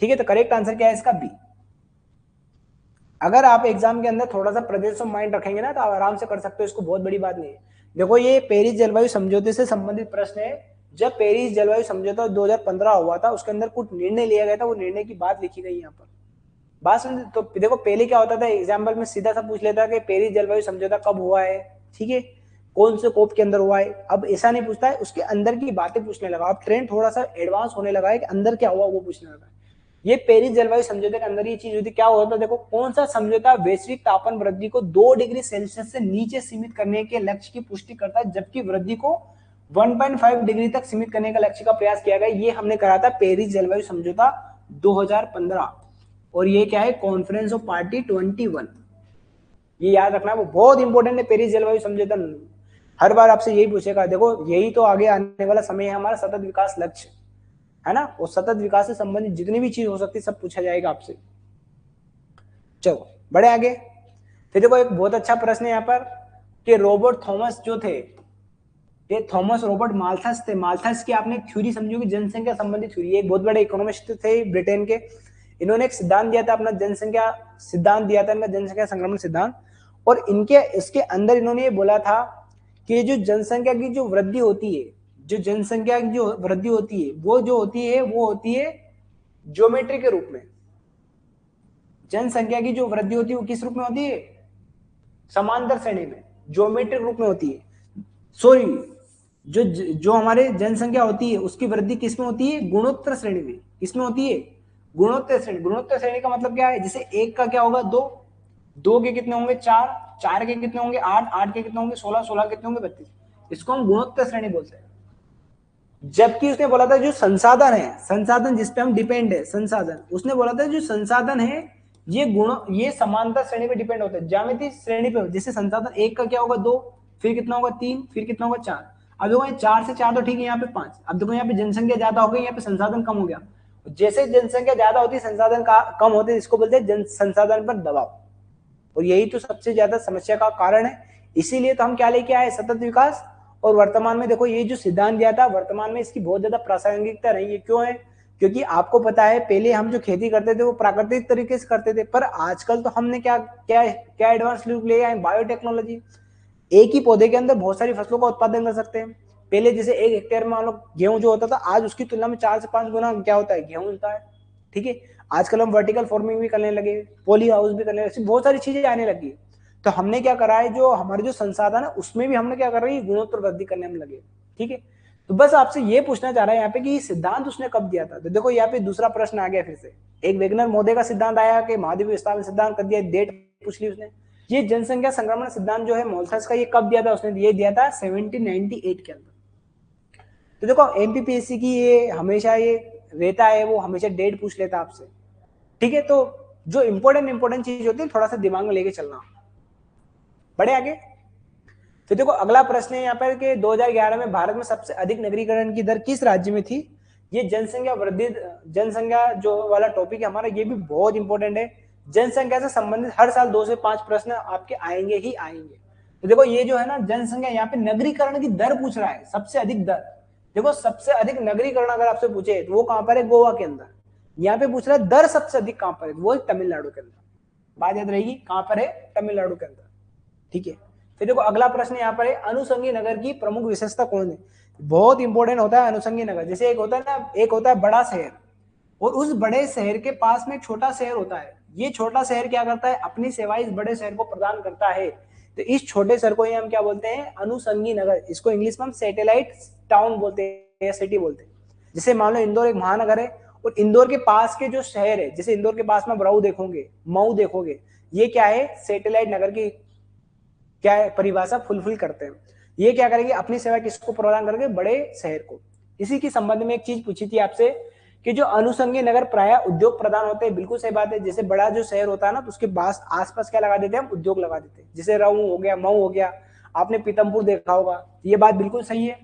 ठीक है, तो करेक्ट आंसर क्या है इसका? बी। अगर आप एग्जाम के अंदर थोड़ा सा प्रेजेंस ऑफ माइंड रखेंगे ना तो आप आराम से कर सकते हो, इसको बहुत बड़ी बात नहीं है। देखो ये पेरिस जलवायु समझौते से संबंधित प्रश्न है। जब पेरिस जलवायु समझौता 2015 हुआ था, उसके अंदर कुछ निर्णय लिया गया था, वो निर्णय की बात लिखी गई यहाँ पर। बात सुन, तो देखो पहले क्या होता था, एग्जाम्पल में सीधा सा पूछ लेता कि पेरिस जलवायु समझौता कब हुआ है, ठीक है, कौन से कोप के अंदर हुआ है। अब ऐसा नहीं पूछता है, उसके अंदर की बातें पूछने लगा। अब ट्रेंड थोड़ा सा एडवांस होने लगा है कि अंदर क्या हुआ वो पूछने लगा। ये पेरिस जलवायु समझौते के अंदर ये चीज होती, क्या होता है देखो, कौन सा समझौता वैश्विक तापमान वृद्धि को 2 डिग्री सेल्सियस से नीचे सीमित करने के लक्ष्य की पुष्टि करता है, जबकि वृद्धि को 1.5 डिग्री तक सीमित करने का लक्ष्य का प्रयास किया गया। ये हमने करा था पेरिस जलवायु समझौता 2015। और ये क्या है? Conference of party 21। ये याद रखना, वो बहुत इंपॉर्टेंट है पेरिस जलवायु समझौता। हर बार आपसे यही पूछेगा। देखो यही तो आगे आने वाला समय है हमारा सतत विकास लक्ष्य, है ना। और सतत विकास से संबंधित जितनी भी चीज हो सकती है सब पूछा जाएगा आपसे। चलो बड़े आगे। फिर देखो एक बहुत अच्छा प्रश्न है यहाँ पर कि रॉबर्ट थॉमस जो थे, ये थॉमस रॉबर्ट माल्थस थे। माल्थस की आपने थ्योरी समझी होगी, जनसंख्या संबंधित थ्योरी। एक बहुत बड़े इकोनॉमिस्ट थे ब्रिटेन के। इन्होंने एक सिद्धांत दिया था, अपना जनसंख्या सिद्धांत दिया था, इनका जनसंख्या संक्रमण सिद्धांत। और इनके इसके अंदर इन्होंने ये बोला था कि जो जनसंख्या की जो वृद्धि होती है, जो जनसंख्या की जो वृद्धि होती है वो जो होती है वो होती है ज्योमेट्री के रूप में। जनसंख्या की जो वृद्धि होती है वो किस रूप में होती है? समांतर श्रेणी में, ज्योमेट्रिक रूप में होती है। सॉरी, जो जो हमारे जनसंख्या होती है उसकी वृद्धि किस में होती है? गुणोत्तर श्रेणी में। किसमें होती है? गुणोत्तर श्रेणी। गुणोत्तर श्रेणी का मतलब क्या है? जैसे एक का क्या होगा? 2, 2 के कितने होंगे? 4, 4 के कितने होंगे? 8, 8 के कितने होंगे? 16, 16 के कितने होंगे? 32। इसको हम गुणोत्तर श्रेणी बोलते हैं। जबकि उसने बोला था जो संसाधन है, संसाधन जिसपे हम डिपेंड है, संसाधन, उसने बोला था जो संसाधन है ये गुण, ये समांतर श्रेणी पे डिपेंड होता है, ज्यामितीय श्रेणी पे। जैसे संसाधन एक का क्या होगा? 2, फिर कितना होगा? 3, फिर कितना होगा? 4। अब देखो 4 से 4 तो ठीक है, यहाँ पे 5। अब देखो यहाँ पे जनसंख्या ज्यादा हो गई, यहाँ पे संसाधन कम हो गया। जैसे जनसंख्या ज्यादा होती है संसाधन का कम होते हैं, इसको बोलते हैं संसाधन पर दबाव। और यही तो सबसे ज्यादा समस्या का कारण है। इसीलिए तो हम क्या लेके आए? सतत विकास। और वर्तमान में देखो ये जो सिद्धांत दिया था, वर्तमान में इसकी बहुत ज्यादा प्रासंगिकता रही है। क्यों है? क्योंकि आपको पता है पहले हम जो खेती करते थे वो प्राकृतिक तरीके से करते थे, पर आजकल तो हमने क्या क्या क्या एडवांस लुक ले आए? बायोटेक्नोलॉजी। एक ही पौधे के अंदर बहुत सारी फसलों का उत्पादन कर सकते हैं। पहले जैसे 1 हेक्टेयर में मान लो गेहूं जो होता था, आज उसकी तुलना में 4 से 5 गुना क्या होता है? गेहूं होता है। ठीक है, आजकल हम वर्टिकल फार्मिंग भी करने लगे, पॉली हाउस भी करने लगे, बहुत सारी चीजें आने लगी। तो हमने क्या करा है, जो हमारे जो संसाधन है उसमें भी हमने क्या कर रही है? गुणोत्तर वृद्धि करने में लगे। ठीक है, तो बस आपसे ये पूछना चाह रहा है यहाँ पे कि सिद्धांत उसने कब दिया था। तो देखो यहाँ पे दूसरा प्रश्न आ गया फिर से। एक वेगनर मोदे का सिद्धांत आया कि महाद्वीप विस्तार सिद्धांत कर दिया, डेट पूछ ली उसने। ये जनसंख्या संक्रमण सिद्धांत जो है मोल्थस का, ये कब दिया था उसने? ये दिया था 1798 के अंदर। तो देखो एमपीपीएससी की ये हमेशा ये रहता है, वो हमेशा डेट पूछ लेता है आपसे। ठीक है, तो जो इंपॉर्टेंट चीज होती है थोड़ा सा दिमाग में लेके चलना। बढ़े आगे। तो देखो अगला प्रश्न है यहाँ पर कि 2011 में भारत में सबसे अधिक नगरीकरण की दर किस राज्य में थी? ये जनसंख्या वृद्धि, जनसंख्या जो वाला टॉपिक है हमारा, ये भी बहुत इंपॉर्टेंट है। जनसंख्या से संबंधित हर साल 2 से 5 प्रश्न आपके आएंगे ही आएंगे। तो देखो ये जो है ना जनसंख्या, यहाँ पे नगरीकरण की दर पूछ रहा है, सबसे अधिक दर। देखो सबसे अधिक नगरीकरण अगर आपसे पूछे तो वो कहां पर है? गोवा के अंदर। यहाँ पे पूछ रहा है दर सबसे अधिक कहां पर है? वो तमिलनाडु के अंदर। बात याद रहेगी, कहां पर है? तमिलनाडु के अंदर। ठीक है, फिर देखो अगला प्रश्न यहाँ पर है अनुषंगी नगर की प्रमुख विशेषता कौन है? बहुत इंपॉर्टेंट होता है अनुषंगी नगर। जैसे एक होता है ना, एक होता है बड़ा शहर, और उस बड़े शहर के पास में एक छोटा शहर होता है। ये छोटा शहर क्या करता है? अपनी सेवाएं इस बड़े शहर को प्रदान करता है। तो इस छोटे शहर को हम क्या बोलते हैं? अनुषंगी नगर। इसको इंग्लिश में हम सैटेलाइट टाउन बोलते हैं या सिटी बोलते हैं। जैसे मान लो इंदौर एक महानगर है, और इंदौर के पास के जो शहर है, जैसे इंदौर के पास में बराऊ देखोगे, मऊ देखोगे, ये क्या है? सैटेलाइट नगर की क्या है? परिभाषा फुलफिल करते हैं। ये क्या करेंगे? अपनी सेवा किसको प्रदान करेंगे? बड़े शहर को। इसी के संबंध में एक चीज पूछी थी आपसे कि जो अनुसंघीय नगर प्राय उद्योग प्रधान होते हैं, बिल्कुल सही बात है। जैसे बड़ा जो शहर होता है ना, तो उसके आसपास क्या लगा देते हैं हम, उद्योग लगा देते हैं। जैसे राऊ हो गया, मऊ हो गया, आपने पीतमपुर देखा होगा, ये बात बिल्कुल सही है।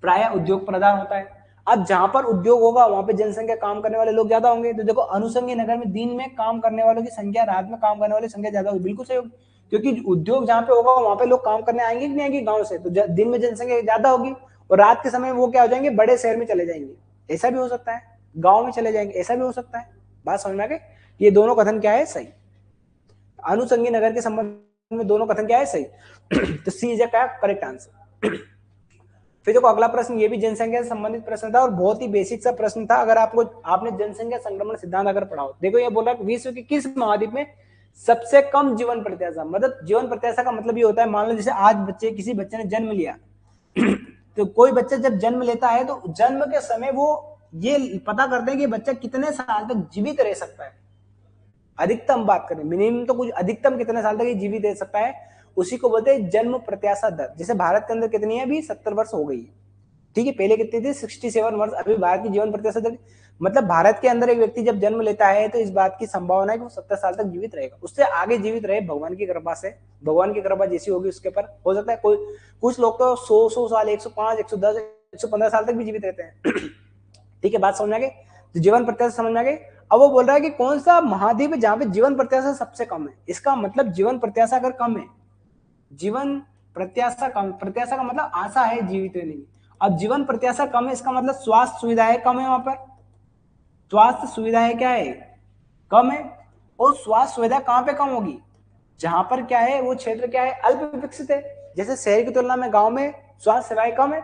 प्राय उद्योग प्रधान होता है। अब जहां पर उद्योग होगा वहां पे जनसंख्या, काम करने वाले लोग ज्यादा होंगे। तो देखो अनुसंघीय नगर में दिन में काम करने वालों की संख्या, रात में काम करने वालों की संख्या ज्यादा होगी, बिल्कुल सही होगी। क्योंकि उद्योग जहां पे होगा वहां पे लोग काम करने आएंगे कि नहीं आएंगे गांव से, तो दिन में जनसंख्या ज्यादा होगी और रात के समय वो क्या हो जाएंगे, बड़े शहर में चले जाएंगे। ऐसा भी हो सकता है, गांव में चले जाएंगे, ऐसा भी हो सकता है। बात समझ में आ गई? ये दोनों कथन क्या है, सही। अनुसंघीय नगर के संबंध में दोनों कथन क्या है, सही। तो सी इज क्या करेक्ट आंसर। फिर देखो अगला प्रश्न, ये भी जनसंख्या से संबंधित प्रश्न था और बहुत ही बेसिक सा प्रश्न था। अगर आपने जनसंख्या संक्रमण सिद्धांत अगर पढ़ा हो, देखो ये बोला विश्व के किस महाद्वीप में सबसे कम जीवन प्रत्याशा, मतलब जीवन प्रत्याशा का मतलब ये होता है, मान लो जैसे आज किसी बच्चे ने जन्म लिया तो कोई बच्चा जब जन्म लेता है तो जन्म के समय वो ये पता करते हैं कि बच्चा कितने साल तक जीवित रह सकता है। अधिकतम बात करें, मिनिमम तो कुछ, अधिकतम कितने साल तक ये जीवित रह सकता है, उसी को बोलते हैं जन्म प्रत्याशा दर। जैसे भारत के अंदर कितनी है अभी, 70 वर्ष हो गई है, ठीक है। पहले कितनी थी, 67 वर्ष। अभी भारत की जीवन प्रत्याशा दर, मतलब भारत के अंदर एक व्यक्ति जब जन्म लेता है तो इस बात की संभावना है कि वो 70 साल तक जीवित रहेगा। उससे आगे जीवित रहे भगवान की कृपा से, भगवान की कृपा जैसी होगी उसके ऊपर हो सकता है। कोई कुछ लोग तो 100 साल, 105, 110, 115 साल तक भी जीवित रहते हैं। ठीक है, बात समझ आ गई? तो जीवन प्रत्याशा समझ आ गई। अब वो बोल रहा है कि कौन सा महाद्वीप है जहां पे जीवन प्रत्याशा सबसे कम है। इसका मतलब जीवन प्रत्याशा अगर कम है, जीवन प्रत्याशा कम, प्रत्याशा का मतलब आशा है जीवित रहने की। अब जीवन प्रत्याशा कम है, इसका मतलब स्वास्थ्य सुविधाएं कम है, वहां पर स्वास्थ्य सुविधाएं क्या है, कम है। और स्वास्थ्य सुविधा कहां पे कम होगी, जहां पर क्या है वो क्षेत्र क्या है, अल्प विकसित है। जैसे शहर की तुलना में गांव में स्वास्थ्य सेवाएं कम है।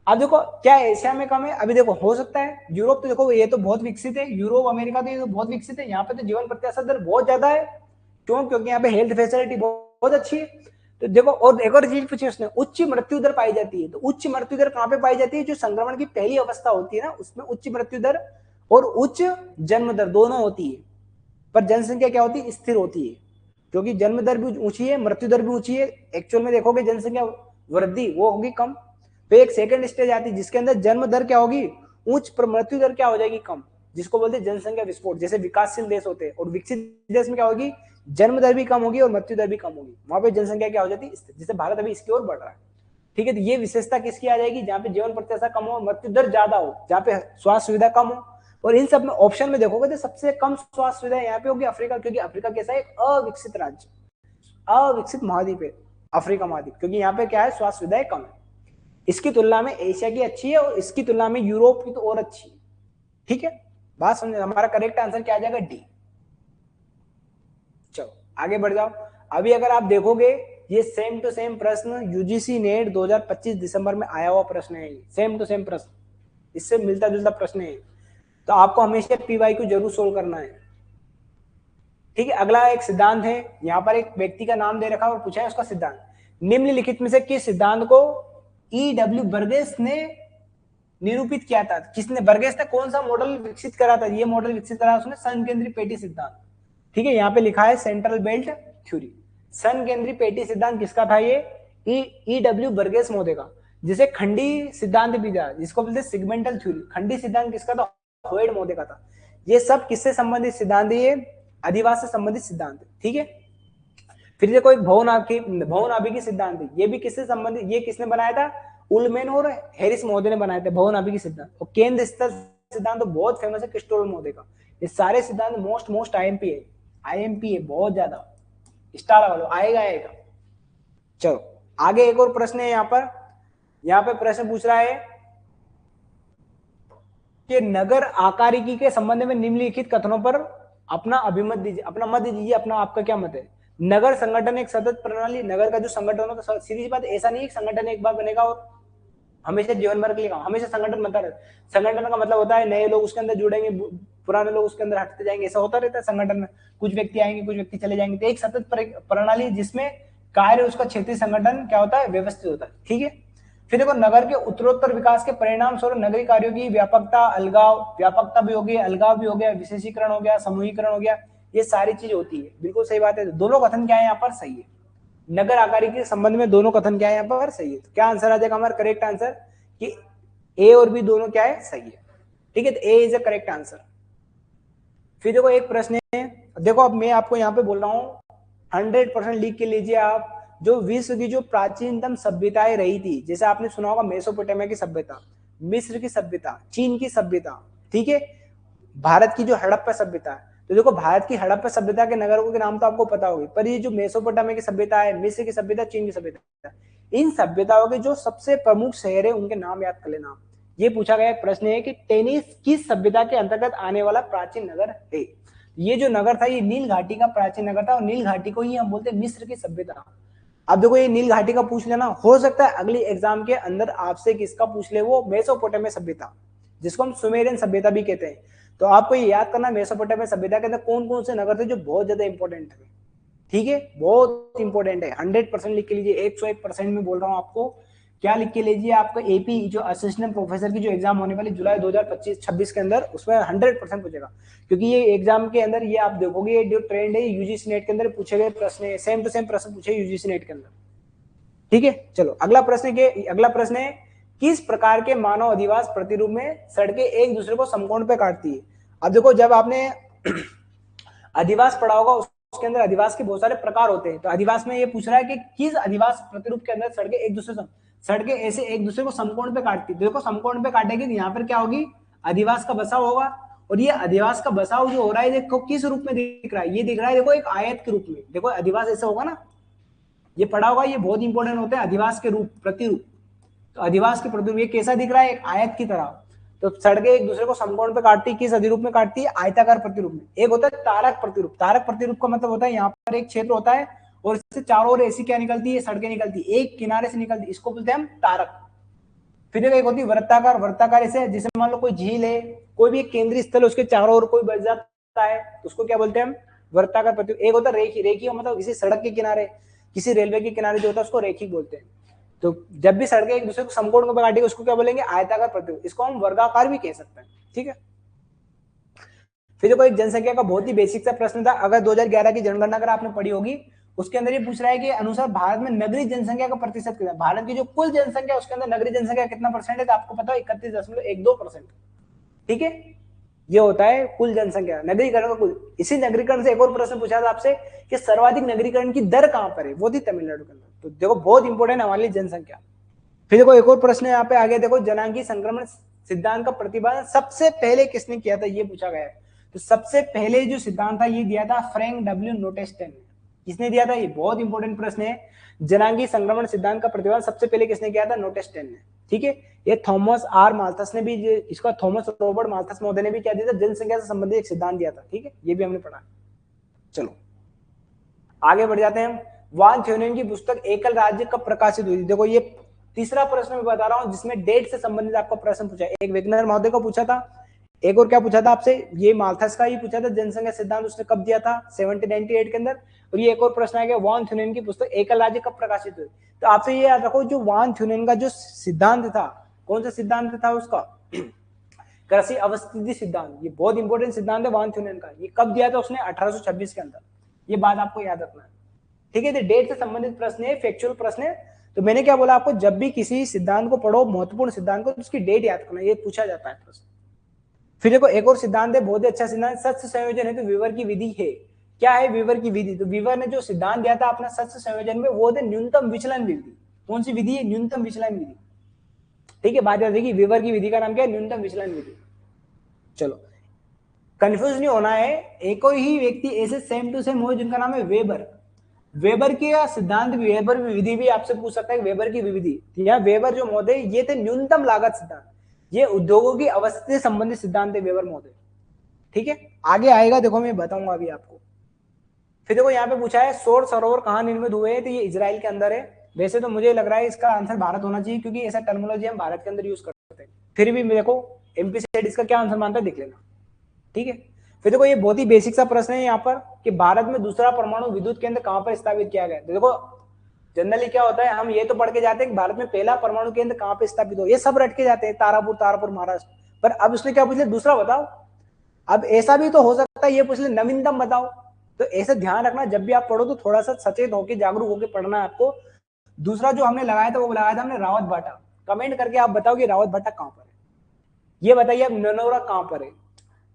अब देखो क्या एशिया में कम है, अभी देखो हो सकता है यूरोप, तो देखो ये तो बहुत विकसित है, यूरोप अमेरिका तो ये तो बहुत विकसित है, यहाँ पे तो जीवन प्रत्याशा दर बहुत ज्यादा है। क्यों? क्योंकि यहाँ पे हेल्थ फैसिलिटी बहुत अच्छी है। तो देखो, और एक और चीज पूछी उसने, उच्च मृत्यु दर पाई जाती है। तो उच्च मृत्यु दर कहाँ पे पाई जाती है, जो संक्रमण की पहली अवस्था होती है ना, उसमें उच्च मृत्यु दर और उच्च जन्म दर दोनों होती है। पर जनसंख्या क्या होती है, स्थिर होती है। क्योंकि जन्म दर भी ऊंची है, मृत्यु दर भी ऊंची है। एक्चुअल में देखोगे जनसंख्या वृद्धि वो होगी कम। फिर एक सेकंड स्टेज आती है जिसके अंदर जन्म दर क्या होगी उच्च, पर मृत्यु दर क्या हो जाएगी कम, जिसको बोलते हैं जनसंख्या विस्फोट। जैसे विकासशील देश होते हैं, और विकसित देश में क्या होगी, जन्म दर भी कम होगी और मृत्यु दर भी कम होगी। वहां पे जनसंख्या क्या हो जाती है, जैसे भारत अभी इसकी ओर बढ़ रहा है। ठीक है, तो ये विशेषता किसकी आ जाएगी, जहां पे जीवन प्रत्याशा कम हो, मृत्यु दर ज्यादा हो, जहां पे स्वास्थ्य सुविधा कम हो। और इन सब में ऑप्शन में देखोगे तो सबसे कम स्वास्थ्य सुविधा यहाँ पे होगी अफ्रीका, क्योंकि अफ्रीका कैसा है, एक अविकसित राज्य, अविकसित महाद्वीप है अफ्रीका महाद्वीप, क्योंकि यहाँ पे क्या है, स्वास्थ्य सुविधाएं कम है। इसकी तुलना में एशिया की अच्छी है और इसकी तुलना में यूरोप की तो और अच्छी है। ठीक है, बात समझे? हमारा करेक्ट आंसर क्या आ जाएगा, डी। चलो आगे बढ़ जाओ। अभी अगर आप देखोगे ये सेम टू सेम प्रश्न यूजीसी नेट 2025 दिसंबर में आया हुआ प्रश्न है, सेम टू सेम प्रश्न, इससे मिलता जुलता प्रश्न है। तो आपको हमेशा पीवाईक्यू जरूर सोल्व करना है। ठीक है, अगला एक सिद्धांत है, यहाँ पर एक व्यक्ति का नाम दे रखा है और पूछा है उसका सिद्धांत। निम्नलिखित में से किस सिद्धांत को E.W. बर्गेस ने निरूपित किया था? किसने, बर्गेस ने कौन सा मॉडल विकसित करा था? ये मॉडल विकसित करा उसने सन केंद्रीय पेटी सिद्धांत। ठीक है, यहाँ पे लिखा है सेंट्रल बेल्ट थ्योरी। सन केंद्रीय पेटी सिद्धांत किसका था? ये E.W. बर्गेस महोदय का। जिसे खंडी सिद्धांत भी था, जिसको बोलते हैं सेगमेंटल थ्योरी। खंडी सिद्धांत किसका था? होयड महोदय का था। ये सब किससे संबंधित सिद्धांत है? ये अधिवास से संबंधित सिद्धांत है। ठीक है, फिर देखो एक भवन सिद्धांत है, ये भी किससे संबंधित, ये किसने बनाया था? उलमेन और हैरिस महोदय ने बनाए थे भवन आबिकी सिद्धांत। और केंद्र स्तर सिद्धांत तो बहुत फेमस है क्रिस्टोफर महोदय का। ये सारे सिद्धांत मोस्ट आईएमपी है, आईएमपी है बहुत ज्यादा, स्टार लगा लो, आएगा। चलो आगे एक और प्रश्न है यहाँ पे प्रश्न पूछ रहा है कि नगर आकारिकी के संबंध में निम्नलिखित कथनों पर अपना अभिमत दीजिए, अपना मत दीजिए, अपना आपका क्या मत है? नगर संगठन एक सतत प्रणाली, नगर का जो संगठन होता है, सीधी बात, ऐसा नहीं है संगठन एक बार बनेगा और हमेशा जीवन भर के लिए, हमेशा संगठन बनता रहता है। संगठन का मतलब होता है नए लोग उसके अंदर जुड़ेंगे, पुराने लोग उसके अंदर हटते जाएंगे, ऐसा होता रहता है संगठन में। कुछ व्यक्ति आएंगे, कुछ व्यक्ति चले जाएंगे। तो एक सतत प्रणाली जिसमें कार्य उसका क्षेत्रीय संगठन क्या होता है, व्यवस्थित होता है। ठीक है, फिर देखो नगर के उत्तरोत्तर विकास के परिणाम स्वरूप नगरीय कार्यों की व्यापकता, अलगाव, व्यापकता भी हो गई, अलगाव भी हो गया, विशेषीकरण हो गया, समूहीकरण हो गया, ये सारी चीज होती है। बिल्कुल सही बात है। दोनों कथन क्या है यहाँ पर, सही है। नगर आकारिकी के संबंध में दोनों कथन क्या है यहाँ पर, सही है। तो क्या आंसर आ जाएगा हमारा करेक्ट आंसर कि ए और बी दोनों क्या है, सही है। ठीक है, तो ए इज अ करेक्ट आंसर। फिर देखो एक प्रश्न है, देखो अब मैं आपको यहाँ पे बोल रहा हूँ 100% लिख के लीजिए आप, जो विश्व की जो प्राचीनतम सभ्यताएं रही थी, जैसे आपने सुना होगा मेसोपोटामिया की सभ्यता, मिस्र की सभ्यता, चीन की सभ्यता, ठीक है, भारत की जो हड़प्पा सभ्यता है, तो देखो भारत की हड़प्पा सभ्यता के नगरों के नाम तो आपको पता होगी, पर ये जो मेसोपोटामिया की सभ्यता है, मिस्र की सभ्यता, चीन की सभ्यता, इन सभ्यताओं के जो सबसे प्रमुख शहर है उनके नाम याद कर लेना। ये पूछा गया प्रश्न है कि टेनिस किस सभ्यता के अंतर्गत आने वाला प्राचीन नगर है। ये जो नगर था ये नील घाटी का प्राचीन नगर था, और नील घाटी को ही हम बोलते हैं मिस्र की सभ्यता। अब देखो ये नील घाटी का पूछ लेना, हो सकता है अगली एग्जाम के अंदर आपसे किसका पूछ ले, वो मेसोपोटामिया सभ्यता, जिसको हम सुमेरियन सभ्यता भी कहते हैं। तो आपको ये याद करना मेसोपोटामिया सभ्यता के अंदर कौन कौन से नगर थे जो बहुत ज्यादा इंपॉर्टेंट थे। ठीक है, बहुत इंपॉर्टेंट है, 100% लिख के लीजिए, 101% में बोल रहा हूँ आपको। क्या लिख के लीजिए, आपका एपी जो असिस्टेंट प्रोफेसर की जो एग्जाम होने वाली जुलाई 2025-26 के अंदर, उसमें 100% पूछेगा, क्योंकि ये एग्जाम के अंदर ये आप देखोगे ये जो ट्रेंड है यूजीसी नेट के अंदर पूछे गए प्रश्न, सेम टू सेम प्रश्न पूछे यूजीसी नेट के अंदर। ठीक है, चलो अगला प्रश्न है किस प्रकार के मानव अधिवास प्रतिरूप में सड़कें एक दूसरे को समकोण पे काटती है। अब देखो जब आपने अधिवास पढ़ा होगा उसके अंदर अधिवास के बहुत सारे प्रकार होते हैं, तो अधिवास में ये पूछ रहा है कि किस अधिवास प्रतिरूप के अंदर सड़कें ऐसे एक दूसरे को समकोण पे काटती है। देखो समकोण पे काटेगी तो यहाँ पर क्या होगी, अधिवास का बसाव होगा, और ये अधिवास का बसाव जो हो रहा है देखो किस रूप में दिख रहा है, ये दिख रहा है देखो एक आयत के रूप में। देखो अधिवास ऐसा होगा ना, ये पढ़ा होगा, ये बहुत इंपॉर्टेंट होता है, अधिवास के रूप प्रतिरूप। तो अधिवास के प्रतिरूप ये कैसा दिख रहा है, एक आयत की तरह। तो सड़कें एक दूसरे को समकोण पे काटती है, किस अधिरूप में काटती है, आयताकार प्रतिरूप में। एक होता है तारक प्रतिरूप, तारक प्रतिरूप का मतलब होता है यहाँ पर एक क्षेत्र होता है और इससे चारों ओर ऐसी क्या निकलती है, सड़कें निकलती है, एक किनारे से निकलती है, इसको बोलते हैं हम तारक। फिर एक होती है वृत्ताकार, वृत्ताकार ऐसे जैसे मान लो कोई झील है, कोई भी एक केंद्रीय स्थल, उसके चारों ओर कोई बच जाता है, तो उसको क्या बोलते हैं हम, वृत्ताकार प्रतिरूप। एक होता है रेखी, रेखी मतलब किसी सड़क के किनारे, किसी रेलवे के किनारे जो होता है उसको रेखिक बोलते हैं। तो जब भी सड़कें एक दूसरे को समकोण को काटेगी उसको क्या बोलेंगे, आयताकार प्रतिरूप। इसको हम वर्गाकार भी कह सकते हैं। ठीक है, फिर देखो एक जनसंख्या का बहुत ही बेसिक सा प्रश्न था, अगर 2011 की जनगणना अगर आपने पढ़ी होगी, उसके अंदर ये पूछ रहा है कि अनुसार भारत में नगरीय जनसंख्या का प्रतिशत कितना है। भारत की जो कुल जनसंख्या उसके अंदर नगरीय जनसंख्या कितना परसेंट है, तो आपको पता है 31.12%। ठीक है, ये होता है कुल जनसंख्या, नगरीकरण का कुल। इसी नगरीकरण से एक और प्रश्न पूछा था आपसे कि सर्वाधिक नगरीकरण की दर कहां पर है, वो थी तमिलनाडु के अंदर। तो देखो बहुत इंपॉर्टेंट हमारे लिए जनसंख्या। फिर देखो एक और प्रश्न यहाँ पे आ गया, देखो जनांगी संक्रमण सिद्धांत का प्रतिपादन सबसे पहले किसने किया था, ये पूछा गया है। तो सबसे पहले जो सिद्धांत था ये दिया था फ्रैंक डब्ल्यू नोटेस्टन ने। किसने दिया था, ये बहुत इंपॉर्टेंट प्रश्न है। जनांगी संक्रमण सिद्धांत का प्रतिपादन सबसे पहले किसने किया था, नोटेस्टन ने। ठीक है, ये थॉमस आर माल्थस ने भी, इसका थॉमस रॉबर्ट माल्थस महोदय ने भी क्या दिया था, जनसंख्या से संबंधित एक सिद्धांत दिया था। ठीक है, ये भी हमने पढ़ा। चलो आगे बढ़ जाते हैं हम। वान थ्योनेन की पुस्तक एकल राज्य कब प्रकाशित हुई थी। देखो ये तीसरा प्रश्न मैं बता रहा हूं जिसमें डेट से संबंधित आपका प्रश्न पूछा है। एक वेगनर महोदय को पूछा था, एक और क्या पूछा था आपसे, ये माल्थस का ही पूछा था, जनसंख्या सिद्धांत उसने कब दिया था, 1798 के अंदर। और ये एक और प्रश्न आ गया, वान थ्योनेन की पुस्तक एकल राज्य कब प्रकाशित हुई। तो आपसे ये याद रखो, जो वान थ्योनेन का जो सिद्धांत था, कौन सा सिद्धांत था उसका, कृषि अवस्थिति सिद्धांत। ये बहुत इंपॉर्टेंट सिद्धांत है वान थ्योनेन का। ये कब दिया था उसने, 1826 के अंदर। ये बात आपको याद रखना है। ठीक है, डेट से संबंधित प्रश्न है, फैक्चुअल प्रश्न है। तो मैंने क्या बोला आपको, जब भी किसी सिद्धांत को पढ़ो, महत्वपूर्ण सिद्धांत को, तो उसकी डेट याद करना, ये पूछा जाता है प्रश्न। फिर देखो एक और सिद्धांत है, बहुत ही अच्छा सिद्धांत, सत्य संयोजन है तो वीवर की विधि है। क्या है वीवर की विधि, तो वीवर ने जो सिद्धांत दिया था अपना सत्य संयोजन में, वो थे न्यूनतम विचलन विधि। कौन सी विधि है, न्यूनतम विचलन विधि। ठीक है, बात याद रखिए, वीवर की विधि का नाम क्या है, न्यूनतम विचलन विधि। चलो कंफ्यूज नहीं होना है, एक और ही व्यक्ति ऐसे सेम टू सेम हो जिनका नाम है वेबर। वेबर की सिद्धांत, वेबर विधि भी आपसे पूछ सकता है, वेबर की विधि। यहाँ वेबर जो महोदय, ये थे न्यूनतम लागत सिद्धांत, ये उद्योगों की अवस्था से संबंधित सिद्धांत है वेबर महोदय। ठीक है, आगे आएगा, देखो मैं बताऊंगा अभी आपको। फिर देखो यहाँ पे पूछा है सौर सरोवर कहाँ निर्मित हुए हैं, तो ये इजराइल के अंदर है। वैसे तो मुझे लग रहा है इसका आंसर भारत होना चाहिए, क्योंकि ऐसा टर्मिनोलॉजी हम भारत के अंदर यूज करते हैं। फिर भी देखो एमपी सेट इसका क्या आंसर मानता है, देख लेना। ठीक है, फिर देखो ये बहुत ही बेसिक सा प्रश्न है यहाँ पर कि भारत में दूसरा परमाणु विद्युत केंद्र कहां पर स्थापित किया गया। देखो जनरली क्या होता है, हम ये तो पढ़ के जाते हैं कि भारत में पहला परमाणु केंद्र कहां पर स्थापित हो, ये सब रट के जाते हैं, तारापुर, तारापुर महाराष्ट्र। पर अब उसने क्या पूछ लिया, दूसरा बताओ। अब ऐसा भी तो हो सकता है ये पूछ ले नवीनतम बताओ। तो ऐसे ध्यान रखना, जब भी आप पढ़ो तो थोड़ा सा सचेत होकर, जागरूक होकर पढ़ना है आपको। दूसरा जो हमने लगाया था वो लगाया था हमने रावत भाटा। कमेंट करके आप बताओ कि रावत भाटा कहां पर है। ये बताइए अब ननौरा कहाँ पर है,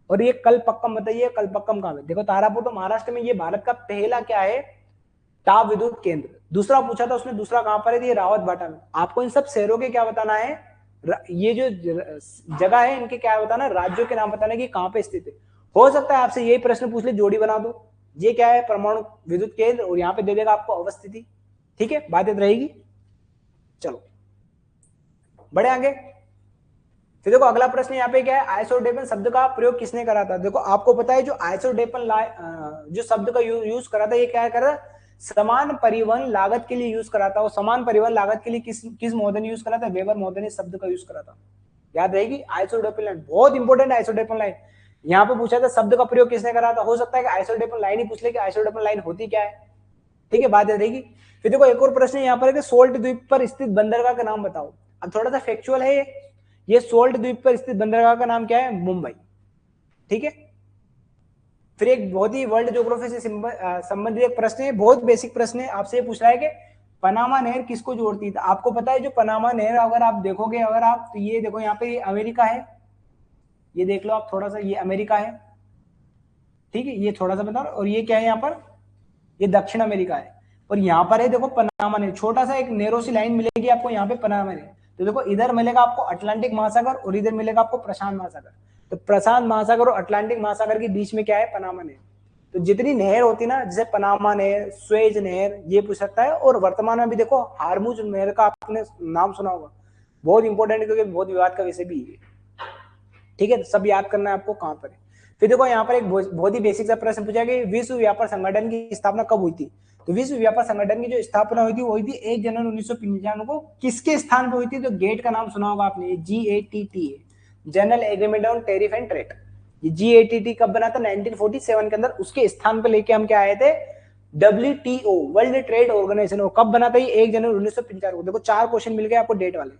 और ये कलपक्कम बताइए कलपक्कम कहाँ है। देखो तारापुर तो महाराष्ट्र में, ये भारत का पहला क्या है, ताप विद्युत केंद्र। दूसरा पूछा था उसने, दूसरा कहां पर है, ये रावत बाटा में। आपको इन सब शहरों के क्या बताना है, ये जो जगह है इनके क्या बताना, राज्यों के नाम बताना कि कहां पे स्थित है। हो सकता है आपसे यही प्रश्न पूछ ले, जोड़ी बना दो, ये क्या है परमाणु विद्युत केंद्र, और यहाँ पे दे देगा आपको अवस्थिति। ठीक है, बात याद रहेगी। चलो बड़े आगे। फिर देखो अगला प्रश्न यहाँ पे क्या है, आइसोडेपन शब्द का प्रयोग किसने करा था। देखो आपको पता है जो आइसोडेपन जो शब्द का यूज करा था, ये क्या करा, समान परिवहन लागत के लिए यूज करा था। और समान परिवहन लागत के लिए किस महोदय ने यूज करा था, वेबर महोदय ने शब्द का यूज करा था। याद रहेगी आइसोडेपन लाइन, बहुत इंपॉर्टेंट आइसोडेपन लाइन। यहाँ पे पूछा था शब्द का प्रयोग किसने करा था, हो सकता है कि आइसोडेपन लाइन ही पूछ ले कि आइसोडेपन लाइन होती क्या है। ठीक है, बात याद रहेगी। फिर देखो एक और प्रश्न यहाँ पर है कि सोल्ट द्वीप पर स्थित बंदरगाह का नाम बताओ। अब थोड़ा सा फैक्चुअल है ये सोल्ट द्वीप पर स्थित बंदरगाह का नाम क्या है, मुंबई। ठीक है, फिर एक बहुत ही वर्ल्ड ज्योग्राफी से संबंधित एक प्रश्न है, बहुत बेसिक प्रश्न है, आपसे ये पूछ रहा है कि पनामा नहर किसको जोड़ती है। आपको पता है जो पनामा नहर, अगर आप देखोगे, अगर आप तो ये देखो यहाँ पे ये अमेरिका है, ये देख लो आप थोड़ा सा, ये अमेरिका है। ठीक है, ये थोड़ा सा बता, और ये क्या है यहाँ पर, ये दक्षिण अमेरिका है। और यहाँ पर है देखो पनामा नहर, छोटा सा एक नेरो सी लाइन मिलेगी आपको यहाँ पे पनामा नहर। तो देखो इधर मिलेगा आपको अटलांटिक महासागर, और इधर मिलेगा आपको प्रशांत महासागर। तो प्रशांत महासागर और अटलांटिक महासागर के बीच में क्या है, पनामा नहर। तो जितनी नहर होती ना, जैसे पनामा नहर, स्वेज नहर, ये पूछ सकता है। और वर्तमान में भी देखो हारमुज नहर का आपने नाम सुना होगा, बहुत इंपॉर्टेंट है क्योंकि बहुत विवाद का विषय भी है। ठीक है, तो सब याद करना है आपको कहां पर है। फिर देखो यहाँ पर एक बहुत ही बेसिक सा प्रश्न पूछा कि विश्व व्यापार संगठन की स्थापना कब हुई थी। तो विश्व व्यापार संगठन की जो स्थापना हुई थी वो हुई थी 1 जनवरी 1995 को। किसके स्थान पर हुई थी, तो गेट का नाम सुना होगा आपने, GATT है, general agreement on tariff and trade. ये GATT कब बना था, 1947 के अंदर। उसके स्थान पर लेके हम क्या आए थे, WTO, वर्ल्ड ट्रेड ऑर्गेनाइजेशन। और कब बना था ये, 1 जनवरी 1995 को। देखो 4 क्वेश्चन मिल गए आपको डेट वाले।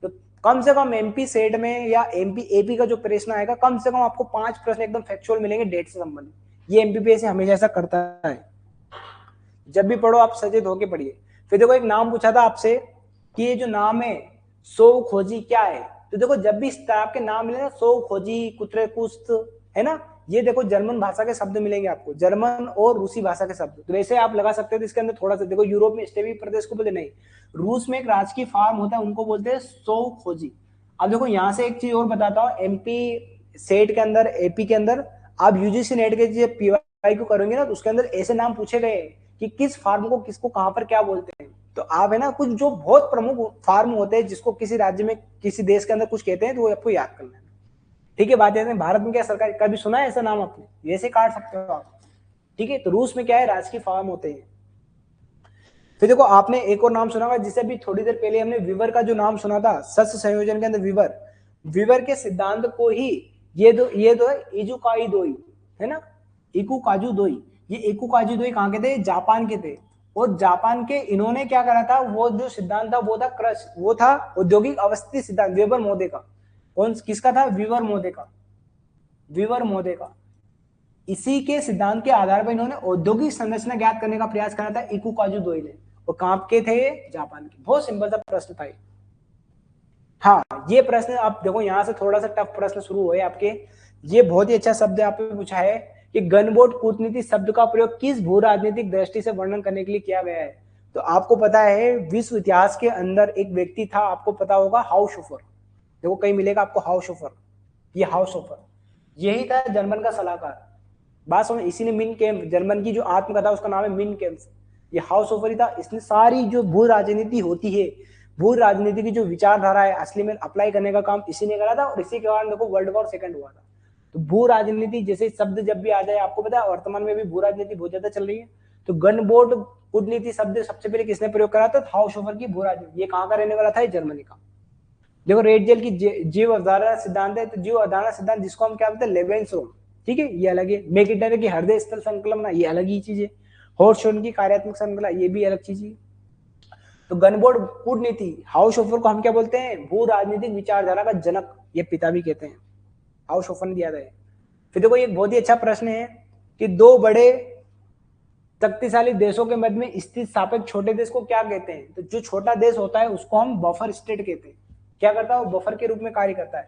तो कम से कम एमपी सेट में या एमपी एपी का जो प्रश्न आएगा, कम से कम आपको 5 प्रश्न एकदम फैक्चुअल मिलेंगे डेट से संबंधित। ये एमपीपीएससी हमेशा ऐसा करता है, जब भी पढ़ो आप सचेत होके पढ़िए। फिर देखो एक नाम पूछा था आपसे कि ये जो नाम है सो खोजी क्या है। तो देखो जब भी इस तरह के नाम मिले ना, सो खोजी, कुत्रे कुस्त, है ना, ये देखो जर्मन भाषा के शब्द मिलेंगे आपको, जर्मन और रूसी भाषा के शब्द। तो वैसे आप लगा सकते हो, तो इसके अंदर थोड़ा सा देखो, यूरोप में स्टेवी प्रदेश को बोलते नहीं, रूस में एक राजकीय फार्म होता है उनको बोलते हैं सो खोजी। अब देखो यहाँ से एक चीज और बताता हूँ, एमपी सेट के अंदर, एपी के अंदर आप यूजीसी नेट के जो पीवाई को करोगे ना, तो उसके अंदर ऐसे नाम पूछे गए कि किस फार्म को किसको कहां पर क्या बोलते हैं। तो आप है ना, कुछ जो बहुत प्रमुख फार्म होते हैं जिसको किसी राज्य में किसी देश के अंदर कुछ कहते हैं, तो वो आपको याद करना है। ठीक है, बात है भारत में क्या सरकार, कभी सुना है ऐसा नाम आपने, ऐसे काट सकते हो आप। ठीक है, तो रूस में क्या है, राजकीय फार्म होते हैं। फिर देखो आपने एक और नाम सुना होगा, जिसे भी थोड़ी देर पहले हमने विवर का जो नाम सुना था, सस्य संयोजन के अंदर विवर, विवर के सिद्धांत को ही ये दो है इजुकाई दोई, है ना, इकू काजू दोई। ये इकू काजू दोई कहाँ के थे, जापान के थे। और जापान के इन्होंने क्या करा था, वो जो सिद्धांत था वो था क्रश, वो था औद्योगिक अवस्थित सिद्धांत, वेबर महोदय का। कौन किसका था, विवर महोदय का, विवर महोदय का। इसी के सिद्धांत के आधार पर इन्होंने औद्योगिक संरचना ज्ञात करने का प्रयास करा था, इकू काजू दोई ने। और कहां के थे, जापान के। बहुत सिंपल सा प्रश्न था। हाँ, ये प्रश्न आप देखो, यहां से थोड़ा सा टफ प्रश्न शुरू हुए आपके। ये बहुत ही अच्छा शब्द आपने पूछा है कि गनबोट कूटनीति शब्द का प्रयोग किस भू राजनीतिक दृष्टि से वर्णन करने के लिए किया गया है। तो आपको पता है विश्व इतिहास के अंदर एक व्यक्ति था, आपको पता होगा, हाउसहोफर। देखो कहीं मिलेगा आपको हाउसहोफर, ये हाउसहोफर यही था जर्मन का सलाहकार। बात समझ, इसी ने मिन केम्प, जर्मन की जो आत्मकथा उसका नाम है मिन केम्प, ये हाउसहोफर ही था। इसने सारी जो भू राजनीति होती है, भू राजनीति की जो विचारधारा है, असली में अप्लाई करने का काम इसी ने करा था। और इसी के कारण देखो वर्ल्ड वॉर सेकंड हुआ था। तो भू राजनीति जैसे शब्द जब भी आ जाए, आपको पता है वर्तमान में भी भू राजनीति बहुत ज्यादा चल रही है। तो गनबोट कूटनीति शब्द सबसे पहले किसने प्रयोग करा था, हाउसहोफर की भू राजनीति। ये कहाँ का रहने वाला था, जर्मनी का। देखो रेड जेल की जीव अवधारणा सिद्धांत है, तो जीव अवधारणा सिद्धांत जिसको हम क्या बोलते हैं, लेवेंसरोम। ठीक है, ये अलग है। मैकइंटायर की हृदय स्थल संकलन, ये अलग ही चीज है। हॉर्सशोन की कार्यात्मक श्रृंखला, ये भी अलग चीज है। तो गनबोट कूटनीति, हाउसहोफर को हम क्या बोलते हैं, भू राजनीतिक विचारधारा का जनक, ये पिता भी कहते हैं, हाउसहोफर ने दिया था। फिर देखो ये बहुत ही अच्छा प्रश्न है कि दो बड़े शक्तिशाली देशों के मध्य में स्थित सापेक्ष छोटे देश को क्या कहते हैं। तो जो छोटा देश होता है उसको हम बफर स्टेट कहते हैं। क्या करता है वो, बफर के रूप में कार्य करता है।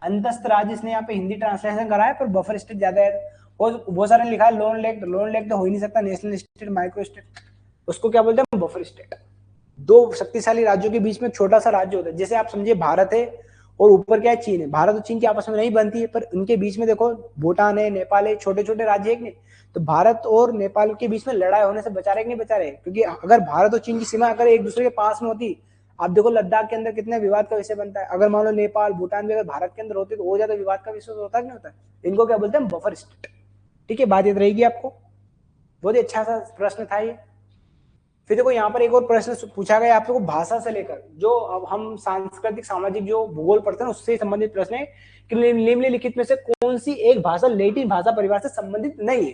अंतस्थ राज्य, इसने यहाँ पे हिंदी ट्रांसलेशन करा है, पर बफर स्टेट ज्यादा है। और बहुत सारे लिखा है लोन लेक, लोन लेक तो हो ही नहीं सकता, नेशनल स्टेट, माइक्रो स्टेट, उसको क्या बोलते हैं, बफर स्टेट। दो शक्तिशाली राज्यों के बीच में छोटा सा राज्य होता है, जैसे आप समझिए भारत है और ऊपर क्या है, चीन है। भारत और चीन की आपस में नहीं बनती है, पर उनके बीच में देखो भूटान है, नेपाल है, छोटे छोटे राज्य है कि नहीं। तो भारत और नेपाल के बीच में लड़ाई होने से बचा रहे कि नहीं बचा रहे, क्योंकि अगर भारत और चीन की सीमा अगर एक दूसरे के पास में होती, आप देखो लद्दाख के अंदर कितने विवाद का विषय बनता है। अगर मान लो नेपाल भूटान भी अगर भारत के अंदर होते तो वो ज्यादा विवाद का विषय होता कि नहीं होता। इनको क्या बोलते हैं, बफर स्टेट। ठीक है, बात याद रहेगी आपको। बहुत ही अच्छा सा प्रश्न था ये। फिर देखो यहाँ पर एक और प्रश्न पूछा गया आपको भाषा से लेकर, जो अब हम सांस्कृतिक सामाजिक जो भूगोल पढ़ते हैं उससे संबंधित प्रश्न है कि निम्नलिखित में से कौन सी एक भाषा लैटिन भाषा परिवार से संबंधित नहीं है।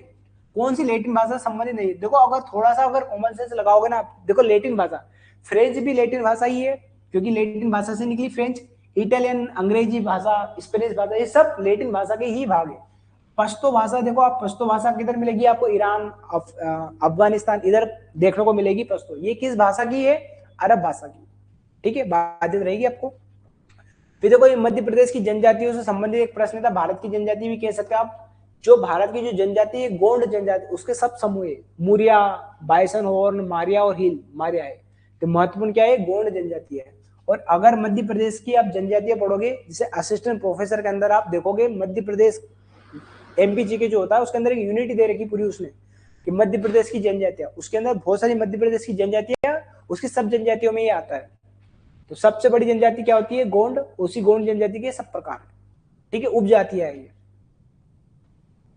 कौन सी लैटिन भाषा संबंधित नहीं है। देखो अगर थोड़ा सा अगर कॉमन सेंस लगाओगे ना, देखो लैटिन भाषा, फ्रेंच भी लैटिन भाषा ही है, क्योंकि लैटिन भाषा से निकली फ्रेंच। इटालियन, अंग्रेजी भाषा, स्पेनिश भाषा, ये सब लैटिन भाषा के ही भाग है। पश्तो भाषा देखो आप, पश्तो भाषा किधर मिलेगी आपको, ईरान, अफगानिस्तान, इधर देखने को मिलेगी पश्तो। ये किस भाषा की है, अरब भाषा की। ठीक है, बात रहेगी आपको। फिर देखो ये मध्य प्रदेश की जनजातियों से संबंधित एक प्रश्न था, भारत की जनजाति भी कह सकते हैं आप। जो भारत की जो जनजाति है गोंड जनजाति, उसके सब समूह है, मुरिया, बाइसन हॉर्न, मारिया और हिल, मारिया है। तो महत्वपूर्ण क्या है, गोंड जनजाति है। और अगर मध्य प्रदेश की आप जनजातियां पढ़ोगे, जैसे असिस्टेंट प्रोफेसर के अंदर आप देखोगे मध्य प्रदेश एमपीजी के जो होता है उसके अंदर एक यूनिट दे रखी पूरी उसने कि मध्य प्रदेश की जनजातियां, उसके अंदर बहुत सारी मध्य प्रदेश की जनजातियां, उसकी सब जनजातियों में ये आता है। तो सबसे बड़ी जनजाति क्या होती है, गोंड, उसी गोंड जनजाति के सब प्रकार। ठीक है, उपजातियां है ये।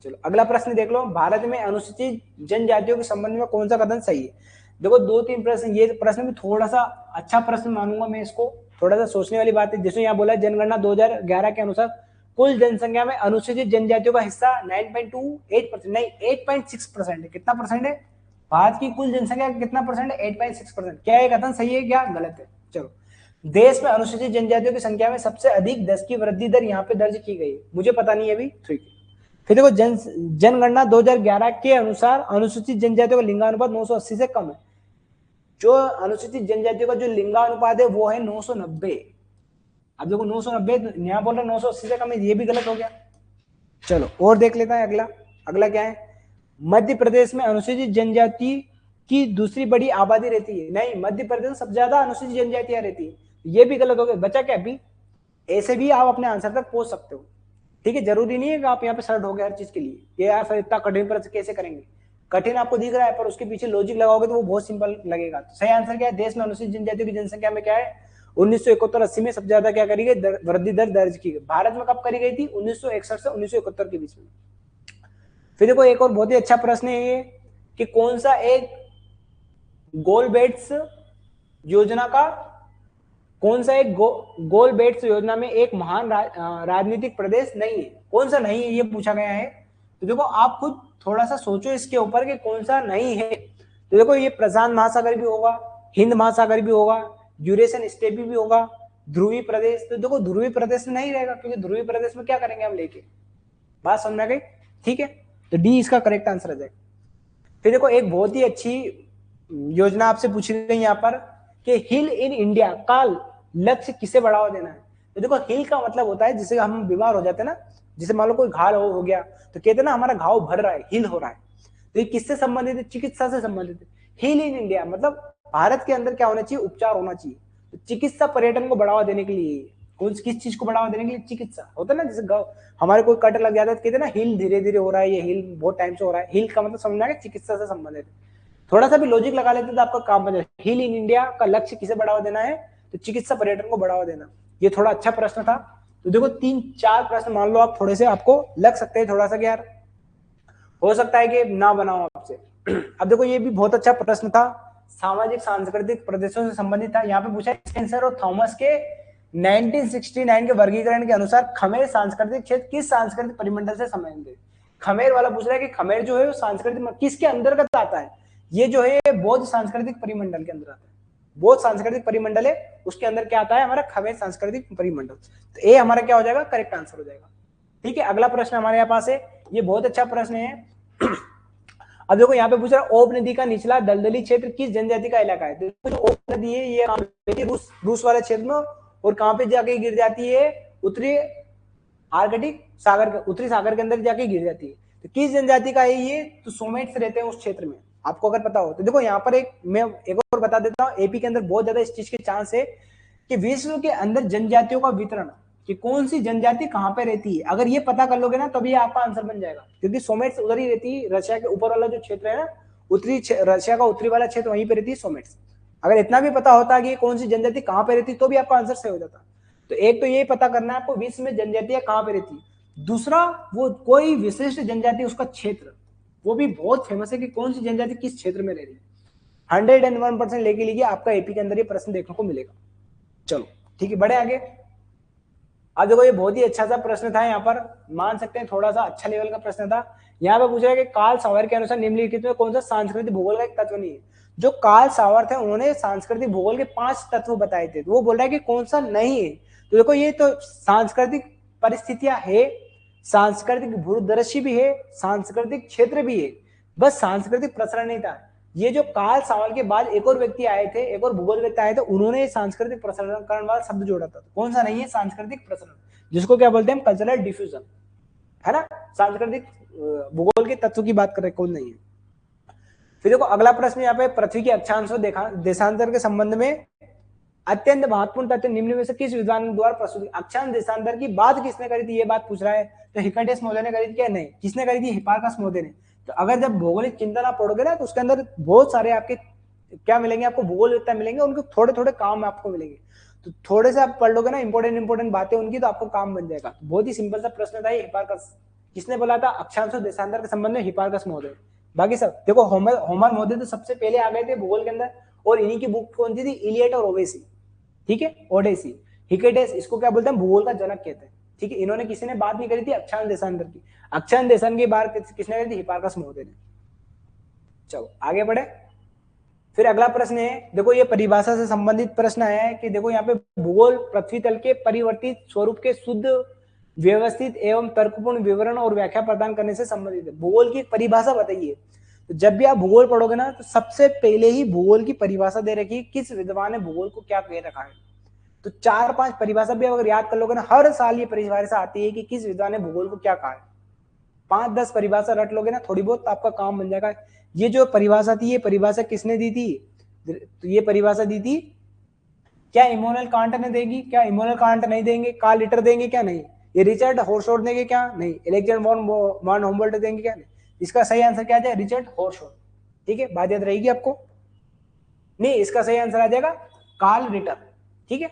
चलो अगला प्रश्न देख लो, भारत में अनुसूचित जनजातियों के संबंध में कौन सा कथन सही है। देखो दो तीन प्रश्न, ये प्रश्न भी थोड़ा सा अच्छा प्रश्न मानूंगा मैं इसको, थोड़ा सा सोचने वाली बात है। जैसे यहाँ बोला जनगणना 2011 के अनुसार कुल जनसंख्या में अनुसूचित जनजातियों का हिस्सा 9.28% नहीं 8.6% है। कितना परसेंट है, भारत की कुल जनसंख्या का कितना परसेंट है, 8.6%। क्या ये कथन सही है क्या गलत है। चलो, देश में अनुसूचित जनजातियों की संख्या में सबसे अधिक 10 की वृद्धि दर यहाँ पे दर्ज की गई है, मुझे पता नहीं है अभी। ठीक है, फिर देखो जनगणना 2011 के अनुसार अनुसूचित जनजातियों का लिंगानुपात 980 से कम है। जो अनुसूचित जनजातियों का जो लिंगानुपात है वो है 990। अब देखो 990 यहाँ बोल रहे 980 से कम है, ये भी गलत हो गया। चलो और देख लेता है अगला। अगला क्या है, मध्य प्रदेश में अनुसूचित जनजाति की दूसरी बड़ी आबादी रहती है। नहीं, मध्य प्रदेश में सबसे ज्यादा अनुसूचित जनजातियां रहती है, ये भी गलत हो गया। बचा क्या अभी, ऐसे भी आप अपने आंसर तक पहुंच सकते हो। ठीक है, जरूरी नहीं है कि आप यहाँ पे सर्ट हो गए हर चीज के लिए, ये यार इतना कठिन प्रश्न कैसे करेंगे। कठिन आपको दिख रहा है पर उसके पीछे लॉजिक लगाओगे तो वो बहुत सिंपल लगेगा। तो सही आंसर क्या है, देश में अनुसूचित जनजातियों की जनसंख्या में क्या है 1971-80 में सबसे ज्यादा क्या करी गई, वृद्धि दर दर्ज की गई। भारत में कब करी गई थी, 1961 से 1971 के बीच में। फिर देखो एक और बहुत ही अच्छा प्रश्न है ये कि कौन सा एक गोल बेल्ट्स योजना का, कौन सा एक गोल बेल्ट्स योजना में एक महान राजनीतिक प्रदेश नहीं है, कौन सा नहीं है ये पूछा गया है। तो देखो आप खुद थोड़ा सा सोचो इसके ऊपर कि कौन सा नहीं है। तो देखो ये प्रशांत महासागर भी होगा, हिंद महासागर भी होगा, यूरेशियन स्टेप भी होगा, ध्रुवी प्रदेश। तो देखो ध्रुवी प्रदेश नहीं रहेगा, क्योंकि ध्रुवी प्रदेश में क्या करेंगे हम लेके, बात समझ में गई। ठीक है, तो डी इसका करेक्ट आंसर आ जाएगा। फिर देखो एक बहुत ही अच्छी योजना आपसे पूछी गई यहाँ पर कि हिल इन इंडिया का लक्ष्य किसे बढ़ावा देना है। तो देखो हिल का मतलब होता है जिसे हम बीमार हो जाते हैं ना, जैसे मान लो कोई घाव हो गया तो कहते हैं ना हमारा घाव भर रहा है, हिल हो रहा है। तो ये किससे संबंधित है, चिकित्सा से संबंधित है। हिल इन इंडिया मतलब भारत के अंदर क्या होना चाहिए, उपचार होना चाहिए। तो चिकित्सा पर्यटन को बढ़ावा देने के लिए, कौन किस चीज को बढ़ावा देने के लिए, चिकित्सा होता है ना। जैसे हमारे कोई कट लग जाता है तो कहते हैं ना हिल धीरे धीरे हो रहा है, ये हिल बहुत टाइम से हो रहा है। हिल का मतलब समझना है चिकित्सा से संबंधित। थोड़ा सा भी लॉजिक लगा लेते तो आपका काम बन जाए। हिल इन इंडिया का लक्ष्य किसे बढ़ावा देना है, तो चिकित्सा पर्यटन को बढ़ावा देना। ये थोड़ा अच्छा प्रश्न था। तो देखो 3-4 प्रश्न मान लो आप थोड़े से आपको लग सकते हैं थोड़ा सा कि यार हो सकता है कि ना बनाओ आपसे। अब देखो ये भी बहुत अच्छा प्रश्न था, सामाजिक सांस्कृतिक प्रदेशों से संबंधित था। यहाँ पे पूछा स्पेंसर और थॉमस के 1969 के वर्गीकरण के अनुसार खमेर सांस्कृतिक क्षेत्र किस सांस्कृतिक परिमंडल से संबंधित। खमेर वाला पूछ रहा है कि खमेर जो है वो सांस्कृतिक किसके अंतर्गत आता है। ये जो है बौद्ध सांस्कृतिक परिमंडल के अंदर आता है। बौद्ध सांस्कृतिक परिमंडल है, उसके अंदर क्या आता है हमारा खमेर सांस्कृतिक परिमंडल। तो ए हमारा क्या हो जाएगा, करेक्ट आंसर हो जाएगा। ठीक है, अगला प्रश्न हमारे यहाँ पास है, ये बहुत अच्छा प्रश्न है। अब देखो यहाँ पे पूछ रहा है ओब नदी का निचला दलदली क्षेत्र किस जनजाति का इलाका है। तो ओब नदी है ये रूस वाले क्षेत्र में, और कहां पे जाके गिर जाती है, उत्तरी आर्कटिक सागर के उत्तरी सागर के अंदर जाके गिर जाती है। तो किस जनजाति का है ये? तो सोमेट्स रहते हैं उस क्षेत्र में, आपको अगर पता हो तो। देखो यहाँ पर मैं एक और बता देता हूँ, एपी के अंदर बहुत ज्यादा इस चीज के चांस है कि विश्व के अंदर जनजातियों का वितरण, कि कौन सी जनजाति कहाँ पे रहती है, अगर ये पता कर लोगे ना तभी आपका आंसर बन जाएगा, क्योंकि सोमेट्स उधर ही रहती है, रशिया के ऊपर वाला जो क्षेत्र है ना, उत्तरी रशिया का उत्तरी वाला क्षेत्र, वहीं पे रहती है सोमेट्स। अगर इतना भी पता होता कि कौन सी जनजाति कहाँ पे रहती तो भी आपका आंसर सही हो जाता। तो एक तो ये पता करना है आपको विश्व में जनजातियां कहाँ पे रहती, दूसरा वो कोई विशिष्ट जनजाति उसका क्षेत्र, वो भी बहुत फेमस है कि कौन सी जनजाति किस क्षेत्र में रह रही है। 101% लेके लीजिए, आपका एपी के अंदर ये प्रश्न देखने को मिलेगा। चलो ठीक है, बढ़े आगे। अब देखो ये बहुत ही अच्छा सा प्रश्न था, यहाँ पर मान सकते हैं थोड़ा सा अच्छा लेवल का प्रश्न था। यहाँ पे पूछ रहा है कि कार्ल सावर के अनुसार निम्नलिखित में कौन सा सांस्कृतिक भूगोल का एक तत्व नहीं है। जो कार्ल सावर थे उन्होंने सांस्कृतिक भूगोल के 5 तत्व बताए थे, तो वो बोल रहा है कि कौन सा नहीं है। तो देखो ये तो सांस्कृतिक परिस्थितियां है, सांस्कृतिक भूदृश्य भी है, सांस्कृतिक क्षेत्र भी है, बस सांस्कृतिक प्रसारण नहीं था। ये जो कार्ल सावर के बाद एक और व्यक्ति आए थे, एक और भूगोलवेत्ता आए थे, उन्होंने सांस्कृतिक प्रसारण वाला शब्द जोड़ा था। कौन सा नहीं है? सांस्कृतिक प्रसारण, जिसको क्या बोलते हैं? कल्चरल डिफ्यूजन, है ना। सांस्कृतिक भूगोल के तत्व की बात कर रहे, कौन नहीं है। फिर देखो अगला प्रश्न यहाँ पे, पृथ्वी के अक्षांश देशांतर के संबंध में अत्यंत महत्वपूर्ण तथ्य निम्न में से किस विद्वान द्वारा प्रस्तुत। अक्षांश देशांतर की बात किसने करी थी, ये बात पूछ रहा है। तो हिकटेस महोदय ने करी थी क्या? नहीं। किसने करी थी? हिपार्कस महोदय ने। तो अगर जब भौगोलिक चिंतन आप पढ़ोगे ना, तो उसके अंदर बहुत सारे आपके क्या मिलेंगे, आपको भूगोलवेत्ता मिलेंगे, उनके थोड़े थोड़े काम आपको मिलेंगे। तो थोड़े से आप पढ़ लोगे ना इंपोर्टेंट बातें उनकी, तो आपको काम बन जाएगा। बहुत ही सिंपल सा प्रश्न था ये। हिपार्कस किसने बोला था? अक्षांश देशांतर के संबंध में हिपार्कस महोदय। बाकी सब देखो, होमर महोदय तो सबसे पहले आ गए थे भूगोल के अंदर, और इन्हीं की बुक कौन सी थी? इलियड और ओडेसी, ठीक है, ओडेसी। हिकेटेस इसको क्या बोलते हैं? भूगोल का जनक कहते हैं, ठीक है। इन्होंने किसी ने बात नहीं करी थी अक्षांश देशांतर की। अक्षांश देशांतर की बात किसने करी थी? हिपार्कस महोदय ने। चलो आगे बढ़े। फिर अगला प्रश्न है, देखो ये परिभाषा से संबंधित प्रश्न आया है कि देखो यहाँ पे भूगोल पृथ्वी तल के परिवर्तित स्वरूप के शुद्ध, व्यवस्थित एवं तर्कपूर्ण विवरण और व्याख्या प्रदान करने से संबंधित है। भूगोल की परिभाषा बताइए। तो जब भी आप भूगोल पढ़ोगे ना, तो सबसे पहले ही भूगोल की परिभाषा दे रखी है, किस विद्वान ने भूगोल को क्या कह रखा है। तो 4-5 परिभाषा भी अगर याद कर लोगे ना, हर साल ये परिभाषा आती है कि किस विद्वान ने भूगोल को क्या कहा है। 5-10 परिभाषा रट लोगे ना थोड़ी बहुत, तो आपका काम बन जाएगा। ये जो परिभाषा थी, ये परिभाषा किसने दी थी? तो ये परिभाषा दी थी, क्या इमोनल कांट ने देगी? क्या इमोनल कांट नहीं देंगे? कार्ल रिटर देंगे? क्या नहीं। ये रिचर्ड होर्सोड देंगे? क्या नहीं। अलेक्जेंडर वॉन हुम्बोल्ट देंगे? क्या नहीं। इसका सही आंसर क्या आ जाएगा? रिचर्ड होर्सोड, ठीक है, बात याद रहेगी आपको। नहीं, इसका सही आंसर आ जाएगा कार्ल रिटर, ठीक है।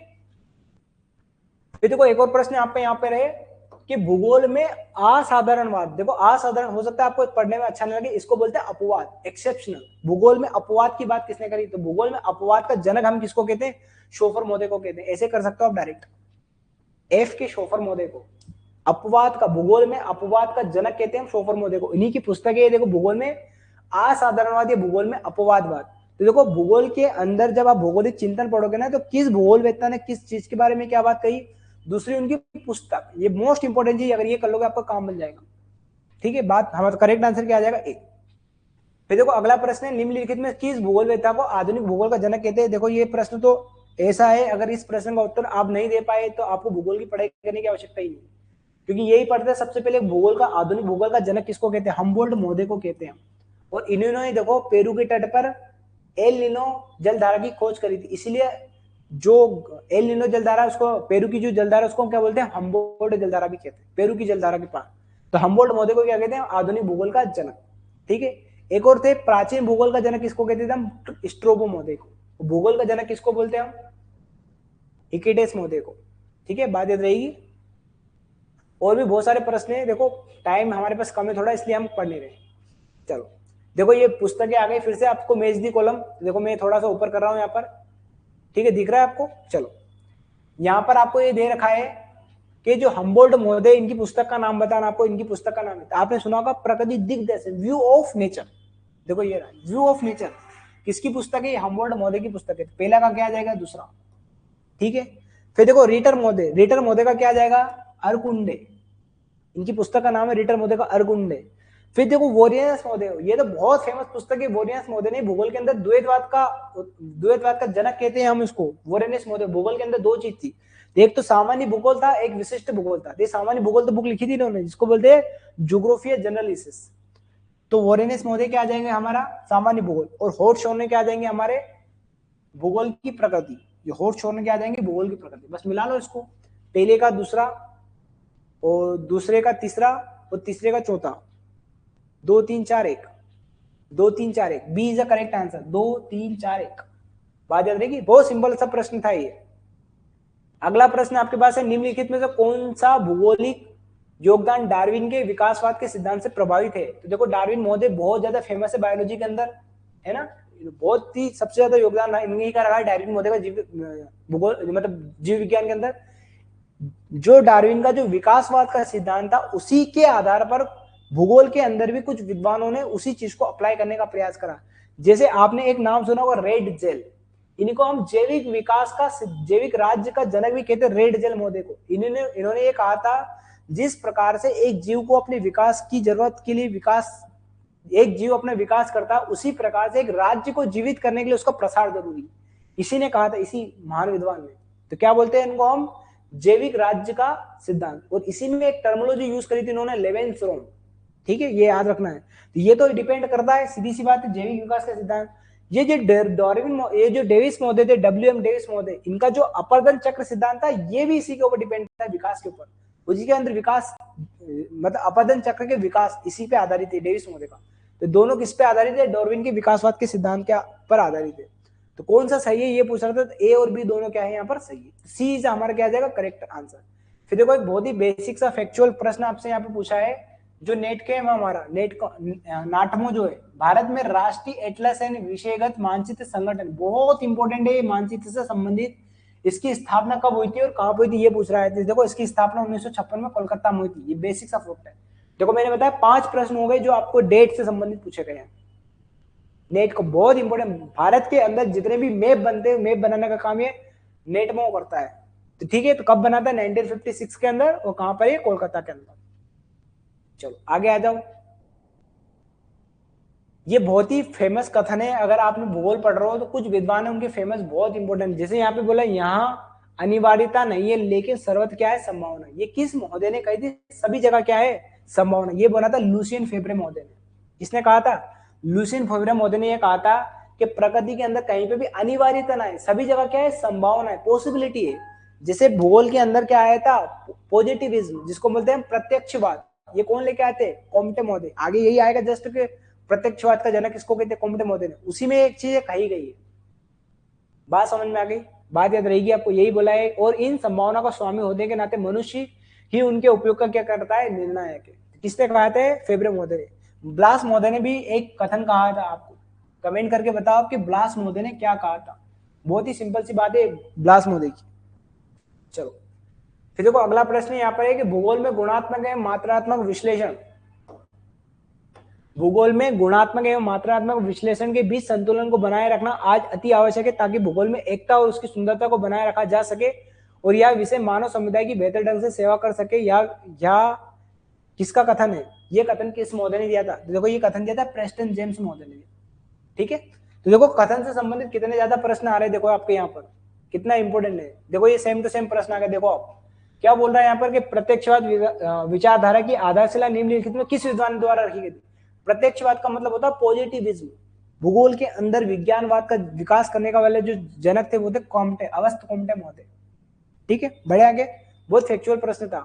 फिर देखो एक और प्रश्न आपके यहाँ पे रहे कि भूगोल में असाधारणवाद। देखो असाधारण हो सकता है आपको पढ़ने में अच्छा नहीं लगे, इसको बोलते हैं अपवाद, एक्सेप्शनल। भूगोल में अपवाद की बात किसने करी? तो भूगोल में अपवाद का जनक हम किसको कहते हैं? शोफर महोदय को कहते हैं। ऐसे कर सकते हो आप डायरेक्ट, एफ के शोफर महोदय को। अपवाद का, भूगोल में अपवाद का जनक कहते हैं हम शोफर महोदय को। इन्हीं की पुस्तक है देखो, भूगोल में असाधारणवाद या भूगोल में अपवादवाद। तो देखो भूगोल के अंदर जब आप भौगोलिक चिंतन पढ़ोगे ना, तो किस भूगोलवेत्ता ने किस चीज के बारे में क्या बात कही, दूसरी उनकी पुस्तक, ये मोस्ट इंपोर्टेंट चीज, अगर ये कर लोगे आपका काम बन जाएगा, ठीक है। बात हमारा करेक्ट आंसर क्या आ जाएगा? एक। फिर देखो अगला प्रश्न है, निम्नलिखित में किस भूगोलवेत्ता को आधुनिक भूगोल का जनक कहते हैं। देखो ये प्रश्न तो ऐसा है, अगर इस प्रश्न का उत्तर आप नहीं दे पाए तो आपको भूगोल की पढ़ाई करने की आवश्यकता ही नहीं, क्योंकि यही पढ़ते सबसे पहले भूगोल का, आधुनिक भूगोल का जनक किसको कहते हैं? हम्बोल्ट महोदय को कहते हैं। और इन्होंने देखो पेरू के तट पर एल निनो जलधारा की खोज करी थी, इसीलिए जो एल निनो जलधारा, उसको पेरू की जो जलधारा उसको क्या बोलते हैं? हम्बोल्ट जलधारा भी कहते हैं, पेरू की जलधारा के पास। तो हम्बोल्ट महोदय को क्या कहते हैं? आधुनिक भूगोल का जनक, ठीक है। एक और थे प्राचीन भूगोल का जनक, किसको कहते थे हम? स्ट्रोबो महोदय को। भूगोल का जनक किसको बोलते हैं हम? हिकेटेस महोदय को, ठीक है, बात याद रहेगी। और भी बहुत सारे प्रश्न है, देखो टाइम हमारे पास कम है थोड़ा, इसलिए हम पढ़ नहीं रहे। चलो देखो ये पुस्तकें आ गई, फिर से आपको मेज दी कॉलम, देखो मैं थोड़ा सा ऊपर कर रहा हूं यहाँ पर, ठीक है, दिख रहा है आपको। चलो यहाँ पर आपको ये दे रखा है कि जो हम्बोल्ट महोदय, इनकी पुस्तक का नाम बताना आपको, इनकी पुस्तक का नाम है, आपने सुना होगा प्रकृति दिग्दर्शन, व्यू ऑफ नेचर। देखो ये व्यू ऑफ नेचर किसकी पुस्तक है? हम्बोल्ट महोदय की पुस्तक है। पहला का क्या आ जाएगा? दूसरा, ठीक है। फिर देखो रिटर महोदय, रिटर महोदय का क्या आ जाएगा? अरकुंडे, इनकी पुस्तक का नाम है रिटर महोदय का अरकुंडे। फिर देखो वोरियस महोदय, ये तो बहुत फेमस पुस्तक है। वोरियस महोदय ने भूगोल के अंदर द्वैतवाद का जनक कहते हैं हम इसको। वोरियस महोदय, भूगोल के अंदर दो चीज थी, एक तो सामान्य भूगोल था, एक विशिष्ट भूगोल था। ये सामान्य भूगोल तो बुक लिखी थी इन्होंने, जिसको बोलते हैं ज्योग्राफी जनरलिसिस। तो वोरेनियस महोदय क्या आ जाएंगे हमारा सामान्य भूगोल, और होर्ट शोर ने क्या आ जाएंगे हमारे भूगोल की प्रकृति। ये होर्ट शोर ने क्या आ जाएंगे भूगोल की प्रकृति। बस मिला लो इसको, पहले का दूसरा और दूसरे का तीसरा और तीसरे का चौथा। 2 3 4 1, 2 3 4 1, B is the correct answer. 2 3 4 1, बात याद रहेगी। बहुत सिंपल सा प्रश्न था ये। अगला प्रश्न आपके पास है, निम्नलिखित में से कौन सा भूगोलिक योगदान डार्विन के विकासवाद के सिद्धांत से प्रभावित है। तो देखो डार्विन महोदय बहुत ज्यादा फेमस है बायोलॉजी के अंदर, है ना, बहुत ही सबसे ज्यादा योगदान इन्हीं का रहा है डार्विन महोदय का जीव भूगोल मतलब जीव विज्ञान के अंदर। जो डार्विन का जो विकासवाद का सिद्धांत था, उसी के आधार पर भूगोल के अंदर भी कुछ विद्वानों ने उसी चीज को अप्लाई करने का प्रयास करा। जैसे आपने एक नाम सुना होगा रेड जेल, इनको हम जैविक विकास का जैविक राज्य का जनक भी कहते हैं, रेड जेल महोदय को। इन्होंने ये कहा था, जिस प्रकार से एक जीव को अपने विकास की जरूरत के लिए एक जीव अपना विकास करता है, उसी प्रकार से एक राज्य को जीवित करने के लिए उसका प्रसार जरूरी है। इसी ने कहा था, इसी महान विद्वान ने। तो क्या बोलते हैं इनको हम, जैविक राज्य का सिद्धांत। और इसी में एक टर्मिनोलॉजी यूज करी थी इन्होंने, लेवेंसरोम। ठीक है, ये याद रखना है। तो ये तो डिपेंड करता है, सीधी सी बात है, जैविक विकास का सिद्धांत। ये जो डेविस महोदय थे, WM डेविस महोदय, इनका जो अपर्दन चक्र सिद्धांत था, ये भी इसी के ऊपर डिपेंड करता है, विकास के ऊपर। उसी के अंदर विकास मतलब अपर्दन चक्र के विकास इसी पे आधारित है डेविस महोदय का। तो दोनों किस पे आधारित है, डार्विन के विकासवाद के सिद्धांत के पर आधारित है। तो कौन सा सही है ये पूछ रहा था, तो ए और बी दोनों क्या है यहाँ पर सही है। सी इज हमारा क्या आ जाएगा करेक्ट आंसर। फिर देखो एक बहुत ही बेसिक सा फैक्चुअल प्रश्न आपसे यहाँ पे पूछा है, जो नेट के हमारा नाटमो जो है, भारत में राष्ट्रीय एटलस एंड विषयगत मानचित्र संगठन, बहुत इंपॉर्टेंट है ये मानचित्र से संबंधित। इसकी स्थापना कब हुई थी और कहां पर हुई थी ये पूछ रहा है। देखो इसकी स्थापना 1956 में कोलकाता में हुई थी। ये बेसिक सा फैक्ट है। देखो मैंने बताया 5 प्रश्न हो गए जो आपको डेट से संबंधित पूछे गए हैं। नेट को बहुत इंपॉर्टेंट, भारत के अंदर जितने भी मैप बनते हैं, मैप बनाने का काम ये नेटमो करता है। तो ठीक है, तो कब बना था 1956 के अंदर, और कहां पर है कोलकाता के अंदर। चलो आगे आ जाओ। ये बहुत ही फेमस कथन है, अगर आपने भूगोल पढ़ रहे हो तो कुछ विद्वान है उनके फेमस बहुत इंपॉर्टेंट। जैसे यहाँ पे बोला, यहाँ अनिवार्यता नहीं है लेकिन सर्वत्र क्या है संभावना। ये किस महोदय ने कही थी, सभी जगह क्या है संभावना। ये बोला था लुसियन फेब्रे महोदय ने। किसने कहा था, लुसियन फेब्रे महोदय ने यह कहा था कि प्रकृति के अंदर कहीं पे भी अनिवार्यता ना है, सभी जगह क्या है संभावना है, पॉसिबिलिटी है। जैसे भूगोल के अंदर क्या आया था, पॉजिटिविज्म, जिसको बोलते हैं प्रत्यक्षवाद। ये कौन लेके आए थे, कॉम्टे महोदय। आगे यही आएगा जस्ट के प्रत्यक्षवाद का जनक किसको कहते हैं, कॉम्टे महोदय ने। उसी में एक चीज कही गई है, बात समझ में आ गई, बात याद रहेगी आपको। यही बोला है, और इन संभावना का स्वामी होने के नाते मनुष्य ही उनके उपयोग का क्या करता है, निर्णायक है। किसने कहा था, फेब्रे महोदय ने। ब्लास महोदय ने भी एक कथन कहा था, आपको कमेंट करके बताओ कि ब्लास महोदय ने क्या कहा था। बहुत ही सिंपल सी बात है ब्लास महोदय की। चलो फिर देखो अगला प्रश्न यहाँ पर है कि भूगोल में गुणात्मक एवं मात्रात्मक विश्लेषण, भूगोल में गुणात्मक एवं मात्रात्मक विश्लेषण के बीच संतुलन को बनाए रखना आज अति आवश्यक है, ताकि भूगोल में एकता और उसकी सुंदरता को बनाए रखा जा सके और यह विषय मानव समुदाय की बेहतर ढंग से सेवा कर सके। या किसका कथन है, ये कथन किस महोदय ने दिया था। तो देखो ये कथन दिया था प्रेस्टन जेम्स महोदय ने। ठीक है, तो देखो कथन से संबंधित कितने ज्यादा प्रश्न आ रहे हैं, देखो आपके यहाँ पर कितना इंपोर्टेंट है। देखो ये सेम टू सेम प्रश्न आ गया। देखो आप क्या बोल रहा है यहाँ पर कि प्रत्यक्षवाद विचारधारा की आधारशिला निम्नलिखित में किस विद्वान द्वारा रखी गई थी। प्रत्यक्षवाद का मतलब होता है पॉजिटिविज्म। भूगोल के अंदर विज्ञानवाद का विकास करने का वाले जो जनक थे वो थे कॉम्टे, अगस्त कॉम्टे महोदय। ठीक है, बढ़े आगे, बहुत फैक्चुअल प्रश्न था।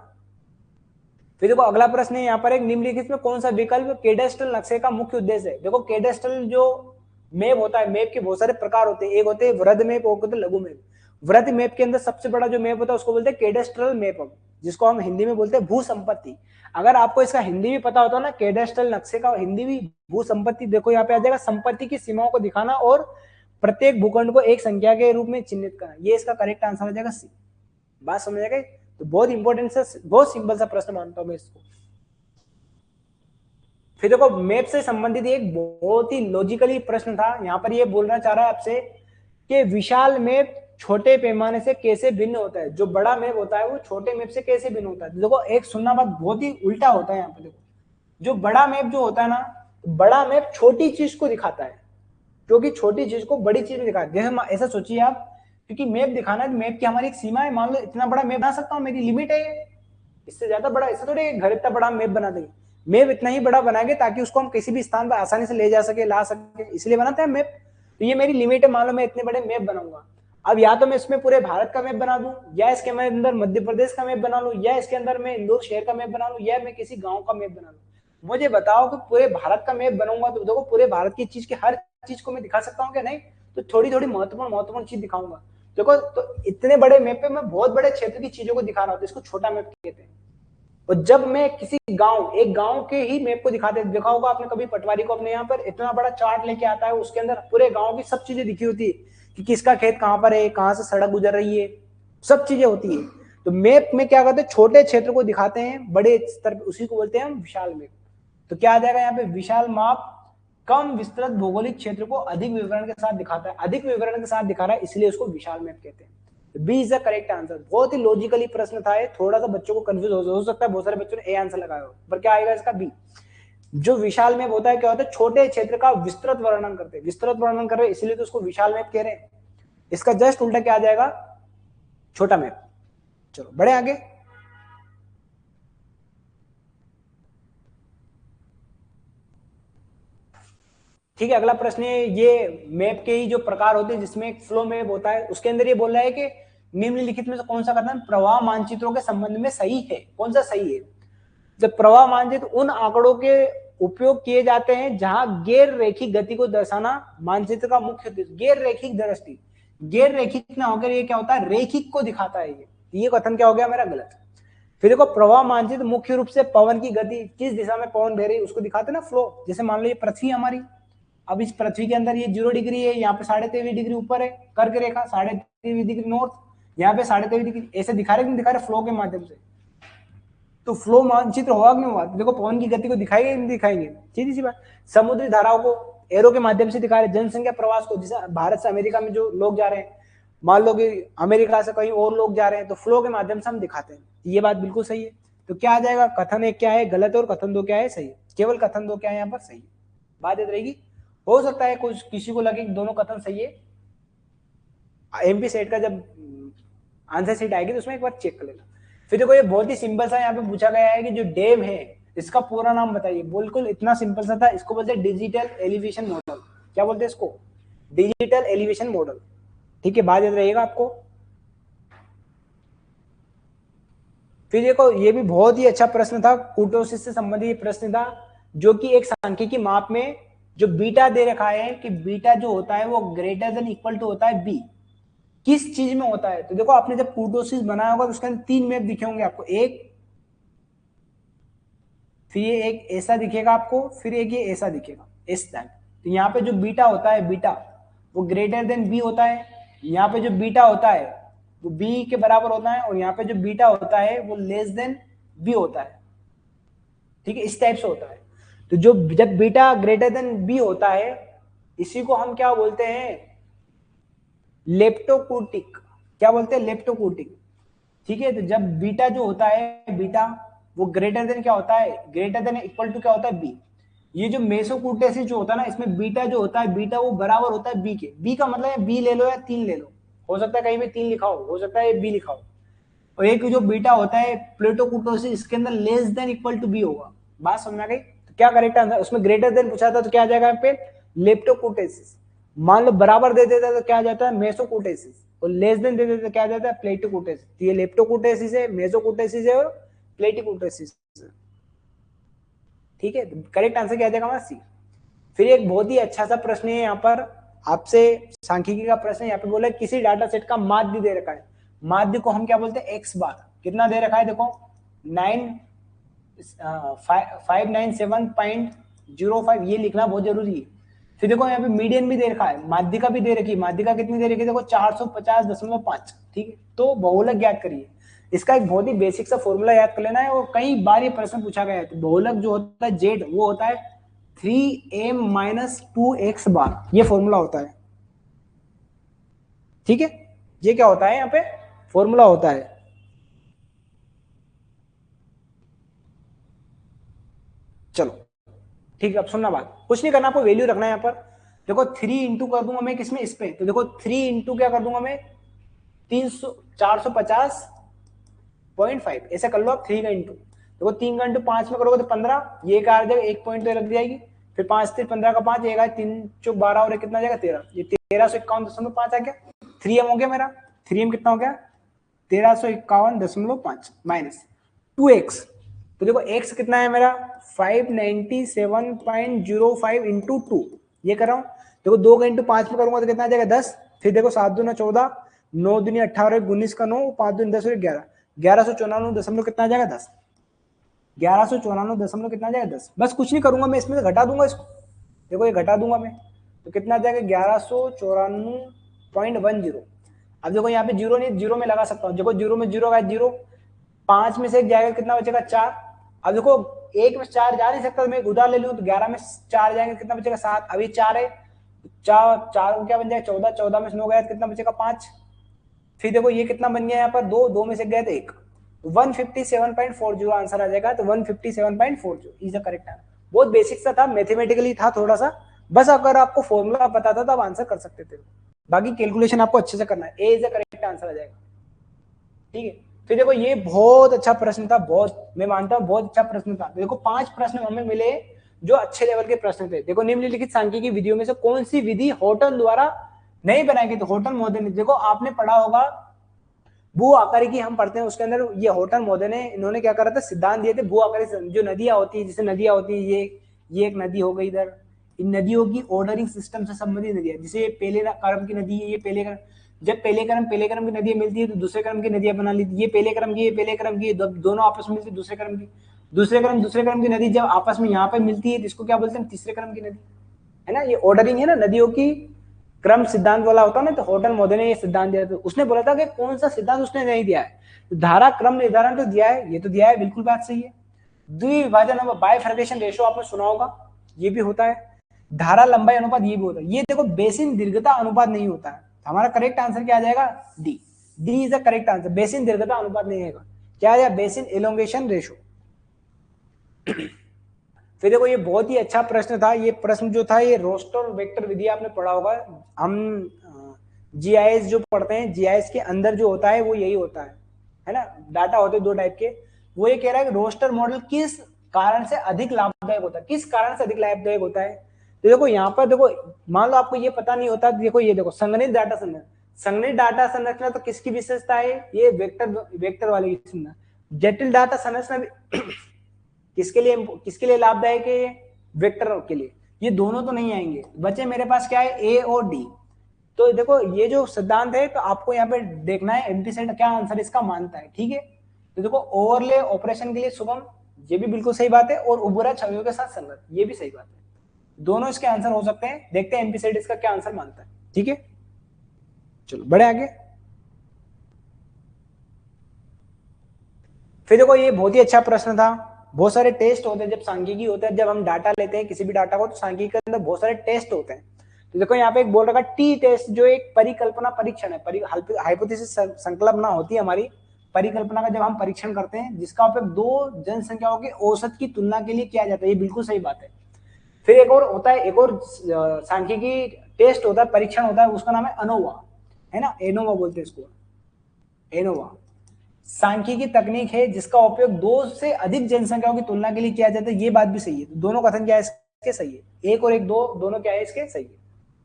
फिर देखो अगला प्रश्न है यहाँ पर, एक निम्नलिखित में कौन सा विकल्प कैडेस्ट्रल नक्शे का मुख्य उद्देश्य है। देखो कैडेस्ट्रल जो मैप होता है, मैप के बहुत सारे प्रकार होते हैं, एक होते हैं वृहद मैप, एक होते हैं लघु मैप। वृहद मैप के अंदर सबसे बड़ा जो मैप होता है उसको बोलते हैं कैडेस्ट्रल मैप, जिसको हम हिंदी में बोलते हैं भू संपत्ति। अगर आपको इसका हिंदी भी पता होता है ना, कैडेस्ट्रल नक्शे का हिंदी भी भू संपत्ति। देखो यहाँ पे आ जाएगा, संपत्ति की सीमाओं को दिखाना और प्रत्येक भूखंड को एक संख्या के रूप में चिन्हित करना। ये इसका करेक्ट आंसर हो जाएगा सी। बात समझ आ गई। तो बहुत इंपॉर्टेंट से बहुत सिंपल सा प्रश्न मानता हूं मैं इसको। फिर देखो मैप से संबंधित एक बहुत ही लॉजिकली प्रश्न था। यहाँ पर ये बोलना चाह रहा है आपसे कि विशाल मैप छोटे पैमाने से कैसे भिन्न होता है। जो बड़ा मैप होता है वो छोटे मैप से कैसे भिन्न होता है। देखो एक सुनना बात बहुत ही उल्टा होता है यहाँ पे। देखो जो बड़ा मैप जो होता है ना, बड़ा मैप छोटी चीज को दिखाता है, क्योंकि छोटी चीज को बड़ी चीज में दिखाता है। जैसे ऐसा सोचिए आप क्योंकि मैप दिखाना है, मैप की हमारी एक सीमा है। मान लो इतना बड़ा मैप बना सकता हूँ, मेरी लिमिट है ये, इससे ज्यादा बड़ा ऐसे थोड़ी घर इतना बड़ा मैप बना देंगे। मैप इतना ही बड़ा बनाएंगे ताकि उसको हम किसी भी स्थान पर आसानी से ले जा सके, ला सके, इसलिए बनाते हैं मैप। तो ये मेरी लिमिट है, मान लो मैं इतने बड़े मैप बनाऊंगा। अब या तो मैं इसमें पूरे भारत का मैप बना दूं, या इसके अंदर मध्य प्रदेश का मैप बना लूं, या इसके अंदर मैं इंदौर शहर का मैप बना लूं, या मैं किसी गांव का मैप बना लूं। मुझे बताओ कि पूरे भारत का मैप बनाऊंगा तो देखो पूरे भारत की चीज की हर चीज को मैं दिखा सकता हूँ क्या? नहीं, तो थोड़ी थोड़ी महत्वपूर्ण महत्वपूर्ण चीज दिखाऊंगा। देखो तो इतने बड़े मैप पे मैं बहुत बड़े क्षेत्र की चीजों को दिखा रहा हूँ, तो इसको छोटा मैप कहते हैं। और जब मैं किसी गांव, एक गांव के ही मैप को दिखाते, देखा होगा आपने कभी पटवारी को अपने यहाँ पर इतना बड़ा चार्ट लेके आता है, उसके अंदर पूरे गांव की सब चीजें दिखी होती है कि किसका खेत कहाँ पर है, कहाँ से सड़क गुजर रही है, सब चीजें होती है। तो मैप में क्या करते हैं, छोटे क्षेत्र को दिखाते हैं बड़े स्तर पर, उसी को बोलते हैं हम विशाल मैप। तो क्या आ जाएगा यहाँ पे, विशाल माप कम विस्तृत भौगोलिक क्षेत्र को अधिक विवरण के साथ दिखाता है, अधिक विवरण के साथ दिखा रहा है, इसलिए उसको विशाल मैप कहते हैं। B is the correct answer. बहुत ही लॉजिकली प्रश्न था ये, थोड़ा सा बच्चों को कंफ्यूज हो सकता है, बहुत सारे बच्चों ने ए आंसर लगाया हो, पर क्या आएगा इसका बी। जो विशाल मैप होता है क्या होता है, छोटे क्षेत्र का विस्तृत वर्णन करते हैं, विस्तृत वर्णन कर रहे हैं इसलिए तो उसको विशाल मैप कह रहे हैं। इसका जस्ट उल्टा क्या आ जाएगा, छोटा मैप। चलो बढ़े आगे। ठीक है, अगला प्रश्न है, ये मैप के ही जो प्रकार होते हैं जिसमें एक फ्लो मैप होता है, उसके अंदर ये बोल रहा है कि निम्नलिखित में से कौन सा कथन प्रवाह मानचित्रों के संबंध में सही है, कौन सा सही है। जब प्रवाह मानचित्र उन आंकड़ों के उपयोग किए जाते हैं जहां गैर रेखिक गति को दर्शाना मानचित्र का मुख्य उद्देश्य। गैर रेखिक दृष्टि, गैर रेखिक ना होकर ये क्या होता है, रेखिक को दिखाता है। ये कथन क्या हो गया मेरा, गलत। फिर देखो प्रवाह मानचित्र मुख्य रूप से पवन की गति, किस दिशा में पवन बह रही है उसको दिखाते ना, फ्लो। जैसे मान लो ये पृथ्वी हमारी, अब इस पृथ्वी के अंदर ये 0 डिग्री है, यहाँ पे 23.5 डिग्री ऊपर है कर्क रेखा, 23.5 डिग्री नॉर्थ, यहाँ पे 23.5 डिग्री, ऐसे दिखा रहे, नहीं दिखा रहे, फ्लो के माध्यम से। तो फ्लो मानचित्र होगा कि नहीं होगा, देखो पवन की गति को दिखाएंगे नहीं दिखाएंगे, सीधी सी बात। समुद्री धाराओं को एरो के माध्यम से दिखा रहे, जनसंख्या प्रवास को, जैसे भारत से अमेरिका में जो लोग जा रहे हैं, मान लो कि अमेरिका से कहीं और लोग जा रहे हैं, तो फ्लो के माध्यम से हम दिखाते हैं। ये बात बिल्कुल सही है। तो क्या आ जाएगा, कथन एक क्या है गलत और कथन दो क्या है सही। केवल कथन दो क्या है यहाँ पर सही, बात याद रहेगी। हो सकता है कुछ किसी को लगे दोनों कथन सही है, एमपी सेट का जब आंसर सीट आएगी तो उसमें एक बार चेक कर लेना। फिर देखो ये बहुत ही सिंपल सा यहाँ पे पूछा गया है कि जो डैम है इसका पूरा नाम बताइए। बिल्कुल इतना सिंपल सा था, इसको बोलते हैं डिजिटल एलिवेशन मॉडल। क्या बोलते हैं इसको, डिजिटल एलिवेशन मॉडल। ठीक है, बात याद रहेगा आपको। फिर देखो ये भी बहुत ही अच्छा प्रश्न था, कुर्टोसिस से संबंधित प्रश्न था, जो कि एक सांख्यिकी माप में जो बीटा दे रखा है कि बीटा जो होता है वो ग्रेटर देन इक्वल टू होता है बी, किस चीज में होता है। तो देखो आपने जब कुर्टोसिस बनाया होगा तो उसके अंदर 3 मैप दिखे होंगे आपको, एक, फिर ये एक ऐसा दिखेगा आपको, फिर एक ये ऐसा दिखेगा इस टाइप। तो यहाँ पे जो बीटा होता है, बीटा वो ग्रेटर देन बी होता है, यहाँ पे जो बीटा होता है वो बी के बराबर होता है, और यहाँ पे जो बीटा होता है वो लेस देन बी होता है। ठीक है, इस टाइप से होता है। तो जो जब बीटा ग्रेटर देन बी होता है इसी को हम क्या बोलते हैं, लेप्टोकूटिक। क्या बोलते हैं, लेप्टोकूटिक। ठीक है, तो जब बीटा जो होता है, बीटा वो ग्रेटर देन क्या होता है, ग्रेटर देन इक्वल टू क्या होता है बी। ये जो मेसोकूटेसिस जो होता है ना, इसमें बीटा जो होता है, बीटा वो बराबर होता है बी के। बी का मतलब है बी ले लो या 3 ले लो, हो सकता है कहीं पे 3 लिखा हो सकता है बी लिखा हो। और एक जो बीटा होता है प्लेटोकूटोसिस, इसके अंदर less than equal to B होगा। बात समझ में आ गई। तो क्या करेक्ट आंसर, उसमें ग्रेटर देन पूछा था तो क्या आ जाएगा यहाँ पे, लेप्टोकूटेसिस। मान लो बराबर दे देता तो क्या आ जाता है, मेसोकूटेसिस, और लेस देन दे देता तो क्या आ जाता है, प्लेटोकूटेसिस। तो ये लेप्टोकूटेसिस है, मेसोकूटेसिस है और प्लेटिकूटेसिस। ठीक है, तो करेक्ट आंसर क्या आ जाएगा हमारा सी। फिर एक बहुत ही अच्छा सा प्रश्न है यहाँ पर आपसे, सांख्यिकी का प्रश्न। यहाँ पे बोला किसी डाटा सेट का माध्य दे रखा है, माध्य को हम क्या बोलते हैं, एक्स बार। कितना दे रखा है देखो, 597.05, ये लिखना बहुत जरूरी है। फिर देखो यहाँ पे मीडियन भी दे रखा है, माध्यिका भी दे रखी है। माध्यिका कितनी दे रखी है देखो, 450.5। ठीक है, तो बहुलक ज्ञात करिए। इसका एक बहुत ही बेसिक सा फॉर्मूला याद कर लेना है, और कई बार ये प्रश्न पूछा गया है। तो बहुलक जो होता है जेड, वो होता है 3m-2x बार, ये फॉर्मूला होता है। ठीक है, ये क्या होता है यहाँ पे, फॉर्मूला होता है। चलो ठीक है, अब सुनना बात, कुछ नहीं करना, आपको वैल्यू रखना है यहाँ पर। देखो 3 इंटू कर दूंगा मैं किसमें, इस पे। तो देखो 3 इंटू क्या कर दूंगा मैं, 450.5 ऐसा कर लो आप। 3 का इंटू, देखो 3 का इंटू 5 में करोगे तो 15, ये का आ जाएगा, 1 पॉइंट तो लग जाएगी, फिर 5 से 15 का 5, एक 3 चौक 12 और कितना आ जाएगा 13, ये 1351.5 आ गया। 3m हो गया मेरा, 3m कितना हो गया 1351.5 माइनस 2x, तो देखो x कितना है मेरा 597.05 इंटू 2, ये कर रहा हूँ। देखो 2 का इंटू 5 में करूंगा तो कितना आ जाएगा 10, फिर देखो 7 दूना 14, 9 दूनी 18, 19 का 9, 5 दूनी 10 और 11, 1194 कितना आ जाएगा 10, 1194 कितना आ जाएगा 10। बस कुछ नहीं करूंगा मैं, इसमें से घटा दूंगा इसको, देखो ये घटा दूंगा मैं, तो कितना आ जाएगा 1194.10। अब देखो यहाँ पे जीरो नहीं, जीरो में लगा सकता हूँ, देखो जीरो में जीरो का जीरो, 5 में से एक जाएगा कितना बचेगा 4। अब देखो 1 में 4 जा नहीं सकता, तो मैं उधार ले लूँ तो 11 में 4 जाएंगे कितना बचेगा 7, अभी 4 है, 4 को क्या बन जाएगा 14, 14 में से 9 गया कितना बचेगा 5, फिर देखो ये कितना बन गया यहाँ पर 2, 2 में से गया तो 1, 157.40 आंसर आ जाएगा। तो 157.40 इज द करेक्ट आंसर। बहुत बेसिक सा था, मैथमेटिकली था थोड़ा सा, बस अगर आपको फॉर्मूला पता था तो आप आंसर कर सकते थे, बाकी कैलकुलेशन आपको अच्छे से करना है, ए इज द करेक्ट आंसर आ जाएगा। ठीक है, फिर देखो ये बहुत अच्छा प्रश्न था, बहुत, मैं मानता हूँ बहुत अच्छा प्रश्न था। देखो 5 प्रश्न हमें मिले जो अच्छे लेवल के प्रश्न थे। देखो निम्नलिखित सांख्यिकी विधियों में से कौन सी विधि हॉटन द्वारा नहीं बनाई गई? तो हॉटन महोदय ने, देखो आपने पढ़ा होगा भू आकारी की, हम पढ़ते हैं उसके अंदर, ये हॉटन महोदय ने, इन्होंने क्या करा था, सिद्धांत दिए थे भू आकारी। जो नदियां होती है, जैसे नदियां होती है, ये एक नदी हो गई इधर, इन नदियों की ऑर्डरिंग सिस्टम से संबंधित नदियां, जैसे पहले क्रम की नदी है, ये पहले क्रम, जब पहले क्रम की नदियां मिलती है तो दूसरे क्रम की नदियां बना ली, ये पहले क्रम की, ये पहले क्रम की, दोनों आपस में मिलती है दूसरे क्रम की, दूसरे क्रम की नदी जब आपस में यहाँ पे मिलती है तो इसको क्या बोलते हैं, तीसरे क्रम की नदी, है ना। ये ऑर्डरिंग है ना, नदियों की क्रम सिद्धांत वाला होता है ना, तो हॉटन महोदय ने ये सिद्धांत दिया था। उसने बोला था कि कौन सा सिद्धांत उसने नहीं दिया है, धारा क्रम निर्धारण तो दिया है, ये तो दिया है, बिल्कुल बात सही है। द्विविभाजन बाइफर्केशन रेशो आपने सुना होगा, ये भी होता है। धारा लंबाई अनुपात ये भी होता है। ये देखो बेसिन दीर्घता अनुपात नहीं होता है, हमारा करेक्ट आंसर क्या आ जाएगा, D, D is the correct answer. Basin दीर्घता अनुपात नहीं आएगा, क्या आ जाएगा, बेसिन एलोंगेशन रेशो। फिर देखो ये बहुत ही अच्छा प्रश्न था, ये प्रश्न जो था ये रोस्टर वेक्टर विधि आपने पढ़ा होगा। हम जीआईएस जो पढ़ते हैं, जीआईएस के अंदर जो होता है वो यही होता है ना, डाटा होते हैं 2 टाइप के। वो ये कह रहा है कि रोस्टर मॉडल किस कारण से अधिक लाभदायक होता है, किस कारण से अधिक लाभदायक होता है। तो देखो यहाँ पर देखो, मान लो आपको ये पता नहीं होता, देखो ये देखो संगणित डाटा संरचना, संगणित डाटा संरचना तो किसकी विशेषता है, ये वेक्टर वाले की संरचना। जटिल डाटा संरचना किसके लिए लाभदायक है, वेक्टर के लिए। ये दोनों तो नहीं आएंगे, बचे मेरे पास क्या है, ए और डी। तो देखो ये जो सिद्धांत है, तो आपको यहाँ पे देखना है एमपी सेट क्या आंसर इसका मानता है। ठीक है, तो देखो ओवरले ऑपरेशन के लिए सुगम, ये भी बिल्कुल सही बात है, और उभरा छवियों के साथ संगत, ये भी सही बात है, दोनों इसके आंसर हो सकते हैं। देखते हैं एमपी सेट इसका क्या आंसर मानता है। ठीक है, चलो बढ़े आगे। फिर देखो ये बहुत ही अच्छा प्रश्न था। बहुत सारे टेस्ट होते हैं जब सांख्यिकी होता है, जब हम डाटा लेते हैं किसी भी डाटा को, तो सांख्यिकी के अंदर बहुत सारे टेस्ट होते हैं। तो देखो यहाँ पे एक बोल रखा टी टेस्ट, जो एक परिकल्पना परीक्षण है, हाइपोथेसिस संकल्पना होती है हमारी परिकल्पना का, जब हम परीक्षण करते हैं, जिसका उपयोग 2 जनसंख्याओं के औसत की तुलना के लिए किया जाता है, ये बिल्कुल सही बात है। फिर एक और होता है, एक और सांख्यिकी टेस्ट होता है, परीक्षण होता है, उसका नाम है अनोवा, है ना, एनोवा बोलते हैं इसको, एनोवा सांख्यिकी तकनीक है जिसका उपयोग 2 से अधिक जनसंख्याओं की तुलना के लिए किया जाता है। ये बात भी सही है, तो दोनों कथन क्या है इसके सही है, 1 और 1 2 दोनों क्या है इसके सही है,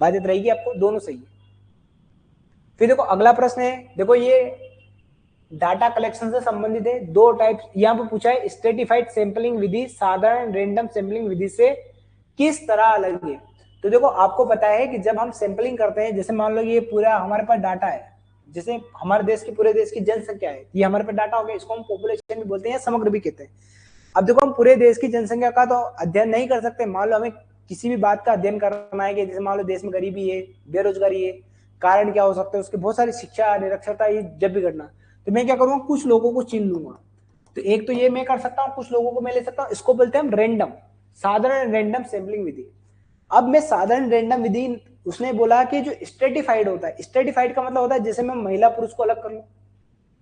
बात याद रहेगी आपको, दोनों सही है। फिर देखो अगला प्रश्न है, देखो ये डाटा कलेक्शन से संबंधित है, 2 टाइप यहाँ पे पूछा है, स्ट्रेटिफाइड सैंपलिंग विधि साधारण रैंडम सैंपलिंग विधि से किस तरह अलग है। तो देखो आपको पता है कि जब हम सैंपलिंग करते हैं, जैसे मान लो ये पूरा हमारे पास डाटा है, जैसे हमारे देश की, पूरे देश की जनसंख्या है, ये हमारे पास डाटा हो गया, इसको हम पॉपुलेशन भी बोलते हैं, समग्र भी कहते हैं। अब देखो हम पूरे देश की जनसंख्या का तो अध्ययन नहीं कर सकते, मान लो हमें किसी भी बात का अध्ययन करना है कि जैसे मान लो देश में गरीबी है, बेरोजगारी है, कारण क्या हो सकते हैं उसके, बहुत सारी शिक्षा निरक्षरता, ये जब भी घटना, तो मैं क्या करूंगा, कुछ लोगों को चुन लूंगा। तो एक तो ये मैं कर सकता हूँ, कुछ लोगों को मैं ले सकता हूँ, इसको बोलते हैं हम रैंडम, साधारण रैंडम सैंपलिंग विधि। अब मैं साधारण रैंडम विधि, उसने बोला कि जो स्ट्रेटिफाइड होता है, स्ट्रेटिफाइड का मतलब होता है जैसे मैं महिला पुरुष को अलग कर लूं,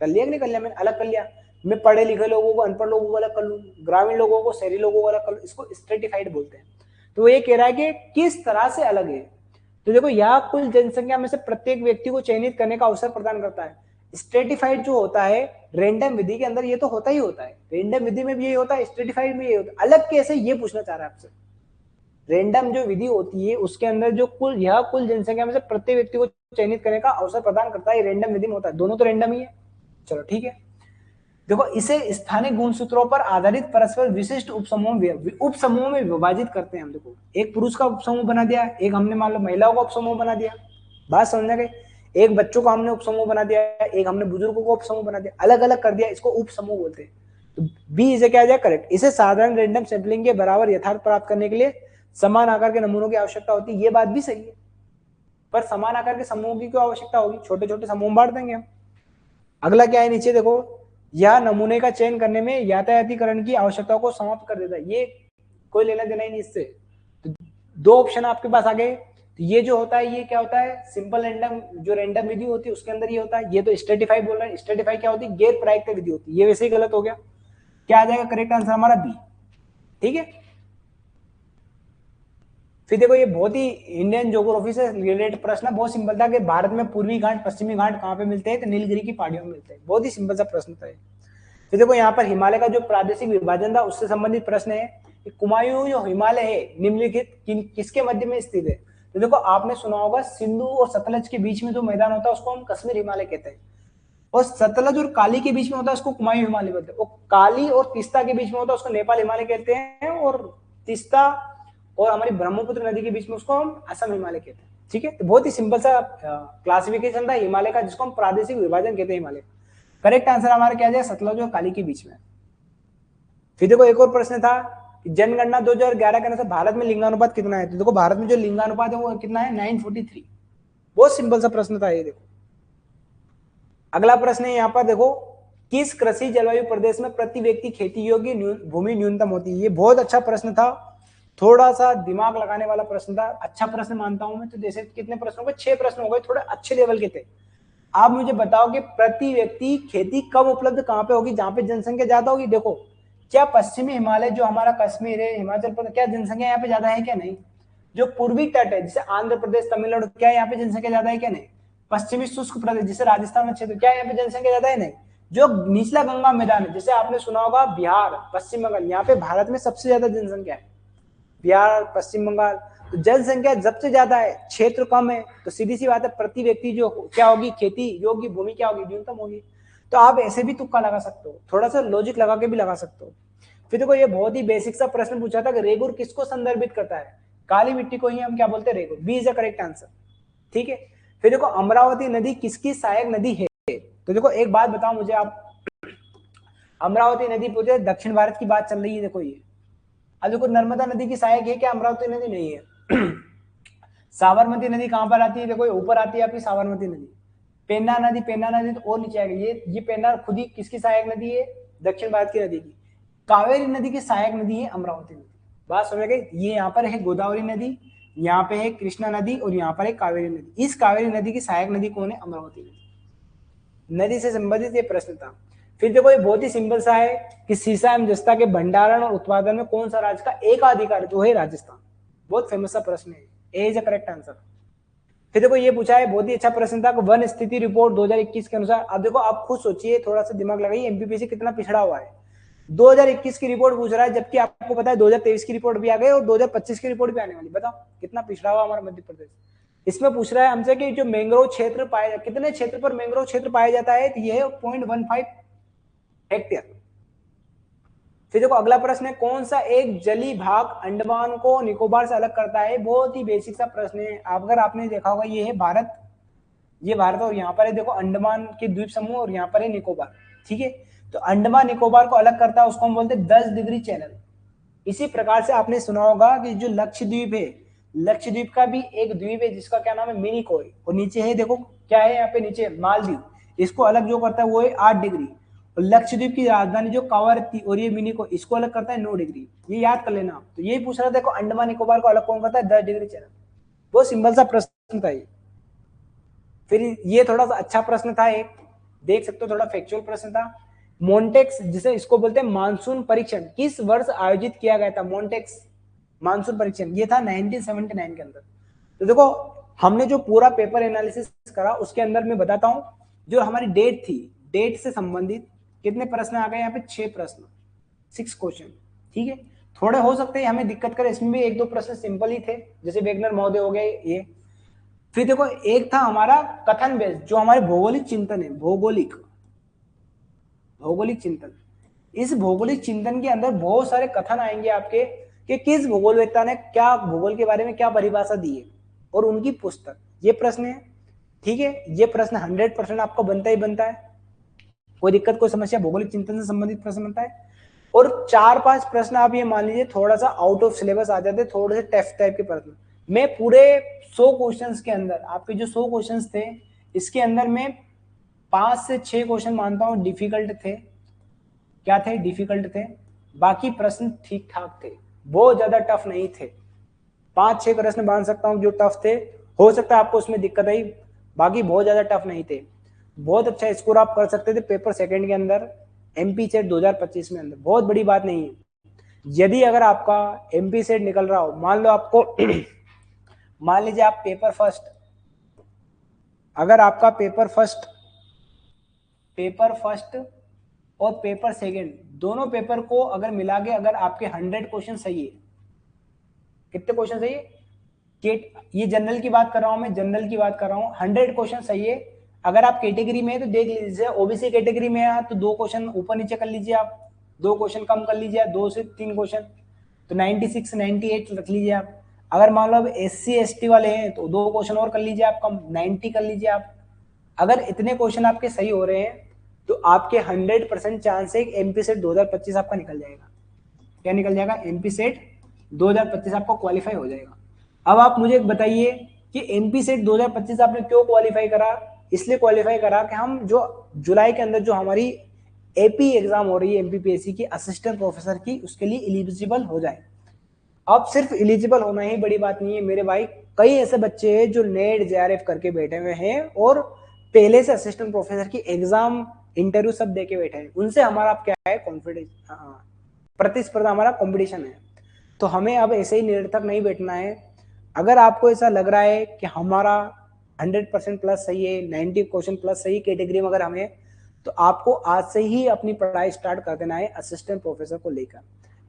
कर लिया कि नहीं कर लिया, मैंने अलग कर लिया, मैं पढ़े लिखे लोगों को अनपढ़ लोगों को अलग कर लूं, ग्रामीण लोगों को शहरी लोगों को अलग कर लूं, इसको स्ट्रेटिफाइड बोलते हैं। तो वो ये कह रहा है कि किस तरह से अलग है। तो देखो यह कुल जनसंख्या में से प्रत्येक व्यक्ति को चयनित करने का अवसर प्रदान करता है। स्ट्रेटिफाइड जो होता है रेंडम विधि के अंदर ये तो होता ही होता है, रेंडम विधि में भी यही होता है, स्ट्रेटिफाइड में यही होता है। अलग कैसे, ये पूछना चाह रहा है आपसे। रेंडम जो विधि होती है उसके अंदर जो कुल जनसंख्या में से प्रत्येक व्यक्ति को चयनित करने का अवसर प्रदान करता है, रेंडम विधि में होता है। दोनों तो रेंडम ही है। चलो ठीक है, देखो इसे स्थानिक गुणसूत्रों पर आधारित परस्पर विशिष्ट उपसमूहों में विभाजित करते हैं हम। देखो एक पुरुष का उपसमूह बना दिया, एक हमने मान लो महिलाओं का उपसमूह बना दिया, बात समझ गए। एक बच्चों का हमने उपसमूह बना दिया, एक हमने बुजुर्गों को उपसमूह बना दिया, अलग अलग कर दिया, इसको उपसमूह बोलते हैं। तो बी इसे क्या आ जाए, करेक्ट। इसे साधारण रेंडम सैंपलिंग के बराबर यथार्थ प्राप्त करने के लिए समान आकार के नमूनों की आवश्यकता होती है। ये बात भी सही है, पर समान आकार के समूहों की क्यों आवश्यकता होगी, छोटे छोटे समूह बांट देंगे हम। अगला क्या है नीचे देखो, यह नमूने का चयन करने में यातायातीकरण की आवश्यकताओं को समाप्त कर देता है। ये कोई लेना देना ही नहीं इससे। तो दो ऑप्शन आपके पास आ गए। तो ये जो होता है ये क्या होता है, सिंपल रेंडम, जो रेंडम विधि होती है उसके अंदर ये होता है। ये तो स्ट्रेटिफाई बोल रहा है, स्ट्रेटिफाई क्या होती है, गैर प्रायिकता विधि होती है। ये वैसे ही गलत हो गया। क्या आ जाएगा करेक्ट आंसर हमारा बी। ठीक है, फिर देखो ये बहुत ही इंडियन ज्योग्राफी से रिलेटेड प्रश्न है, बहुत सिंपल था कि भारत में पूर्वी घाट पश्चिमी घाट कहाँ पे मिलते हैं, तो नीलगिरी की पहाड़ियों में मिलते हैं। बहुत ही सिंपल सा प्रश्न था। फिर देखो यहाँ पर हिमालय का जो प्रादेशिक विभाजन था उससे संबंधित प्रश्न है कि कुमायूं जो हिमालय है निम्नलिखित किसके मध्य में स्थित है। तो देखो आपने सुना होगा सिंधु और सतलज के बीच में जो मैदान होता है उसको हम कश्मीर हिमालय कहते हैं, और सतलज और काली के बीच में होता है उसको कुमायूं हिमालय कहते हैं, और काली और तीस्ता के बीच में होता है उसको नेपाल हिमालय कहते हैं, और तीस्ता और हमारी ब्रह्मपुत्र नदी के बीच में उसको हम असम हिमालय कहते हैं। ठीक है, तो बहुत ही सिंपल सा क्लासिफिकेशन था हिमालय का, जिसको हम प्रादेशिक विभाजन कहते हैं हिमालय। करेक्ट आंसर हमारा क्या जाए, सतलज और काली के बीच में। फिर देखो एक और प्रश्न था कि जनगणना 2011 के अनुसार भारत में लिंगानुपात कितना है। तो देखो भारत में जो लिंगानुपात है वो कितना है, 943। बहुत सिंपल सा प्रश्न था ये। देखो अगला प्रश्न है यहाँ पर, देखो किस कृषि जलवायु प्रदेश में प्रति व्यक्ति खेती योग्य भूमि न्यूनतम होती है। ये बहुत अच्छा प्रश्न था, थोड़ा सा दिमाग लगाने वाला प्रश्न था, अच्छा प्रश्न मानता हूं मैं। तो जैसे कितने प्रश्न हो गए, 6 प्रश्न हो गए, थोड़े अच्छे लेवल के थे। आप मुझे बताओ कि प्रति व्यक्ति खेती कब उपलब्ध कहां पे होगी, जहां पे जनसंख्या ज्यादा होगी। देखो क्या पश्चिमी हिमालय जो हमारा कश्मीर है, हिमाचल प्रदेश, क्या जनसंख्या यहाँ पे ज्यादा है क्या, नहीं। जो पूर्वी तट है जैसे आंध्र प्रदेश, तमिलनाडु, क्या यहाँ पे जनसंख्या ज्यादा है क्या, नहीं। पश्चिमी शुष्क प्रदेश जैसे राजस्थान में क्षेत्र, क्या यहाँ पे जनसंख्या ज्यादा है, नहीं। जो निचला गंगा मैदान है जैसे आपने सुना होगा बिहार, पश्चिम बंगाल, यहाँ पे भारत में सबसे ज्यादा जनसंख्या है, बिहार, पश्चिम बंगाल। तो जनसंख्या सबसे ज्यादा है, क्षेत्र कम है, तो सीधी सी बात है प्रति व्यक्ति जो क्या होगी, खेती योग्य भूमि क्या होगी, न्यूनतम होगी। तो आप ऐसे भी तुक्का लगा सकते हो, थोड़ा सा लॉजिक लगा के भी लगा सकते हो। फिर देखो ये बहुत ही बेसिक सा प्रश्न पूछा था कि रेगुर किसको संदर्भित करता है, काली मिट्टी को ही हम क्या बोलते हैं, regur. B is the correct answer. ठीक है, फिर देखो अमरावती नदी किसकी सहायक नदी है। तो देखो एक बात बताओ मुझे आप, अमरावती नदी पूछे, दक्षिण भारत की बात चल रही है। देखो ये अब देखो नर्मदा नदी की सहायक है क्या, अमरावती नदी नहीं है। साबरमती नदी कहां पर आती है, देखो ऊपर आती है आपकी साबरमती नदी। पेन्ना नदी, पेन्ना नदी तो और नीचे आएगी। ये पेन्ना खुद ही किसकी सहायक नदी है, दक्षिण भारत की नदी की। कावेरी नदी की सहायक नदी है अमरावती नदी। बात समझ गई। ये यहाँ पर है गोदावरी नदी, यहाँ पे है कृष्णा नदी, और यहाँ पर है कावेरी नदी। इस कावेरी नदी की सहायक नदी कौन है, अमरावती नदी। नदी से संबंधित ये प्रश्न था। फिर देखो ये बहुत ही सिंपल सा है कि सीसा एवं जस्ता के भंडारण और उत्पादन में कौन सा राज्य का एकाधिकार, जो है राजस्थान। बहुत फेमस सा प्रश्न है, ए इज द करेक्ट आंसर। फिर देखो ये पूछा है, बहुत ही अच्छा प्रश्न था, वन स्थिति रिपोर्ट 2021 के अनुसार। अब देखो आप खुद सोचिए, थोड़ा सा दिमाग लगाइए, एमपीपीसी कितना पिछड़ा हुआ है। 2021 की रिपोर्ट पूछ रहा है, जबकि आपको पता है 2023 की रिपोर्ट भी आ गई और 2025 की रिपोर्ट भी आने वाली। बताओ कितना पिछड़ा हुआ हमारा मध्य प्रदेश। इसमें पूछ रहा है हमसे कि जो मैंग्रोव क्षेत्र पाया, कितने क्षेत्र पर मैंग्रोव क्षेत्र पाया जाता है, तो यह 0.15 हेक्टेयर। फिर देखो अगला प्रश्न है, कौन सा एक जली भाग अंडमान को निकोबार से अलग करता है। बहुत ही बेसिक सा प्रश्न है, अगर आपने देखा होगा ये है भारत, ये भारत, और यहाँ पर है देखो अंडमान के द्वीप समूह, और यहाँ पर है निकोबार। ठीक है, तो अंडमान निकोबार को अलग करता है उसको हम बोलते हैं 10 डिग्री चैनल। इसी प्रकार से आपने सुना होगा कि जो लक्षद्वीप है, लक्षद्वीप का भी एक द्वीप है जिसका क्या नाम है, मिनिकॉय, और नीचे है देखो क्या है यहाँ पे नीचे, मालदीव। इसको अलग जो करता है वो है 8 डिग्री। और लक्षद्वीप की राजधानी जो कावरत्ती और ये मिनिकॉय, इसको अलग करता है 9 डिग्री। ये याद कर लेना आप। तो यही पूछ रहा था, देखो अंडमान निकोबार को अलग कौन करता है, 10 डिग्री चैनल। बहुत सिंपल सा प्रश्न था ये। फिर ये थोड़ा सा अच्छा प्रश्न था, एक देख सकते हो, थोड़ा फैक्चुअल प्रश्न था। मोन्टेक्स, जिसे इसको बोलते हैं मानसून परीक्षण, किस वर्ष आयोजित किया गया था। मोन्टेक्स मानसून परीक्षण ये था 1979 के अंदर। तो देखो हमने जो पूरा पेपर एनालिसिस करा उसके अंदर मैं बताता हूं जो हमारी डेट थी, डेट से संबंधित कितने प्रश्न आ गए यहाँ पे, 6 प्रश्न, 6 क्वेश्चन, ठीक है। थोड़े हो सकते हैं हमें दिक्कत करे, इसमें भी 1-2 प्रश्न सिंपल ही थे, जैसे वेगनर महोदय हो गए ये। फिर देखो एक था हमारा कथन बेस्ड, जो हमारे भौगोलिक चिंतन है, भौगोलिक चिंतन। इस भौगोलिक चिंतन के अंदर बहुत सारे कथन आएंगे आपके कि किस भूगोलवेत्ता ने क्या भूगोल के बारे में क्या परिभाषा दी है और उनकी पुस्तक, ये प्रश्न है, ठीक है। ये प्रश्न 100% आपको बनता ही बनता है, कोई दिक्कत कोई समस्या, भौगोलिक चिंतन से संबंधित प्रश्न बनता है। और 4-5 प्रश्न आप ये मान लीजिए थोड़ा सा आउट ऑफ सिलेबस आ जाते, थोड़े से टफ टाइप के प्रश्न। मैं पूरे 100 क्वेश्चंस के अंदर, आपके जो 100 क्वेश्चंस थे, इसके अंदर मैं 5 से 6 क्वेश्चन मानता हूँ डिफिकल्ट थे। क्या थे? डिफिकल्ट थे। बाकी प्रश्न ठीक ठाक थे, बहुत ज्यादा टफ नहीं थे। 5-6 प्रश्न मान सकता हूँ जो टफ थे, हो सकता है आपको उसमें दिक्कत आई, बाकी बहुत ज्यादा टफ नहीं थे। बहुत अच्छा स्कोर आप कर सकते थे पेपर सेकंड के अंदर, एमपी सेट 2025 में अंदर, बहुत बड़ी बात नहीं है। यदि अगर आपका एमपी सेट निकल रहा हो, मान लो आपको मान लीजिए आप पेपर फर्स्ट, अगर आपका पेपर फर्स्ट और पेपर सेकंड, दोनों पेपर को अगर मिला के अगर आपके 100 क्वेश्चन सही है, कितने क्वेश्चन सही है, ये जनरल की बात कर रहा हूं मैं, जनरल की बात कर रहा हूं, 100 क्वेश्चन सही है। अगर आप कैटेगरी में है तो देख लीजिए, ओबीसी कैटेगरी में है तो 2 क्वेश्चन ऊपर नीचे कर लीजिए, आप 2 क्वेश्चन कम कर लीजिए, 2 से 3 क्वेश्चन, तो 96 98 रख लीजिए आप। अगर मान लो अब SC ST वाले हैं तो 2 क्वेश्चन और कर लीजिए आप, कम 90 कर लीजिए आप। अगर इतने क्वेश्चन आपके सही हो रहे हैं तो आपके 100% चांस है एमपी सेट 2025 आपका निकल जाएगा। क्या निकल जाएगा? एमपी सेट 2025 आपका क्वालिफाई हो जाएगा। अब आप मुझे बताइए कि एमपी सेट 2025 आपने क्यों क्वालिफाई करा? इसलिए क्वालिफाई करा कि हम जो जुलाई के अंदर जो हमारी एपी एग्जाम हो रही है एमपीपीएससी की असिस्टेंट प्रोफेसर की, उसके लिए एलिजिबल हो जाए। अब सिर्फ एलिजिबल होना ही बड़ी बात नहीं है मेरे भाई, कई ऐसे बच्चे हैं जो नेट जेआरएफ करके बैठे हुए हैं और पहले से असिस्टेंट प्रोफेसर की एग्जाम इंटरव्यू सब दे के बैठे हैं, उनसे हमारा क्या है, कॉन्फिडेंस, प्रतिस्पर्धा, हमारा कॉम्पिटिशन है। तो हमें अब ऐसे ही निरर्थक नहीं बैठना है। अगर आपको ऐसा लग रहा है कि हमारा 100% प्लस सही है, 90 क्वेश्चन प्लस सही कैटेगरी में अगर हमें, तो आपको आज से ही अपनी पढ़ाई स्टार्ट कर देना है असिस्टेंट प्रोफेसर को लेकर।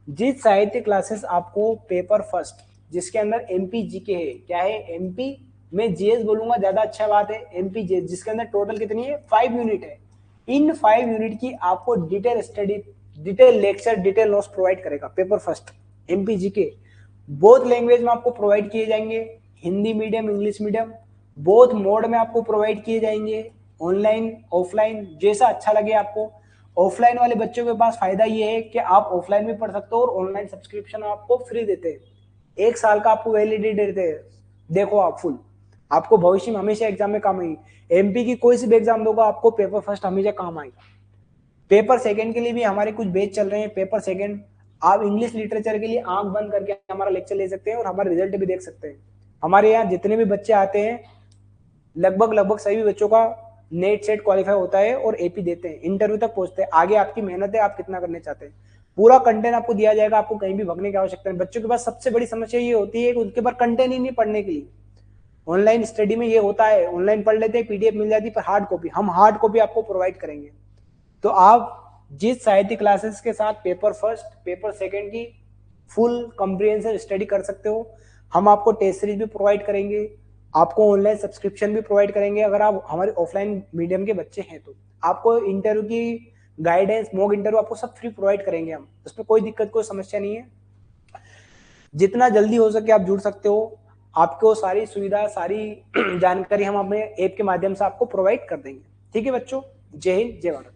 जिस साहित्य क्लासेस आपको पेपर फर्स्ट, जिसके अंदर एमपी जीके है, क्या है एमपी, मैं जीएस बोलूंगा ज्यादा अच्छा बात है, एमपी जीएस, जिसके अंदर टोटल कितनी है 5 यूनिट है। इन 5 यूनिट की आपको detail study, detail lecture, detail notes provide करेगा paper first MP GK. Both language में आपको प्रोवाइड किए जाएंगे, Hindi medium English medium, both mode में आपको प्रोवाइड किए जाएंगे, ऑनलाइन ऑफलाइन, जैसा अच्छा लगे आपको। ऑफलाइन वाले बच्चों के पास फायदा ये है कि आप ऑफलाइन भी पढ़ सकते हो और ऑनलाइन सब्सक्रिप्शन आपको फ्री देते हैं, 1 साल का आपको वैलिडिटी देते हैं। देखो आप फुल, आपको भविष्य में हमेशा एग्जाम में काम आएगी। एमपी की कोई सी भी एग्जाम दोगे आपको पेपर फर्स्ट हमेशा काम आएगा। पेपर सेकंड के लिए भी हमारे कुछ बैच चल रहे हैं। पेपर सेकंड आप इंग्लिश लिटरेचर के लिए आंख बंद करके हमारा लेक्चर ले सकते हैं और हमारा रिजल्ट भी देख सकते हैं। हमारे यहाँ जितने भी बच्चे आते हैं लगभग सभी बच्चों का नेट सेट क्वालिफाई होता है और एपी देते हैं, इंटरव्यू तक पहुंचते हैं। आगे आपकी मेहनत है, आप कितना करने चाहते हैं, पूरा कंटेंट आपको दिया जाएगा, आपको कहीं भी भगने की आवश्यकता नहीं। बच्चों के पास सबसे बड़ी समस्या ये होती है कि उनके पास कंटेंट ही नहीं पढ़ने के लिए। ऑनलाइन स्टडी में ये होता है, ऑनलाइन पढ़ लेते हैं, पीडीएफ मिल जाती है, पर हार्ड कॉपी, हम हार्ड कॉपी आपको प्रोवाइड करेंगे। तो आप जिस साहित्य क्लासेस के साथ पेपर फर्स्ट पेपर सेकंड की फुल कॉम्प्रिहेंसिव स्टडी कर सकते हो, हम आपको टेस्ट सीरीज भी प्रोवाइड करेंगे, आपको ऑनलाइन सब्सक्रिप्शन भी प्रोवाइड करेंगे। अगर आप हमारे ऑफलाइन मीडियम के बच्चे हैं तो आपको इंटरव्यू की गाइडेंस, मॉक इंटरव्यू आपको सब फ्री प्रोवाइड करेंगे हम, उसमें कोई दिक्कत कोई समस्या नहीं है। जितना जल्दी हो सके आप जुड़ सकते हो, आपको सारी सुविधा सारी जानकारी हम अपने ऐप के माध्यम से आपको प्रोवाइड कर देंगे। ठीक है बच्चों, जय हिंद जय भारत।